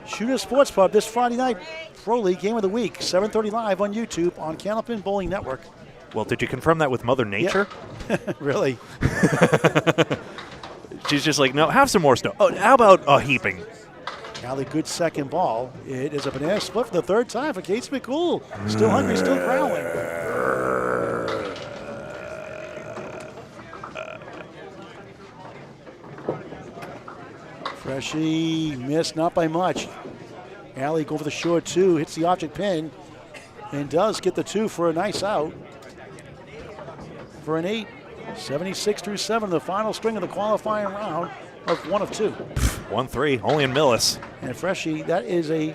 Shooter Sports Pub this Friday night. Pro League Game of the Week, 7:30 live on YouTube on Candlepin Bowling Network. Well, did you confirm that with Mother Nature? Yeah. Really? She's just like, no, have some more snow. Oh, how about a heaping? Allie, good second ball. It is a banana split for the third time for Kate McCool. Still hungry, still growling. Freshie missed, not by much. Allie go for the short 2, hits the object pin, and does get the 2 for a nice out. For an 8, 76 through 7, the final string of the qualifying round of 1 of 2. 1-3, only in Millis. And Freshie, that is a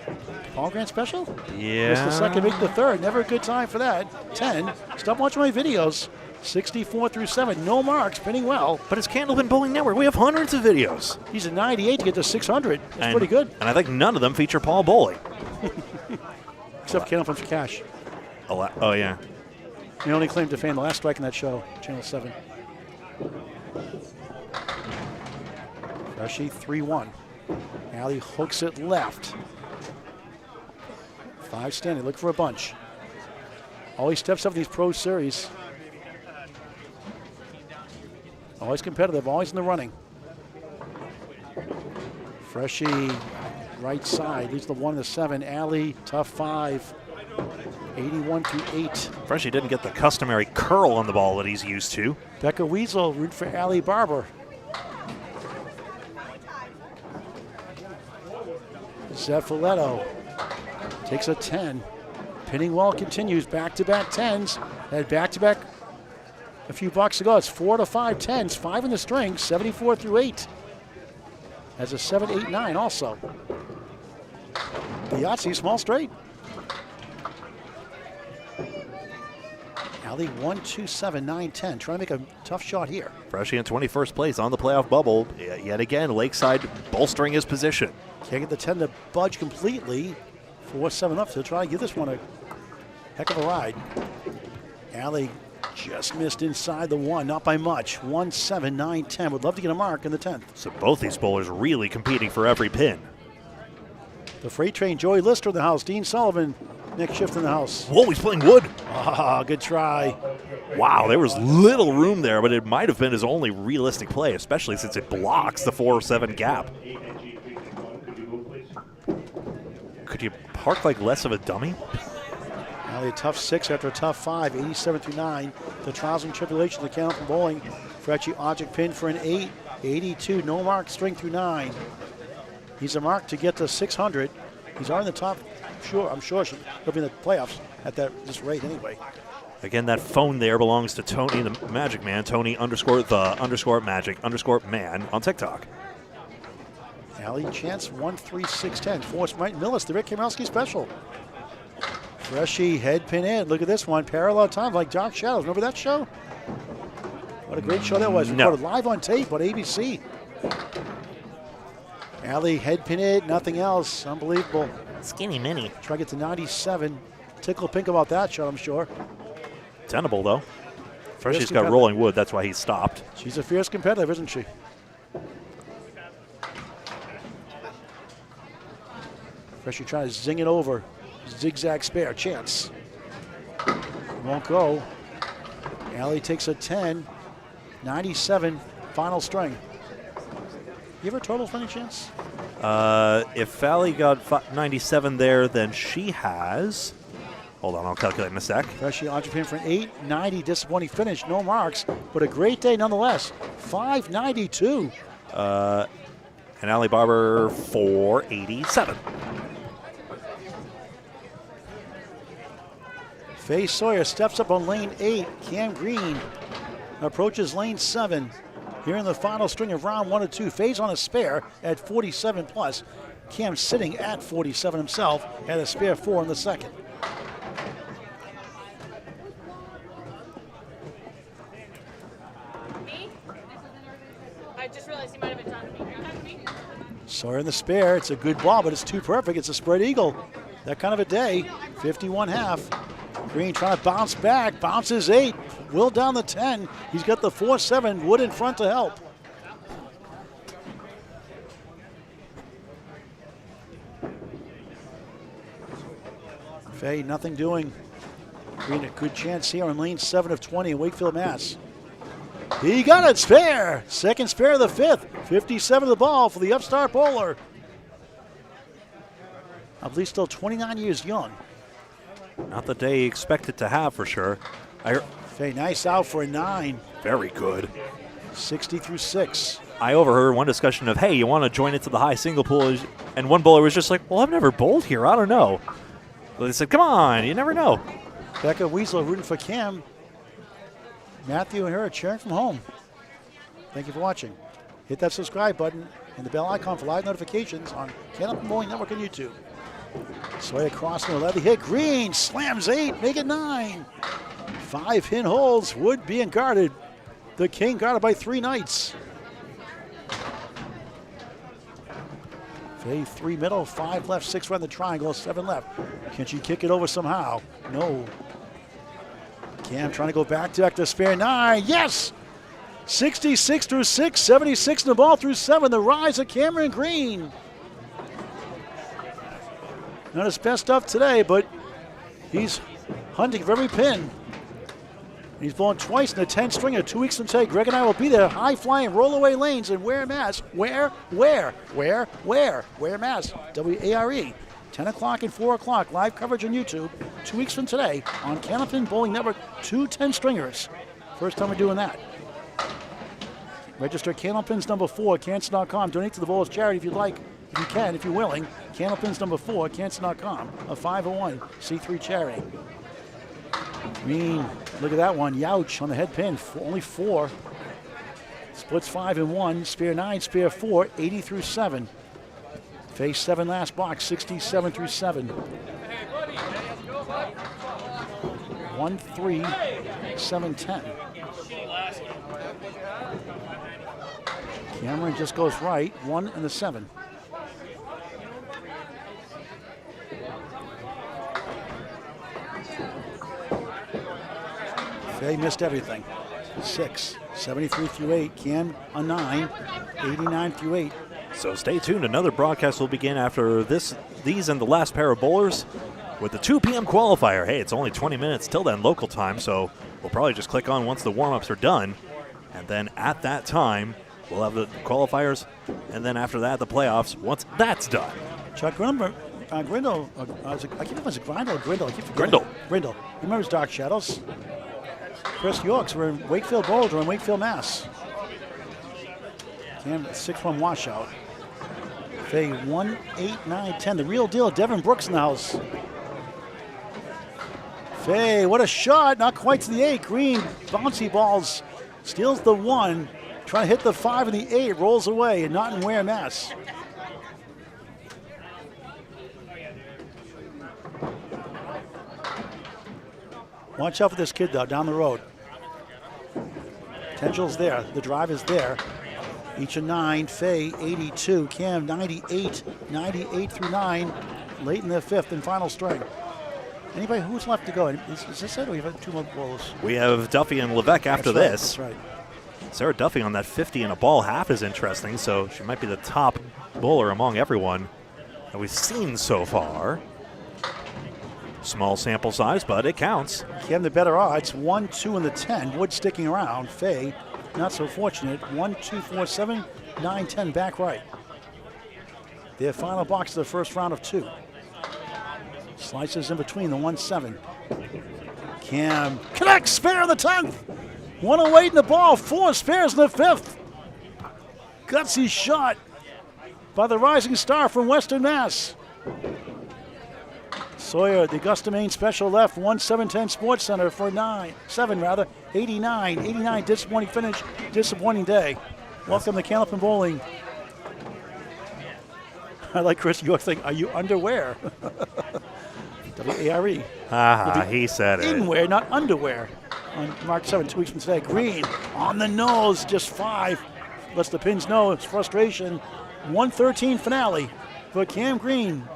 Paul Grant special? Yeah. Missed the second, make the third. Never a good time for that. 10, stop watching my videos. 64 through 7, no marks, pinning well. But it's Candlepin Bowling Network. We have hundreds of videos. He's a 98 to get to 600. That's pretty good. And I think none of them feature Paul Bowling. Except Candlepin for Cash. Oh, yeah. He only claimed to fame the last strike in that show, Channel 7. Freshie 3-1. Allie hooks it left. 5 standing, look for a bunch. Always steps up in these Pro Series. Always competitive, always in the running. Freshie, right side, leads the 1 to 7. Allie, tough 5. 81 through 8. Freshie didn't get the customary curl on the ball that he's used to. Becca Weasel, root for Allie Barber. Zeffiletto takes a 10. Pinning well continues, back-to-back 10s. Had back-to-back a few bucks ago. It's 4 to 5 10s, 5 in the string, 74 through 8. Has a 7, 8, 9 also. The Yahtzee, small straight. Allie 1, 2, 7, 9, 10. Trying to make a tough shot here. Freshie in 21st place on the playoff bubble. Yet again, Lakeside bolstering his position. Can't get the 10 to budge completely. 4, 7 up. So try and give this one a heck of a ride. Allie just missed inside the 1, not by much. 1, 7, 9, 10. Would love to get a mark in the 10th. So both these bowlers really competing for every pin. The freight train, Joey Lister in the house. Dean Sullivan, next shift in the house. Whoa, he's playing wood. Ah, good try. Wow, there was little room there, but it might have been his only realistic play, especially since it blocks the 4-7 gap. Could you park like less of a dummy? Allie a tough 6 after a tough 5, 87 through 9. The trials and tribulations of Candlepin Bowling. Freshie object pin for an 8, 82, no mark, string through 9. He's a mark to get to 600. He's already in the top. I'm sure he'll be in the playoffs at this rate anyway. Again, that phone there belongs to Tony the Magic Man, Tony _ Magic _ Man on TikTok. Allie chance 1, 3, 6, 10. Force Mike Millis, the Rick Kamelski special. Freshie head pin in. Look at this one. Parallel time like Dark Shadows. Remember that show? What a great show that was. No. Recorded live on tape on ABC. Allie head pin in. Nothing else. Unbelievable. Skinny mini. Try to get to 97. Tickle pink about that shot, I'm sure. Tenable, though. Freshie's Fierce got rolling wood. That's why he stopped. She's a fierce competitor, isn't she? Freshie trying to zing it over. Zigzag spare. Chance. Won't go. Allie takes a 10. 97. Final string. You ever total for any chance? If Allie got 97 there, then she has... Hold on, I'll calculate in a sec. Freshie object pin for an 890. Disappointing finish. No marks, but a great day nonetheless. 592. And Allie Barber 487. Faye Sawyer steps up on lane 8. Cam Green approaches lane 7. Here in the final string of round 1 and 2. Faye's on a spare at 47 plus. Cam sitting at 47 himself. Had a spare 4 in the second. I just realized he might have been talking to me. Sawyer in the spare. It's a good ball, but it's too perfect. It's a spread eagle. That kind of a day. 51 half. Green trying to bounce back. Bounces 8. Will down the 10. He's got the 4-7. Wood in front to help. Faye, nothing doing. Green a good chance here on lane 7 of 20 in Wakefield, Mass. He got it, spare. Second spare of the 5th. 57 of the ball for the upstart bowler. I believe still 29 years young. Not the day he expected to have for sure. Fay, nice out for a 9. Very good. 60 through 6. I overheard one discussion of, hey, you want to join into the high single pool? And one bowler was just like, well, I've never bowled here. I don't know. Well, they said, come on, you never know. Becca Weasel rooting for Cam. Matthew and her are cheering from home. Thank you for watching. Hit that subscribe button and the bell icon for live notifications on Candlepin Bowling Network on YouTube. Sawyer crossing a levy hit. Green slams 8, make it 9. 5 pin holes. Wood being guarded. The king guarded by 3 knights. Fay 3 middle, 5 left, 6 around the triangle, 7 left. Can she kick it over somehow? No. Cam trying to go back to spare 9. Yes! 66 through 6, 76 in the ball through 7. The rise of Cameron Green. Not his best stuff today, but he's hunting for every pin. He's blown twice in the 10 stringer 2 weeks from today. Greg and I will be there, high flying rollaway lanes in Ware, Mass. Ware, Mass. WARE. 10 o'clock and 4 o'clock. Live coverage on YouTube 2 weeks from today on Candlepin Bowling Network. 2 10 stringers. First time we're doing that. Register Candlepins number 4, Cancer.com. Donate to the Bowlers Charity if you'd like, if you can, if you're willing. Candlepins number 4, Cancer.com. A 501c3 charity. Green, look at that one. Youch on the head pin. Only 4. Splits 5 and 1. Spare 9, spare 4. 80 through 7. Face 7 last box. 67 through 7. 1, 3, 7, 10. Cameron just goes right. 1 and the 7. Fay missed everything. 6, 73 through 8. Cam a 9, 89 through 8. So stay tuned. Another broadcast will begin after these and the last pair of bowlers with the 2 p.m. qualifier. Hey, it's only 20 minutes till then local time, so we'll probably just click on once the warm-ups are done. And then at that time, we'll have the qualifiers. And then after that, the playoffs once that's done. Chuck Grindle, I keep thinking it was Grindle or Grindle. I keep forgetting. Grindle. Grindle. He remembers Dark Shadows. Chris Yorks, we're in Wakefield Bowladrome, Wakefield, Mass. Cam, 6-1 washout. Fay 1, 8, 9, 10. The real deal, Devin Brooks in the house. Fay, what a shot. Not quite to the 8. Green, bouncy balls. Steals the 1. Trying to hit the 5 and the 8. Rolls away, and not in Ware, Mass. Watch out for this kid, though, down the road. Potential's there. The drive is there. Each a 9. Fay, 82. Cam, 98. 98 through 9. Late in the 5th and final string. Anybody who's left to go? Is this it, or we have 2 more bowlers? We have Duffy and Levesque after this. That's right. Sarah Duffy on that 50 and a ball half is interesting, so she might be the top bowler among everyone that we've seen so far. Small sample size, but it counts. Cam the better odds. 1, 2, and the 10. Wood sticking around. Fay, not so fortunate. 1, 2, 4, 7, 9, 10 back right. Their final box of the first round of 2. Slices in between the 1, 7. Cam connects, spare in the 10th. 108 in the ball, 4 spares in the 5th. Gutsy shot by the rising star from Western Mass. Sawyer, the Augusta, Maine special left, 1-7-10 Sports Center for 89, 89, disappointing finish, disappointing day. Welcome to Candlepin Bowling. I like Chris York saying, are you underwear? W-A-R-E. He said it. Inwear, not underwear. On March 7, 2 weeks from today. Green on the nose, just 5. Lets the pins know it's frustration. 113 finale for Cam Green.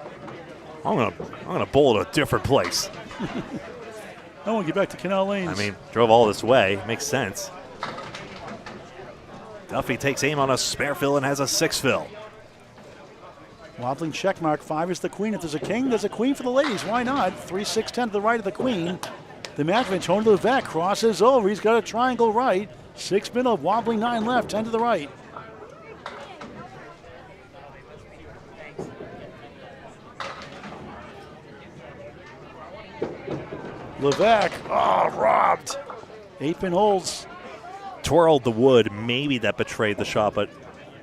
I'm gonna bowl at a different place. I want to get back to Canal Lanes. I mean, drove all this way. Makes sense. Duffy takes aim on a spare fill and has a 6 fill. Wobbling check mark. 5 is the queen. If there's a king, there's a queen for the ladies. Why not? 3, 6, 10 to the right of the queen. The matchman, Tony to the back, crosses over. He's got a triangle right. 6 middle, wobbling 9 left, 10 to the right. Levesque, robbed. 8-pin holds. Twirled the wood. Maybe that betrayed the shot, but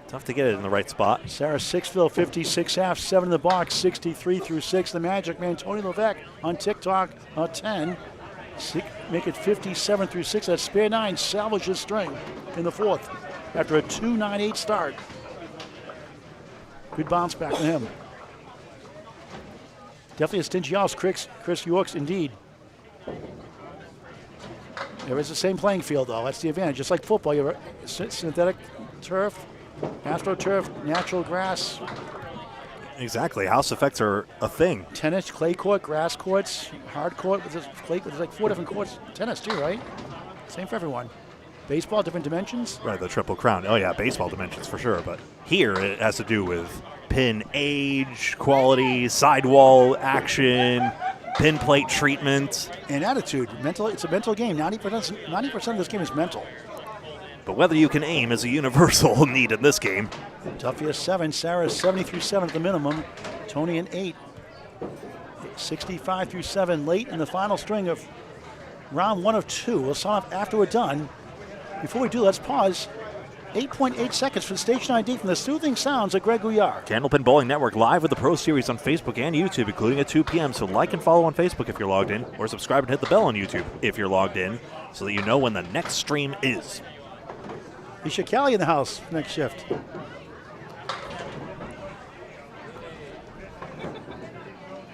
tough to get it in the right spot. Sarah Sixville, 56 half, 7 in the box, 63 through 6. The Magic Man, Tony Levesque on TikTok, 10. Make it 57 through 6. That's spare 9. Salvages string in the 4th after a 2-9-8 start. Good bounce back from him. Definitely a stingy house, Chris Yorks, indeed. There is the same playing field, though. That's the advantage. Just like football, you have synthetic turf, AstroTurf, natural grass. Exactly. House effects are a thing. Tennis, clay court, grass courts, hard court. There's like 4 different courts. Tennis, too, right? Same for everyone. Baseball, different dimensions. Right, the Triple Crown. Oh, yeah, baseball dimensions for sure. But here it has to do with pin age, quality, sidewall action, pin plate treatment. And attitude. It's a mental game. 90% of this game is mental. But whether you can aim is a universal need in this game. Duffy is 7. Sarah is 70 through 7 at the minimum. Tony an 8. 65 through 7 late in the final string of round 1 of 2. We'll sign off after we're done. Before we do, let's pause. 8.8 seconds for the station ID from the soothing sounds of Greg Gouillart. Candlepin Bowling Network live with the Pro Series on Facebook and YouTube, including at 2 p.m. So like and follow on Facebook if you're logged in, or subscribe and hit the bell on YouTube if you're logged in, so that you know when the next stream is. Isha Kelly in the house next shift.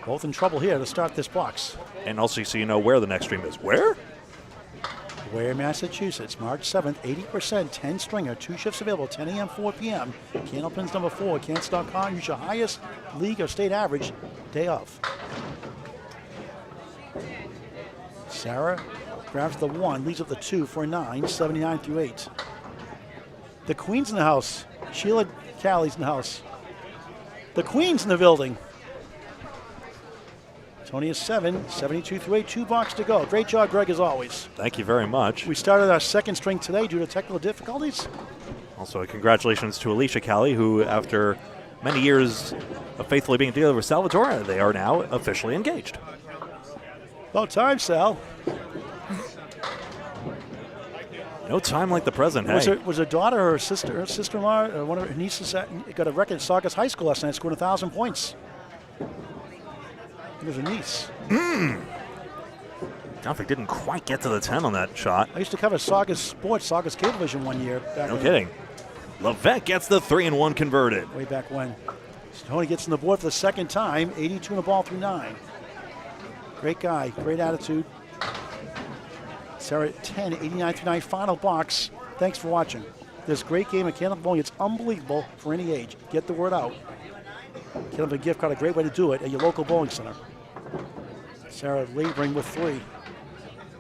Both in trouble here to start this box. And also so you know where the next stream is. Where? Ware, Massachusetts, March 7th, 80%, 10 stringer, 2 shifts available, 10 a.m., 4 p.m. Candlepins number 4, Cants.com. Use your highest league or state average day of. Sarah grabs the 1, leads up the 2 for a 9, 79 through 8. The Queen's in the house. Sheila Callie's in the house. The Queen's in the building. Tony is 7, 72 through 8, 2 box to go. Great job, Greg, as always. Thank you very much. We started our second string today due to technical difficulties. Also, congratulations to Alicia Callie, who, after many years of faithfully being together with Salvatore, they are now officially engaged. About time, Sal. No time like the present, hey. Was her daughter or her sister-in-law, or one of her nieces got a record at Saugus High School last night, scored 1,000 points. It was a niece. Dunphy didn't quite get to the 10 on that shot. I used to cover Saugus Sports, Saugus Cablevision one year. No kidding. Levesque gets the 3-1 converted. Way back when. Tony gets on the board for the second time, 82 in the ball through 9. Great guy, great attitude. Sarah at 10, 89 through 9, final box. Thanks for watching. This great game of Candlepin Bowling, it's unbelievable for any age. Get the word out. Candlepin gift card, a great way to do it at your local bowling center. Sarah laboring with 3.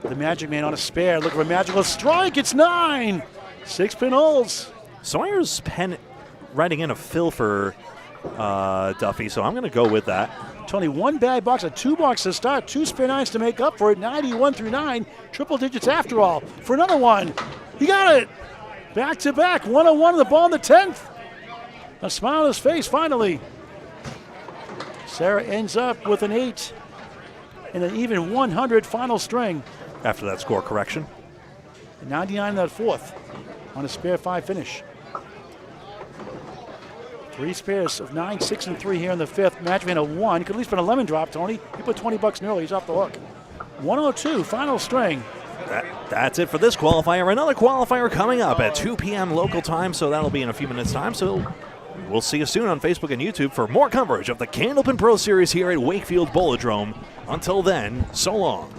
The Magic Man on a spare. Look for a magical strike. It's 9. 6-pin holes. Sawyer's pen writing in a fill for Duffy, so I'm going to go with that. Tony, 1 bad box, a 2 box to start, 2 spare 9s to make up for it. 91 through 9. Triple digits after all. For another one. He got it. Back to back. 101 on the ball in the 10th. A smile on his face finally. Sarah ends up with an 8 and an even 100 final string. After that score correction. 99 in that 4th on a spare 5 finish. 3 spares of 9, 6, and 3 here in the 5th. Magic Man a 1. Could at least been a lemon drop, Tony. He put 20 bucks in early. He's off the hook. 102, final string. That's it for this qualifier. Another qualifier coming up at 2 p.m. local time, so that'll be in a few minutes' time. So we'll see you soon on Facebook and YouTube for more coverage of the Candlepin Pro Series here at Wakefield Bowladrome. Until then, so long.